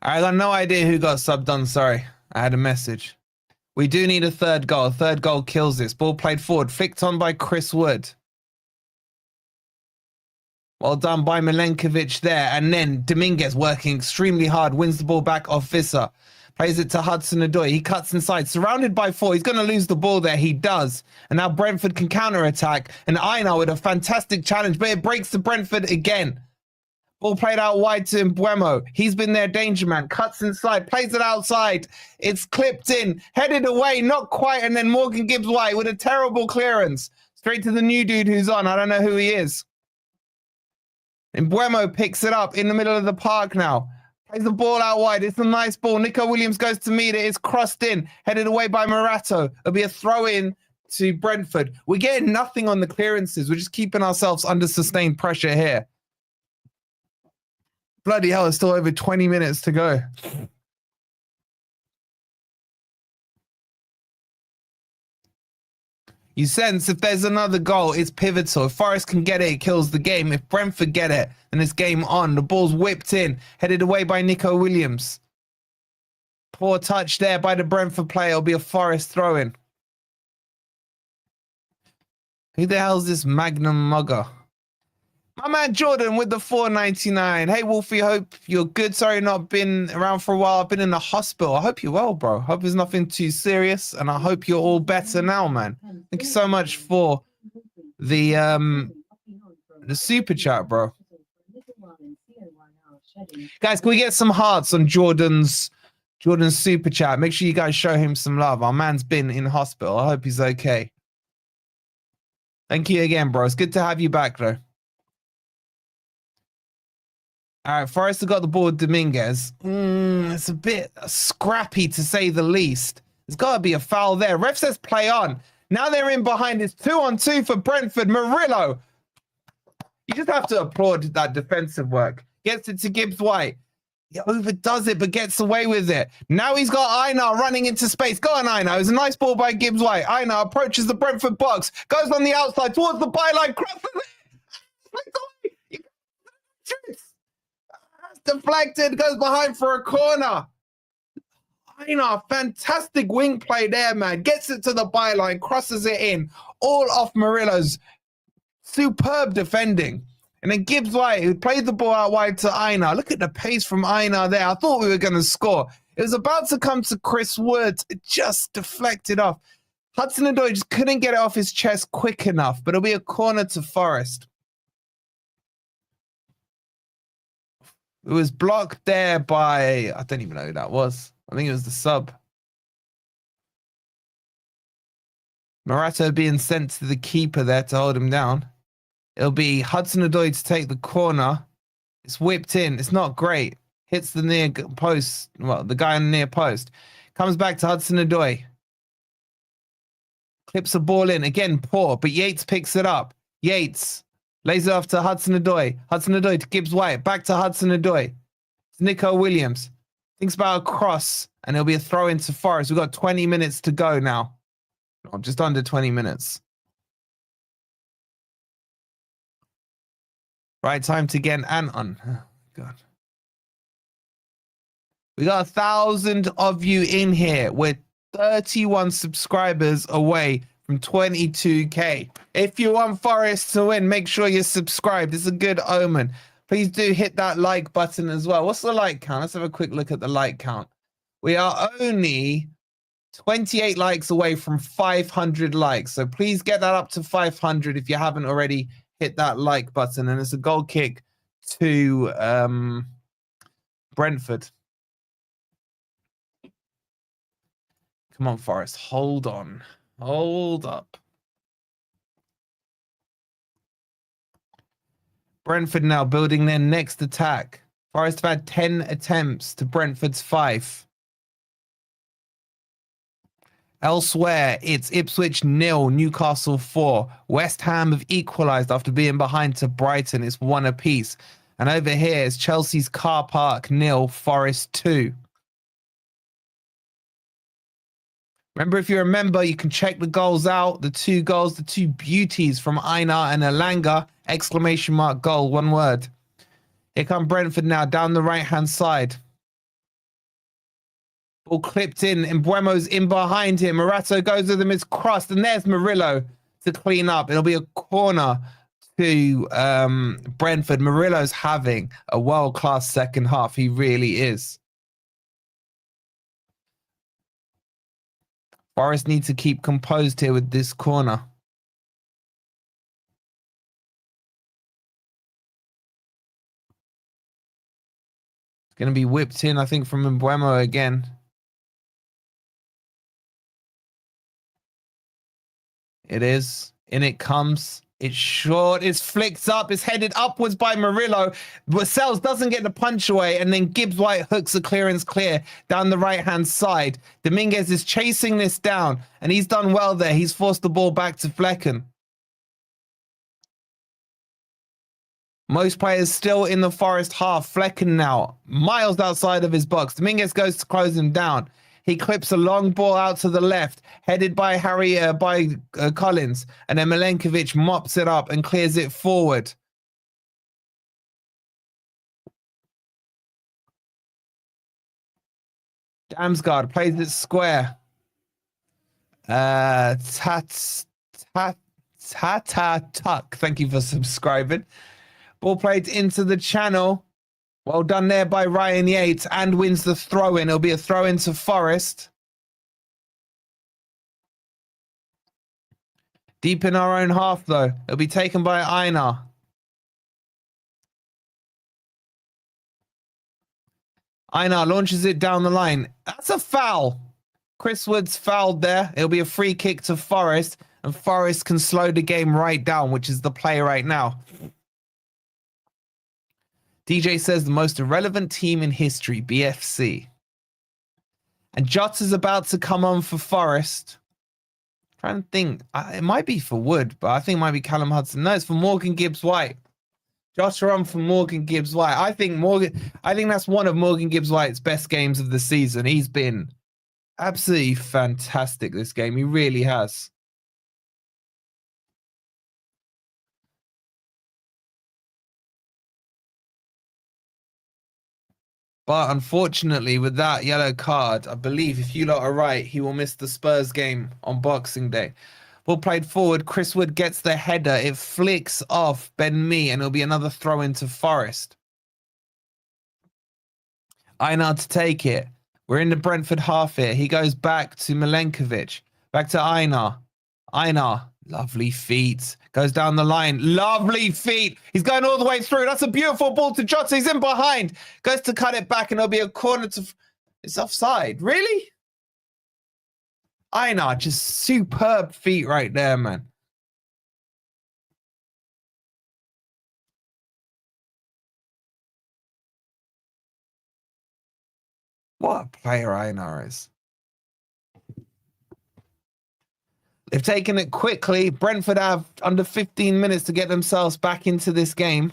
I got no idea who got subbed on. Sorry. I had a message. We do need a third goal. A third goal kills this. Ball played forward. Flicked on by Chris Wood. Well done by Milenkovic there. And then Dominguez working extremely hard. Wins the ball back off Visser. Plays it to Hudson-Odoi. He cuts inside. Surrounded by 4. He's going to lose the ball there. He does. And now Brentford can counter-attack. And Einar with a fantastic challenge. But it breaks to Brentford again. Ball played out wide to Mbuemo. He's been their danger man. Cuts inside. Plays it outside. It's clipped in. Headed away. Not quite. And then Morgan Gibbs-White with a terrible clearance. Straight to the new dude who's on. I don't know who he is. Mbuemo picks it up in the middle of the park now. Plays the ball out wide. It's a nice ball. Nico Williams goes to meet it. It's crossed in. Headed away by Morato. It'll be a throw-in to Brentford. We're getting nothing on the clearances. We're just keeping ourselves under sustained pressure here. Bloody hell, it's still over 20 minutes to go. You sense if there's another goal, it's pivotal. If Forest can get it, it kills the game. If Brentford get it, then it's game on. The ball's whipped in, headed away by Nico Williams. Poor touch there by the Brentford player. It'll be a Forest throw-in. Who the hell's this Magnum mugger? My man Jordan with the 4.99. Hey Wolfie, hope you're good. Sorry not been around for a while. I've been in the hospital. I hope you're well, bro. Hope there's nothing too serious, and I hope you're all better now, man. Thank you so much for the super chat, bro. Guys, can we get some hearts on Jordan's super chat? Make sure you guys show him some love. Our man's been in hospital. I hope he's okay. Thank you again, bro. It's good to have you back, though. All right, Forrest got the ball with Dominguez. It's a bit scrappy, to say the least. There's got to be a foul there. Ref says play on. Now they're in behind. It's 2-on-2 for Brentford. Murillo. You just have to applaud that defensive work. Gets it to Gibbs-White. He overdoes it, but gets away with it. Now he's got Einar running into space. Go on, Einar. It's a nice ball by Gibbs-White. Einar approaches the Brentford box. Goes on the outside towards the byline. Crosses it. Deflected, goes behind for a corner. Einar, fantastic wing play there, man. Gets it to the byline, crosses it in, all off Murillo's superb defending. And then Gibbs-White, who played the ball out wide to Einar. Look at the pace from Einar there. I thought we were going to score. It was about to come to Chris Woods. It just deflected off. Hudson-Odoi just couldn't get it off his chest quick enough, but it'll be a corner to Forest. It was blocked there by, I don't even know who that was. I think it was the sub. Morata being sent to the keeper there to hold him down. It'll be Hudson-Odoi to take the corner. It's whipped in. It's not great. Hits the near post. Well, the guy on the near post. Comes back to Hudson-Odoi. Clips the ball in. Again, poor, but Yates picks it up. Yates lays it off to Hudson-Odoi. Hudson-Odoi to Gibbs-White. Back to Hudson-Odoi. It's Nico Williams. Thinks about a cross, and it'll be a throw into Forest. We've got 20 minutes to go now. Oh, just under 20 minutes. Right time to get an on. Oh, God. We got 1,000 of you in here. We're 31 subscribers away from 22K. If you want Forest to win, make sure you're subscribed. It's a good omen. Please do hit that like button as well. What's the like count? Let's have a quick look at the like count. We are only 28 likes away from 500 likes. So please get that up to 500 if you haven't already hit that like button. And it's a goal kick to Brentford. Come on, Forest. Hold on. Hold up. Brentford now building their next attack. Forest have had 10 attempts to Brentford's 5. Elsewhere, it's Ipswich 0, Newcastle 4. West Ham have equalised after being behind to Brighton. It's 1 apiece. And over here is Chelsea's Car Park 0, Forest 2. Remember, if you remember, you can check the goals out. The 2 goals, the 2 beauties from Einar and Elanga. Exclamation mark goal, 1 word. Here come Brentford now down the right-hand side. Ball clipped in. Mbeumo's in behind him. Morata goes with him. It's crossed. And there's Murillo to clean up. It'll be a corner to Brentford. Murillo's having a world-class second half. He really is. Forest need to keep composed here with this corner. It's going to be whipped in, I think, from Mbeumo again. It is. In it comes. It's short. It's flicked up. It's headed upwards by Murillo. Sells doesn't get the punch away. And then Gibbs-White hooks the clearance clear down the right-hand side. Dominguez is chasing this down. And he's done well there. He's forced the ball back to Flecken. Most players still in the Forest half. Flecken now miles outside of his box. Dominguez goes to close him down. He clips a long ball out to the left, headed by Collins, and then Milenkovic mops it up and clears it forward. Damsgaard plays it square. Tata Tuck. Thank you for subscribing. Ball played into the channel. Well done there by Ryan Yates, and wins the throw-in. It'll be a throw-in to Forest. Deep in our own half, though. It'll be taken by Einar. Einar launches it down the line. That's a foul. Chris Wood's fouled there. It'll be a free kick to Forest, and Forest can slow the game right down, which is the play right now. DJ says the most irrelevant team in history, BFC. And Jota's about to come on for Forest. Trying to think. It might be for Wood, but I think it might be Callum Hudson. No, it's for Morgan Gibbs-White. Jota on for Morgan Gibbs-White. I think that's one of Morgan Gibbs-White's best games of the season. He's been absolutely fantastic this game. He really has. But unfortunately, with that yellow card, I believe if you lot are right, he will miss the Spurs game on Boxing Day. Ball played forward. Chris Wood gets the header. It flicks off Ben Mee, and it'll be another throw into Forest. Einar to take it. We're in the Brentford half here. He goes back to Milenkovic. Back to Einar. Einar. Lovely feet. Goes down the line. Lovely feet. He's going all the way through. That's a beautiful ball to Jota. He's in behind. Goes to cut it back, and it'll be a corner to... It's offside. Really? Einar, just superb feet right there, man. What a player Einar is. They've taken it quickly. Brentford have under 15 minutes to get themselves back into this game.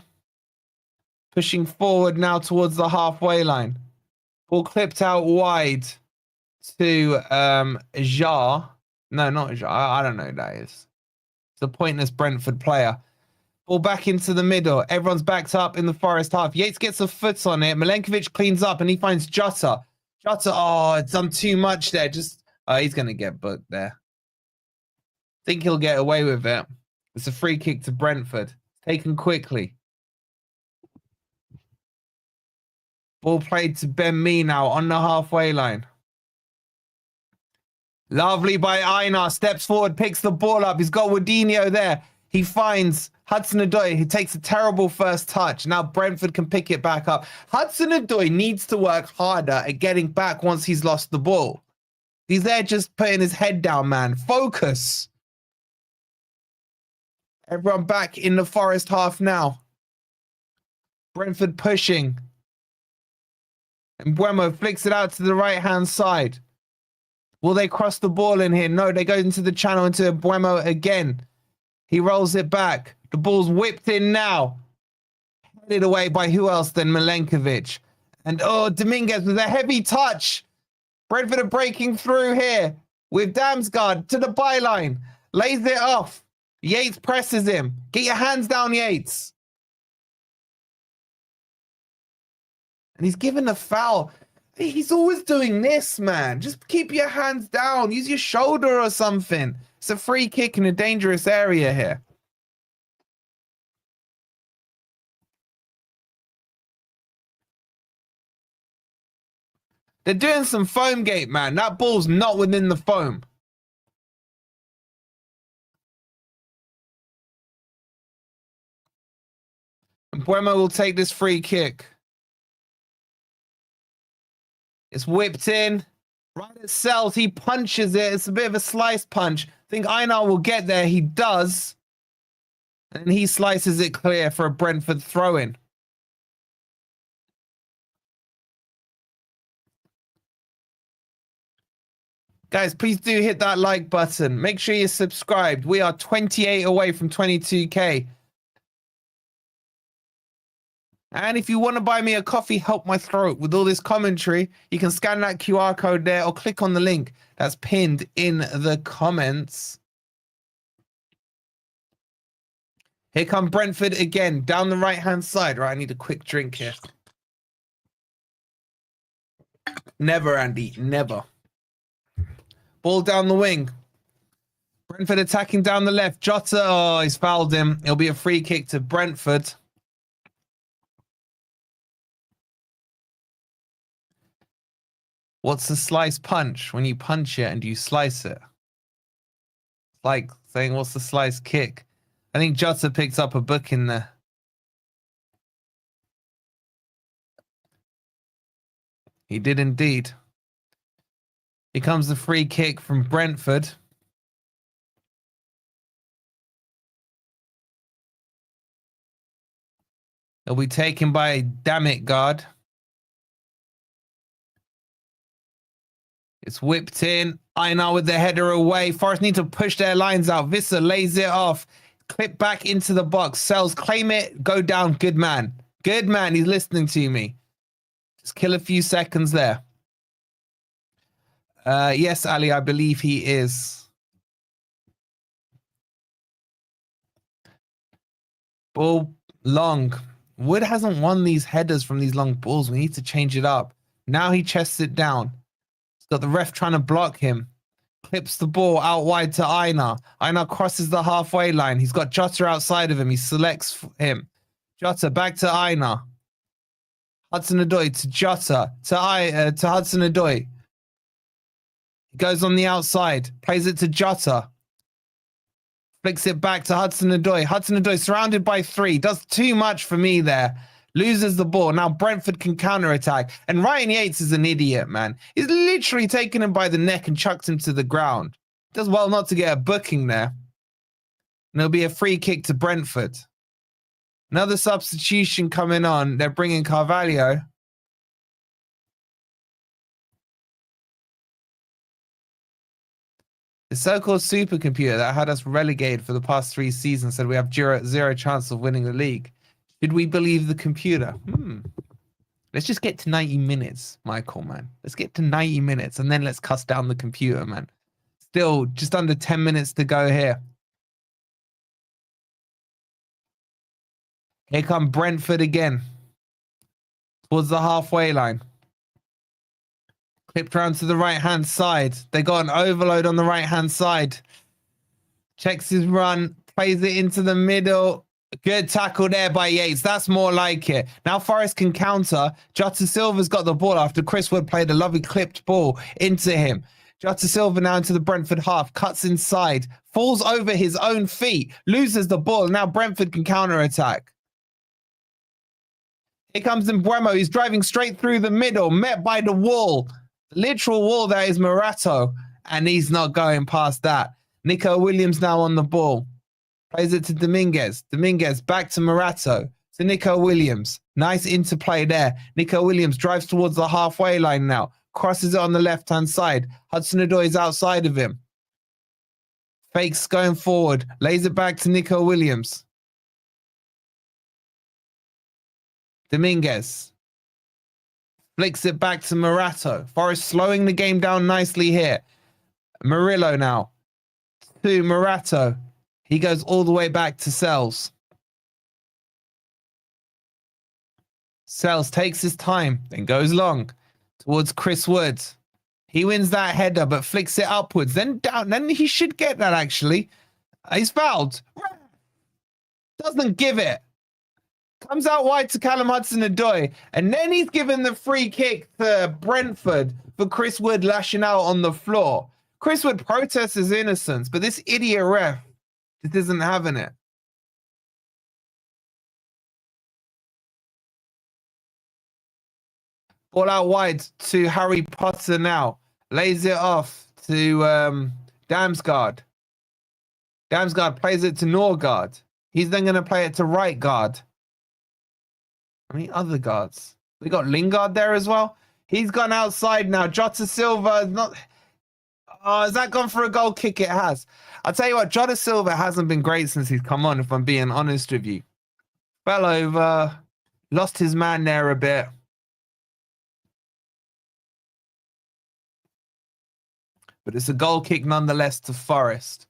Pushing forward now towards the halfway line. Ball clipped out wide to Jar. No, not Jar. I don't know who that is. It's a pointless Brentford player. Ball back into the middle. Everyone's backed up in the Forest half. Yates gets a foot on it. Milenkovic cleans up, and he finds Jota. Jota, oh, it's done too much there. He's going to get booked there. Think he'll get away with it. It's a free kick to Brentford. Taken quickly. Ball played to Ben Mee now on the halfway line. Lovely by Einar. Steps forward, picks the ball up. He's got Wadinho there. He finds Hudson-Odoi, who takes a terrible first touch. Now Brentford can pick it back up. Hudson-Odoi needs to work harder at getting back once he's lost the ball. He's there just putting his head down, man. Focus. Everyone back in the Forest half now. Brentford pushing. And Mbeumo flicks it out to the right-hand side. Will they cross the ball in here? No, they go into the channel into Mbeumo again. He rolls it back. The ball's whipped in now. Headed away by who else than Milenkovic. And Dominguez with a heavy touch. Brentford are breaking through here with Damsgaard to the byline. Lays it off. Yates presses him. Get your hands down, Yates. And he's given a foul. He's always doing this, man. Just keep your hands down. Use your shoulder or something. It's a free kick in a dangerous area here. They're doing some foam gate, man. That ball's not within the foam. And Mbeumo will take this free kick. It's whipped in. Right at Selt, he punches it. It's a bit of a slice punch. I think Einar will get there. He does. And he slices it clear for a Brentford throw-in. Guys, please do hit that like button. Make sure you're subscribed. We are 28 away from 22K. And if you want to buy me a coffee, help my throat with all this commentary, you can scan that QR code there or click on the link that's pinned in the comments. Here come Brentford again, down the right-hand side. Right, I need a quick drink here. Never, Andy, never. Ball down the wing. Brentford attacking down the left. Jota, oh, he's fouled him. It'll be a free kick to Brentford. What's a slice punch? When you punch it and you slice it. It's like saying, what's the slice kick? I think Jota picked up a book in there. He did indeed. Here comes the free kick from Brentford. It'll be taken by a damn it guard. It's whipped in. Einar with the header away. Forest need to push their lines out. Visser lays it off. Clip back into the box. Sells, claim it, go down. Good man. Good man. He's listening to me. Just kill a few seconds there. Yes, Ali, I believe he is. Ball long. Wood hasn't won these headers from these long balls. We need to change it up. Now he chests it down. He's got the ref trying to block him. Clips the ball out wide to Einar. Einar crosses the halfway line. He's got Jota outside of him. He selects him. Jota back to Einar. Hudson-Odoi to Jota. To Hudson-Odoi. He goes on the outside. Plays it to Jota. Flicks it back to Hudson-Odoi. Hudson-Odoi surrounded by three. Does too much for me there. Loses the ball. Now Brentford can counterattack. And Ryan Yates is an idiot, man. He's literally taken him by the neck and chucked him to the ground. Does well not to get a booking there. And it'll be a free kick to Brentford. Another substitution coming on. They're bringing Carvalho. The so-called supercomputer that had us relegated for the past 3 seasons said we have zero chance of winning the league. Should we believe the computer? Let's just get to 90 minutes, Michael, man. Let's get to 90 minutes and then let's cuss down the computer, man. Still just under 10 minutes to go here. Here come Brentford again. Towards the halfway line. Clipped around to the right-hand side. They got an overload on the right-hand side. Checks his run. Plays it into the middle. Good tackle there by Yates. That's more like it. Now Forest can counter. Jota Silva's got the ball after Chris Wood played a lovely clipped ball into him. Jota Silva now into the Brentford half. Cuts inside. Falls over his own feet. Loses the ball. Now Brentford can counter-attack. Here comes Mbeumo. He's driving straight through the middle. Met by the wall. The literal wall there is Morato. And he's not going past that. Nico Williams now on the ball. Plays it to Dominguez. Dominguez back to Morato. To Nico Williams. Nice interplay there. Nico Williams drives towards the halfway line now. Crosses it on the left-hand side. Hudson-Odoi is outside of him. Fakes going forward. Lays it back to Nico Williams. Dominguez. Flicks it back to Morato. Forest slowing the game down nicely here. Murillo now. To Morato. He goes all the way back to Sells. Sells takes his time, then goes long towards Chris Wood. He wins that header, but flicks it upwards. Then down. Then he should get that, actually. He's fouled. Doesn't give it. Comes out wide to Callum Hudson-Odoi. And then he's given the free kick to Brentford for Chris Wood lashing out on the floor. Chris Wood protests his innocence, but this idiot ref just isn't having it. Ball out wide to Harry Potter now. Lays it off to Damsgaard. Damsgaard plays it to Norgard. He's then going to play it to right guard. How many other guards? We got Lingard there as well. He's gone outside now. Jota Silva is not... Oh, has that gone for a goal kick? It has. I'll tell you what, Jota Silva hasn't been great since he's come on, if I'm being honest with you. Fell over. Lost his man there a bit. But it's a goal kick nonetheless to Forest.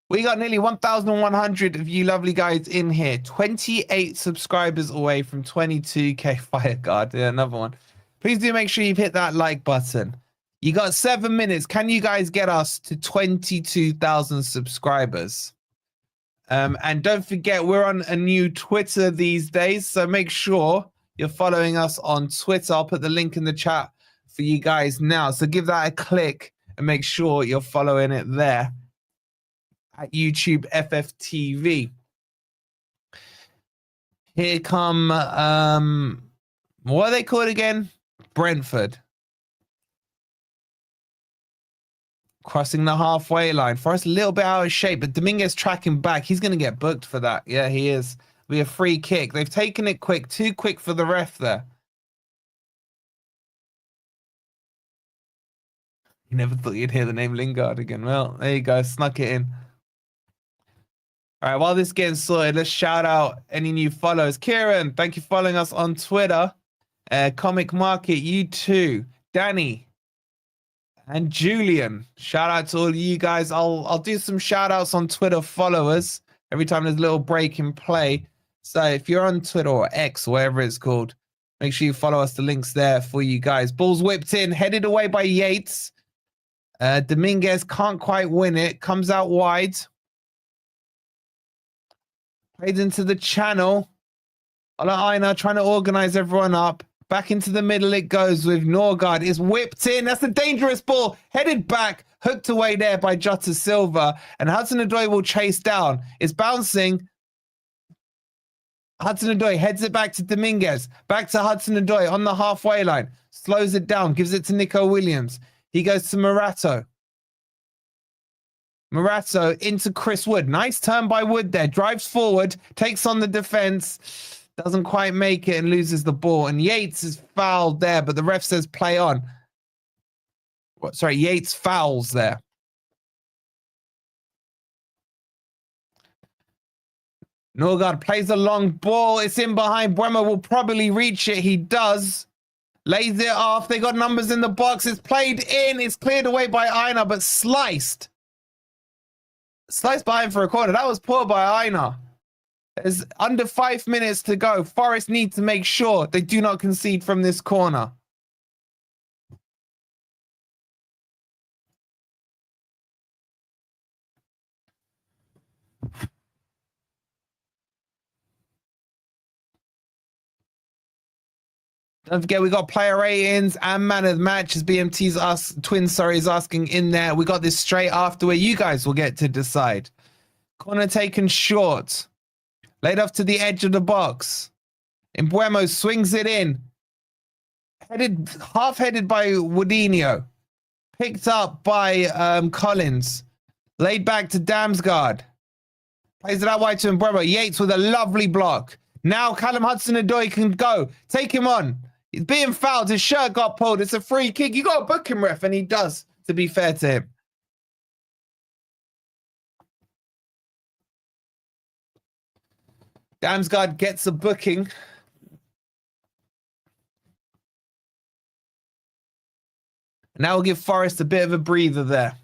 We got nearly 1,100 of you lovely guys in here. 28 subscribers away from 22k. Fire guard. Yeah, another one. Please do make sure you've hit that like button. You got 7 minutes. Can you guys get us to 22,000 subscribers? And don't forget, we're on a new Twitter these days, so make sure you're following us on Twitter. I'll put the link in the chat for you guys now. So give that a click and make sure you're following it there at YouTube FFTV. Here come, what are they called again? Brentford. Crossing the halfway line. Forest a little bit out of shape, but Dominguez tracking back. He's going to get booked for that. Yeah, he is. Be a free kick. They've taken it quick. Too quick for the ref there. You never thought you'd hear the name Lingard again. Well, there you go. Snuck it in. All right, while this is getting sorted, let's shout out any new follows. Kieran, thank you for following us on Twitter. Comic Market, you too. Danny. And Julian, shout out to all of you guys. I'll do some shout outs on Twitter followers every time there's a little break in play. So if you're on Twitter or X, whatever it's called, make sure you follow us. The link's there for you guys. Ball's whipped in, headed away by Yates. Dominguez can't quite win it. Comes out wide. Plays into the channel. Ola Aina trying to organize everyone up. Back into the middle it goes with Norgard. It's whipped in. That's a dangerous ball. Headed back. Hooked away there by Jota Silva. And Hudson-Odoi will chase down. It's bouncing. Hudson-Odoi heads it back to Dominguez. Back to Hudson-Odoi on the halfway line. Slows it down. Gives it to Nico Williams. He goes to Morato. Morato into Chris Wood. Nice turn by Wood there. Drives forward. Takes on the defense. Doesn't quite make it and loses the ball. And Yates is fouled there, but the ref says play on. Sorry, Yates fouls there. Norgard plays a long ball. It's in behind. Bremer will probably reach it. He does. Lays it off. They got numbers in the box. It's played in. It's cleared away by Aina, but sliced. Sliced by him for a corner. That was poor by Aina. There's under 5 minutes to go. Forest need to make sure they do not concede from this corner. Don't forget, we got player ratings and man of the match, as BMT's Twins, is asking in there. We got this straight after where you guys will get to decide. Corner taken short. Laid off to the edge of the box. Embuemo swings it in. Half-headed by Woodinho. Picked up by Collins. Laid back to Damsgaard. Plays it out wide to Embuemo. Yates with a lovely block. Now Callum Hudson-Odoi can go. Take him on. He's being fouled. His shirt got pulled. It's a free kick. You got to book him, ref, and he does, to be fair to him. Damsgaard gets a booking. Now we'll give Forest a bit of a breather there.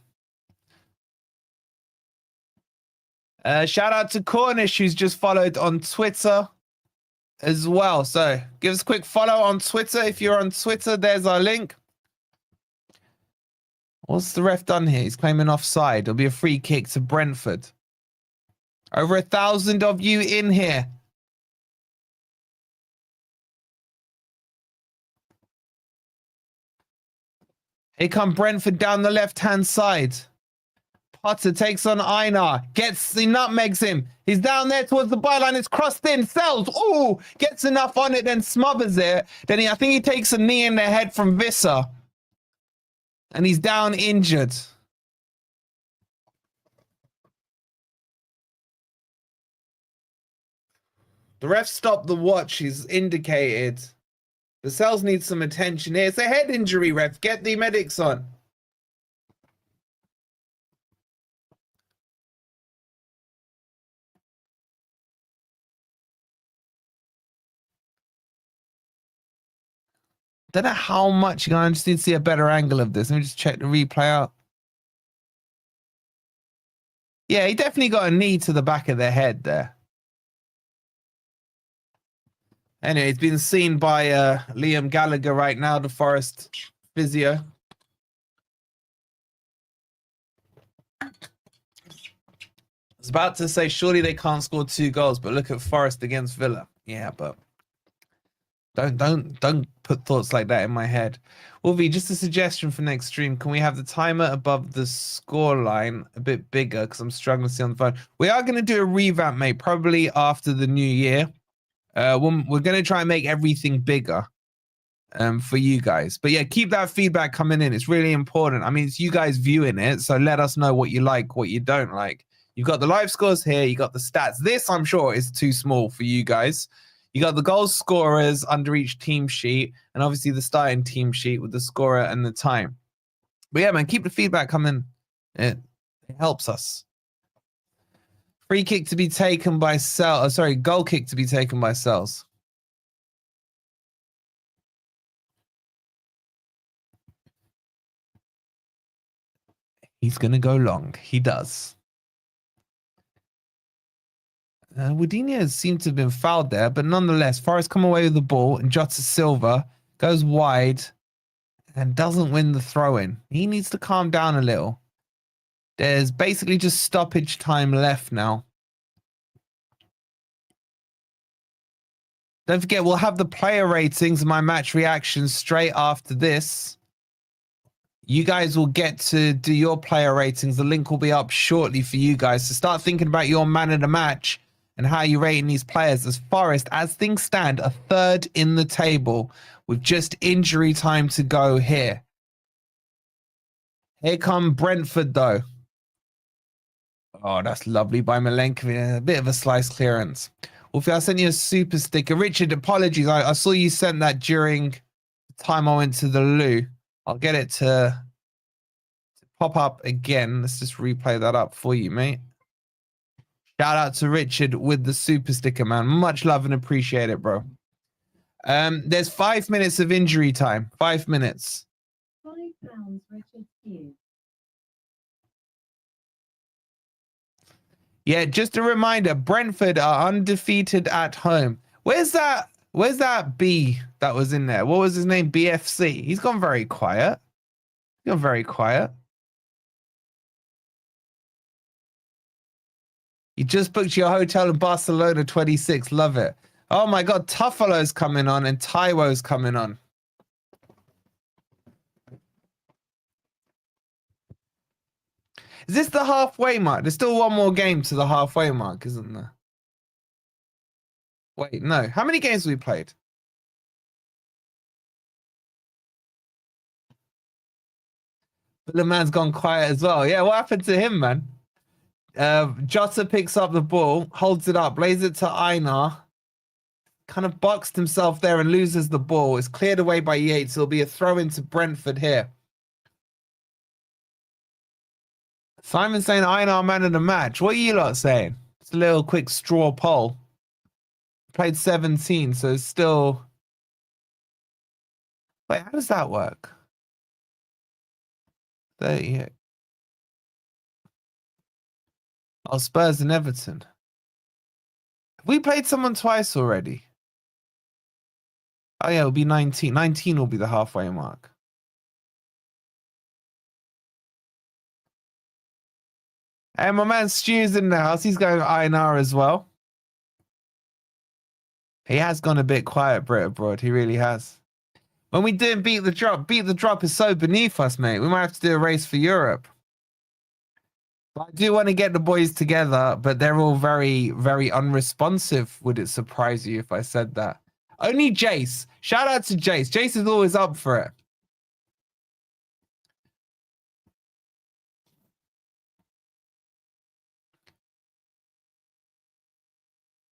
Shout out to Cornish, who's just followed on Twitter as well. So give us a quick follow on Twitter. If you're on Twitter, there's our link. What's the ref done here? He's claiming offside. It'll be a free kick to Brentford. Over 1,000 of you in here. Here come Brentford down the left-hand side. Potter takes on Einar. He nutmegs him. He's down there towards the byline. It's crossed in. Sells. Ooh, gets enough on it, then smothers it. Then I think he takes a knee in the head from Visser. And he's down injured. The ref stopped the watch. He's indicated. The cells need some attention here. It's a head injury, ref. Get the medics on. Don't know how much you're going to just need to see a better angle of this. Let me just check the replay out. Yeah, he definitely got a knee to the back of the head there. Anyway, it's been seen by Liam Gallagher right now, the Forest physio. was about to say, surely they can't score 2 goals, but look at Forest against Villa. Yeah, but don't put thoughts like that in my head. Wolfie, just a suggestion for next stream. Can we have the timer above the score line a bit bigger? Because I'm struggling to see on the phone. We are going to do a revamp, mate, probably after the new year. We're going to try and make everything bigger for you guys. But yeah, keep that feedback coming in. It's really important. I mean, it's you guys viewing it, so let us know what you like, what you don't like. You've got the live scores here. You got the stats. This, I'm sure, is too small for you guys. You got the goal scorers under each team sheet, and obviously the starting team sheet with the scorer and the time. But yeah, man, keep the feedback coming. It helps us. Free kick to be taken by Cell. Sorry, goal kick to be taken by Cells. He's going to go long. He does. Woodinha seemed to have been fouled there, but nonetheless, Forest come away with the ball, and Jota Silva goes wide and doesn't win the throw-in. He needs to calm down a little. There's basically just stoppage time left now. Don't forget, we'll have the player ratings and my match reactions straight after this. You guys will get to do your player ratings. The link will be up shortly for you guys. So start thinking about your man of the match and how you're rating these players. As Forest, as things stand, are 3rd in the table with just injury time to go here. Here come Brentford, though. Oh, that's lovely by Milenkovic. A bit of a slice clearance. Wolfie, I sent you a super sticker. Richard, apologies. I saw you sent that during the time I went to the loo. I'll get it to pop up again. Let's just replay that up for you, mate. Shout out to Richard with the super sticker, man. Much love and appreciate it, bro. There's 5 minutes of injury time. 5 minutes. £5, Richard Hughes. Yeah, just a reminder, Brentford are undefeated at home. Where's that B that was in there? What was his name? BFC. He's gone very quiet. He's gone very quiet. You just booked your hotel in Barcelona 26. Love it. Oh my God, Tuffalo's coming on and Taiwo's coming on. Is this the halfway mark? There's still one more game to the halfway mark, isn't there? Wait, no. How many games have we played? The man's gone quiet as well. Yeah, what happened to him, man? Jota picks up the ball, holds it up, lays it to Einar. Kind of boxed himself there and loses the ball. It's cleared away by Yates. It'll be a throw into Brentford here. Simon saying Einar man of the match. What are you lot saying? It's a little quick straw poll. Played 17, so it's still... Wait, how does that work? 38. Oh, Spurs and Everton. Have we played someone twice already? Oh yeah, it'll be 19. 19 will be the halfway mark. And my man Stu's in the house. He's going Einar as well. He has gone a bit quiet, Brit Abroad. He really has. When we didn't beat the drop is so beneath us, mate. We might have to do a race for Europe. But I do want to get the boys together, but they're all very, very unresponsive. Would it surprise you if I said that? Only Jace. Shout out to Jace. Jace is always up for it.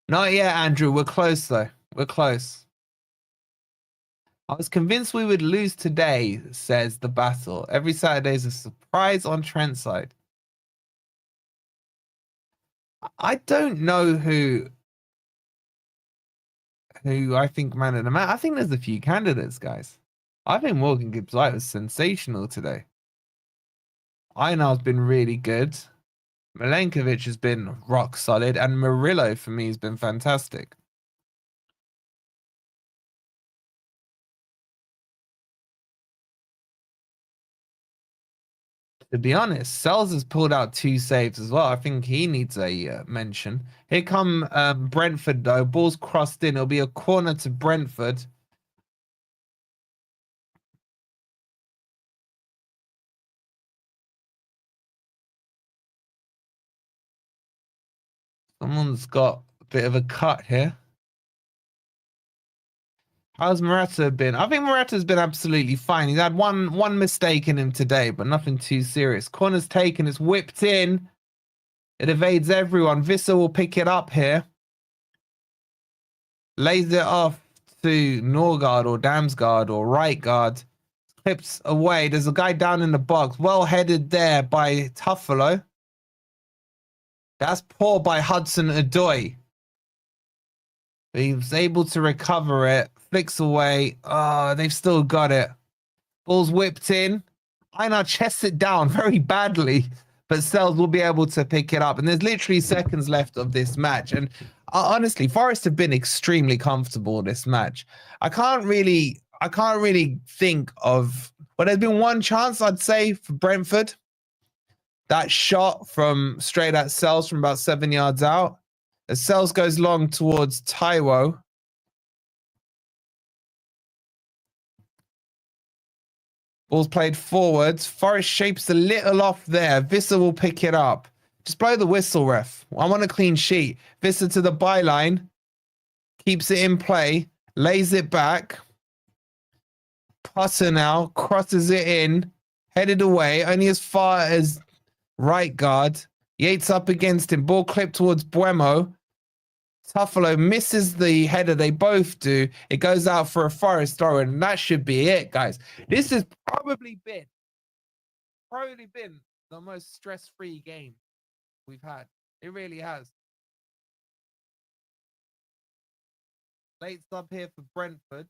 Not yet, Andrew. We're close, though. We're close. I was convinced we would lose today, says the battle. Every Saturday is a surprise on Trent's side. I don't know who I think man of the match. I think there's a few candidates, guys. I think Morgan Gibbs-White was sensational today. Einar's been really good. Milenkovic has been rock solid, and Murillo for me has been fantastic. To be honest, Sells has pulled out 2 saves as well. I think he needs a mention. Here come Brentford, though. Ball's crossed in. It'll be a corner to Brentford. Someone's got a bit of a cut here. How's Morata been? I think Morata's been absolutely fine. He's had one mistake in him today, but nothing too serious. Corner's taken. It's whipped in. It evades everyone. Vissa will pick it up here. Lays it off to Norgard or Damsgaard or right guard. Clips away. There's a guy down in the box. Well headed there by Tuffalo. That's poor by Hudson-Odoi. He was able to recover it. Flicks away. Oh, they've still got it. Ball's whipped in. Einar chests it down very badly, but Sells will be able to pick it up. And there's literally seconds left of this match. And honestly, Forest have been extremely comfortable this match. I can't really think of. Well, there's been one chance, I'd say, for Brentford. That shot from straight at Sells from about 7 yards out. As Sells goes long towards Taiwo. Ball's played forwards. Forest shapes a little off there. Vissa will pick it up. Just blow the whistle, ref. I want a clean sheet. Vissa to the byline. Keeps it in play. Lays it back. Potter now. Crosses it in. Headed away. Only as far as right guard. Yates up against him. Ball clipped towards Buemo. Tuffalo misses the header. They both do. It goes out for a Forest throw, and that should be it, guys. This has probably been the most stress-free game we've had. It really has. Late sub here for Brentford.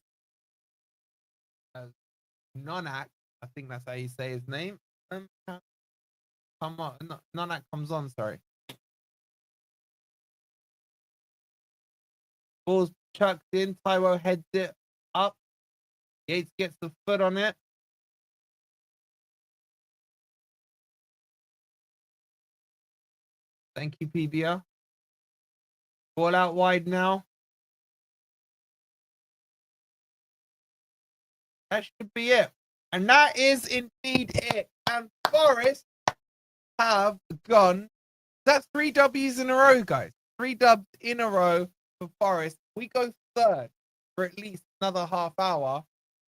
Nonak, I think that's how you say his name. Come on, Nonak comes on, sorry. Ball's chucked in. Taiwo heads it up. Yates gets the foot on it. Thank you, PBR. Ball out wide now. That should be it. And that is indeed it. And Forest have gone. That's 3 W's in a row, guys. 3 dubs in a row for Forest. We go third for at least another half hour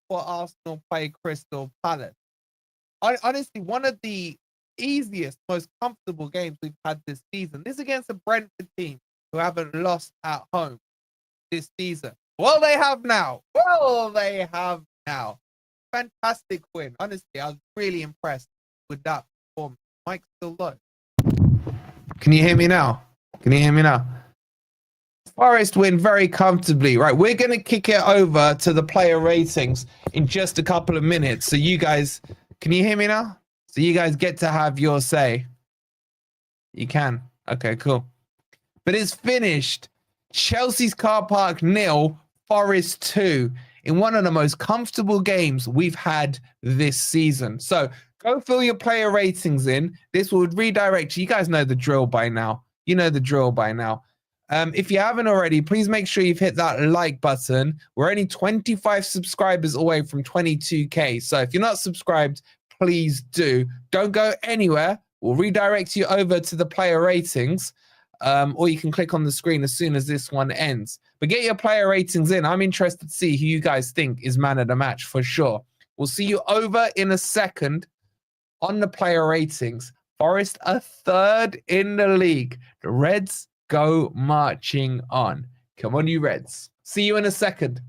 for Arsenal play Crystal Palace. Honestly, one of the easiest, most comfortable games we've had this season. This is against a Brentford team who haven't lost at home this season. Well, they have now. Fantastic win. Honestly, I was really impressed with that performance. Mike's still low. Can you hear me now? Forest win very comfortably. Right, we're going to kick it over to the player ratings in just a couple of minutes. So you guys, can you hear me now? So you guys get to have your say. You can. Okay, cool. But it's finished. Chelsea's Car Park 0, Forest 2 in one of the most comfortable games we've had this season. So go fill your player ratings in. This will redirect you. You guys know the drill by now. If you haven't already, please make sure you've hit that like button. We're only 25 subscribers away from 22K. So if you're not subscribed, please do. Don't go anywhere. We'll redirect you over to the player ratings. Or you can click on the screen as soon as this one ends. But get your player ratings in. I'm interested to see who you guys think is man of the match for sure. We'll see you over in a second on the player ratings. Forest are third in the league. The Reds go marching on. Come on, you Reds. See you in a second.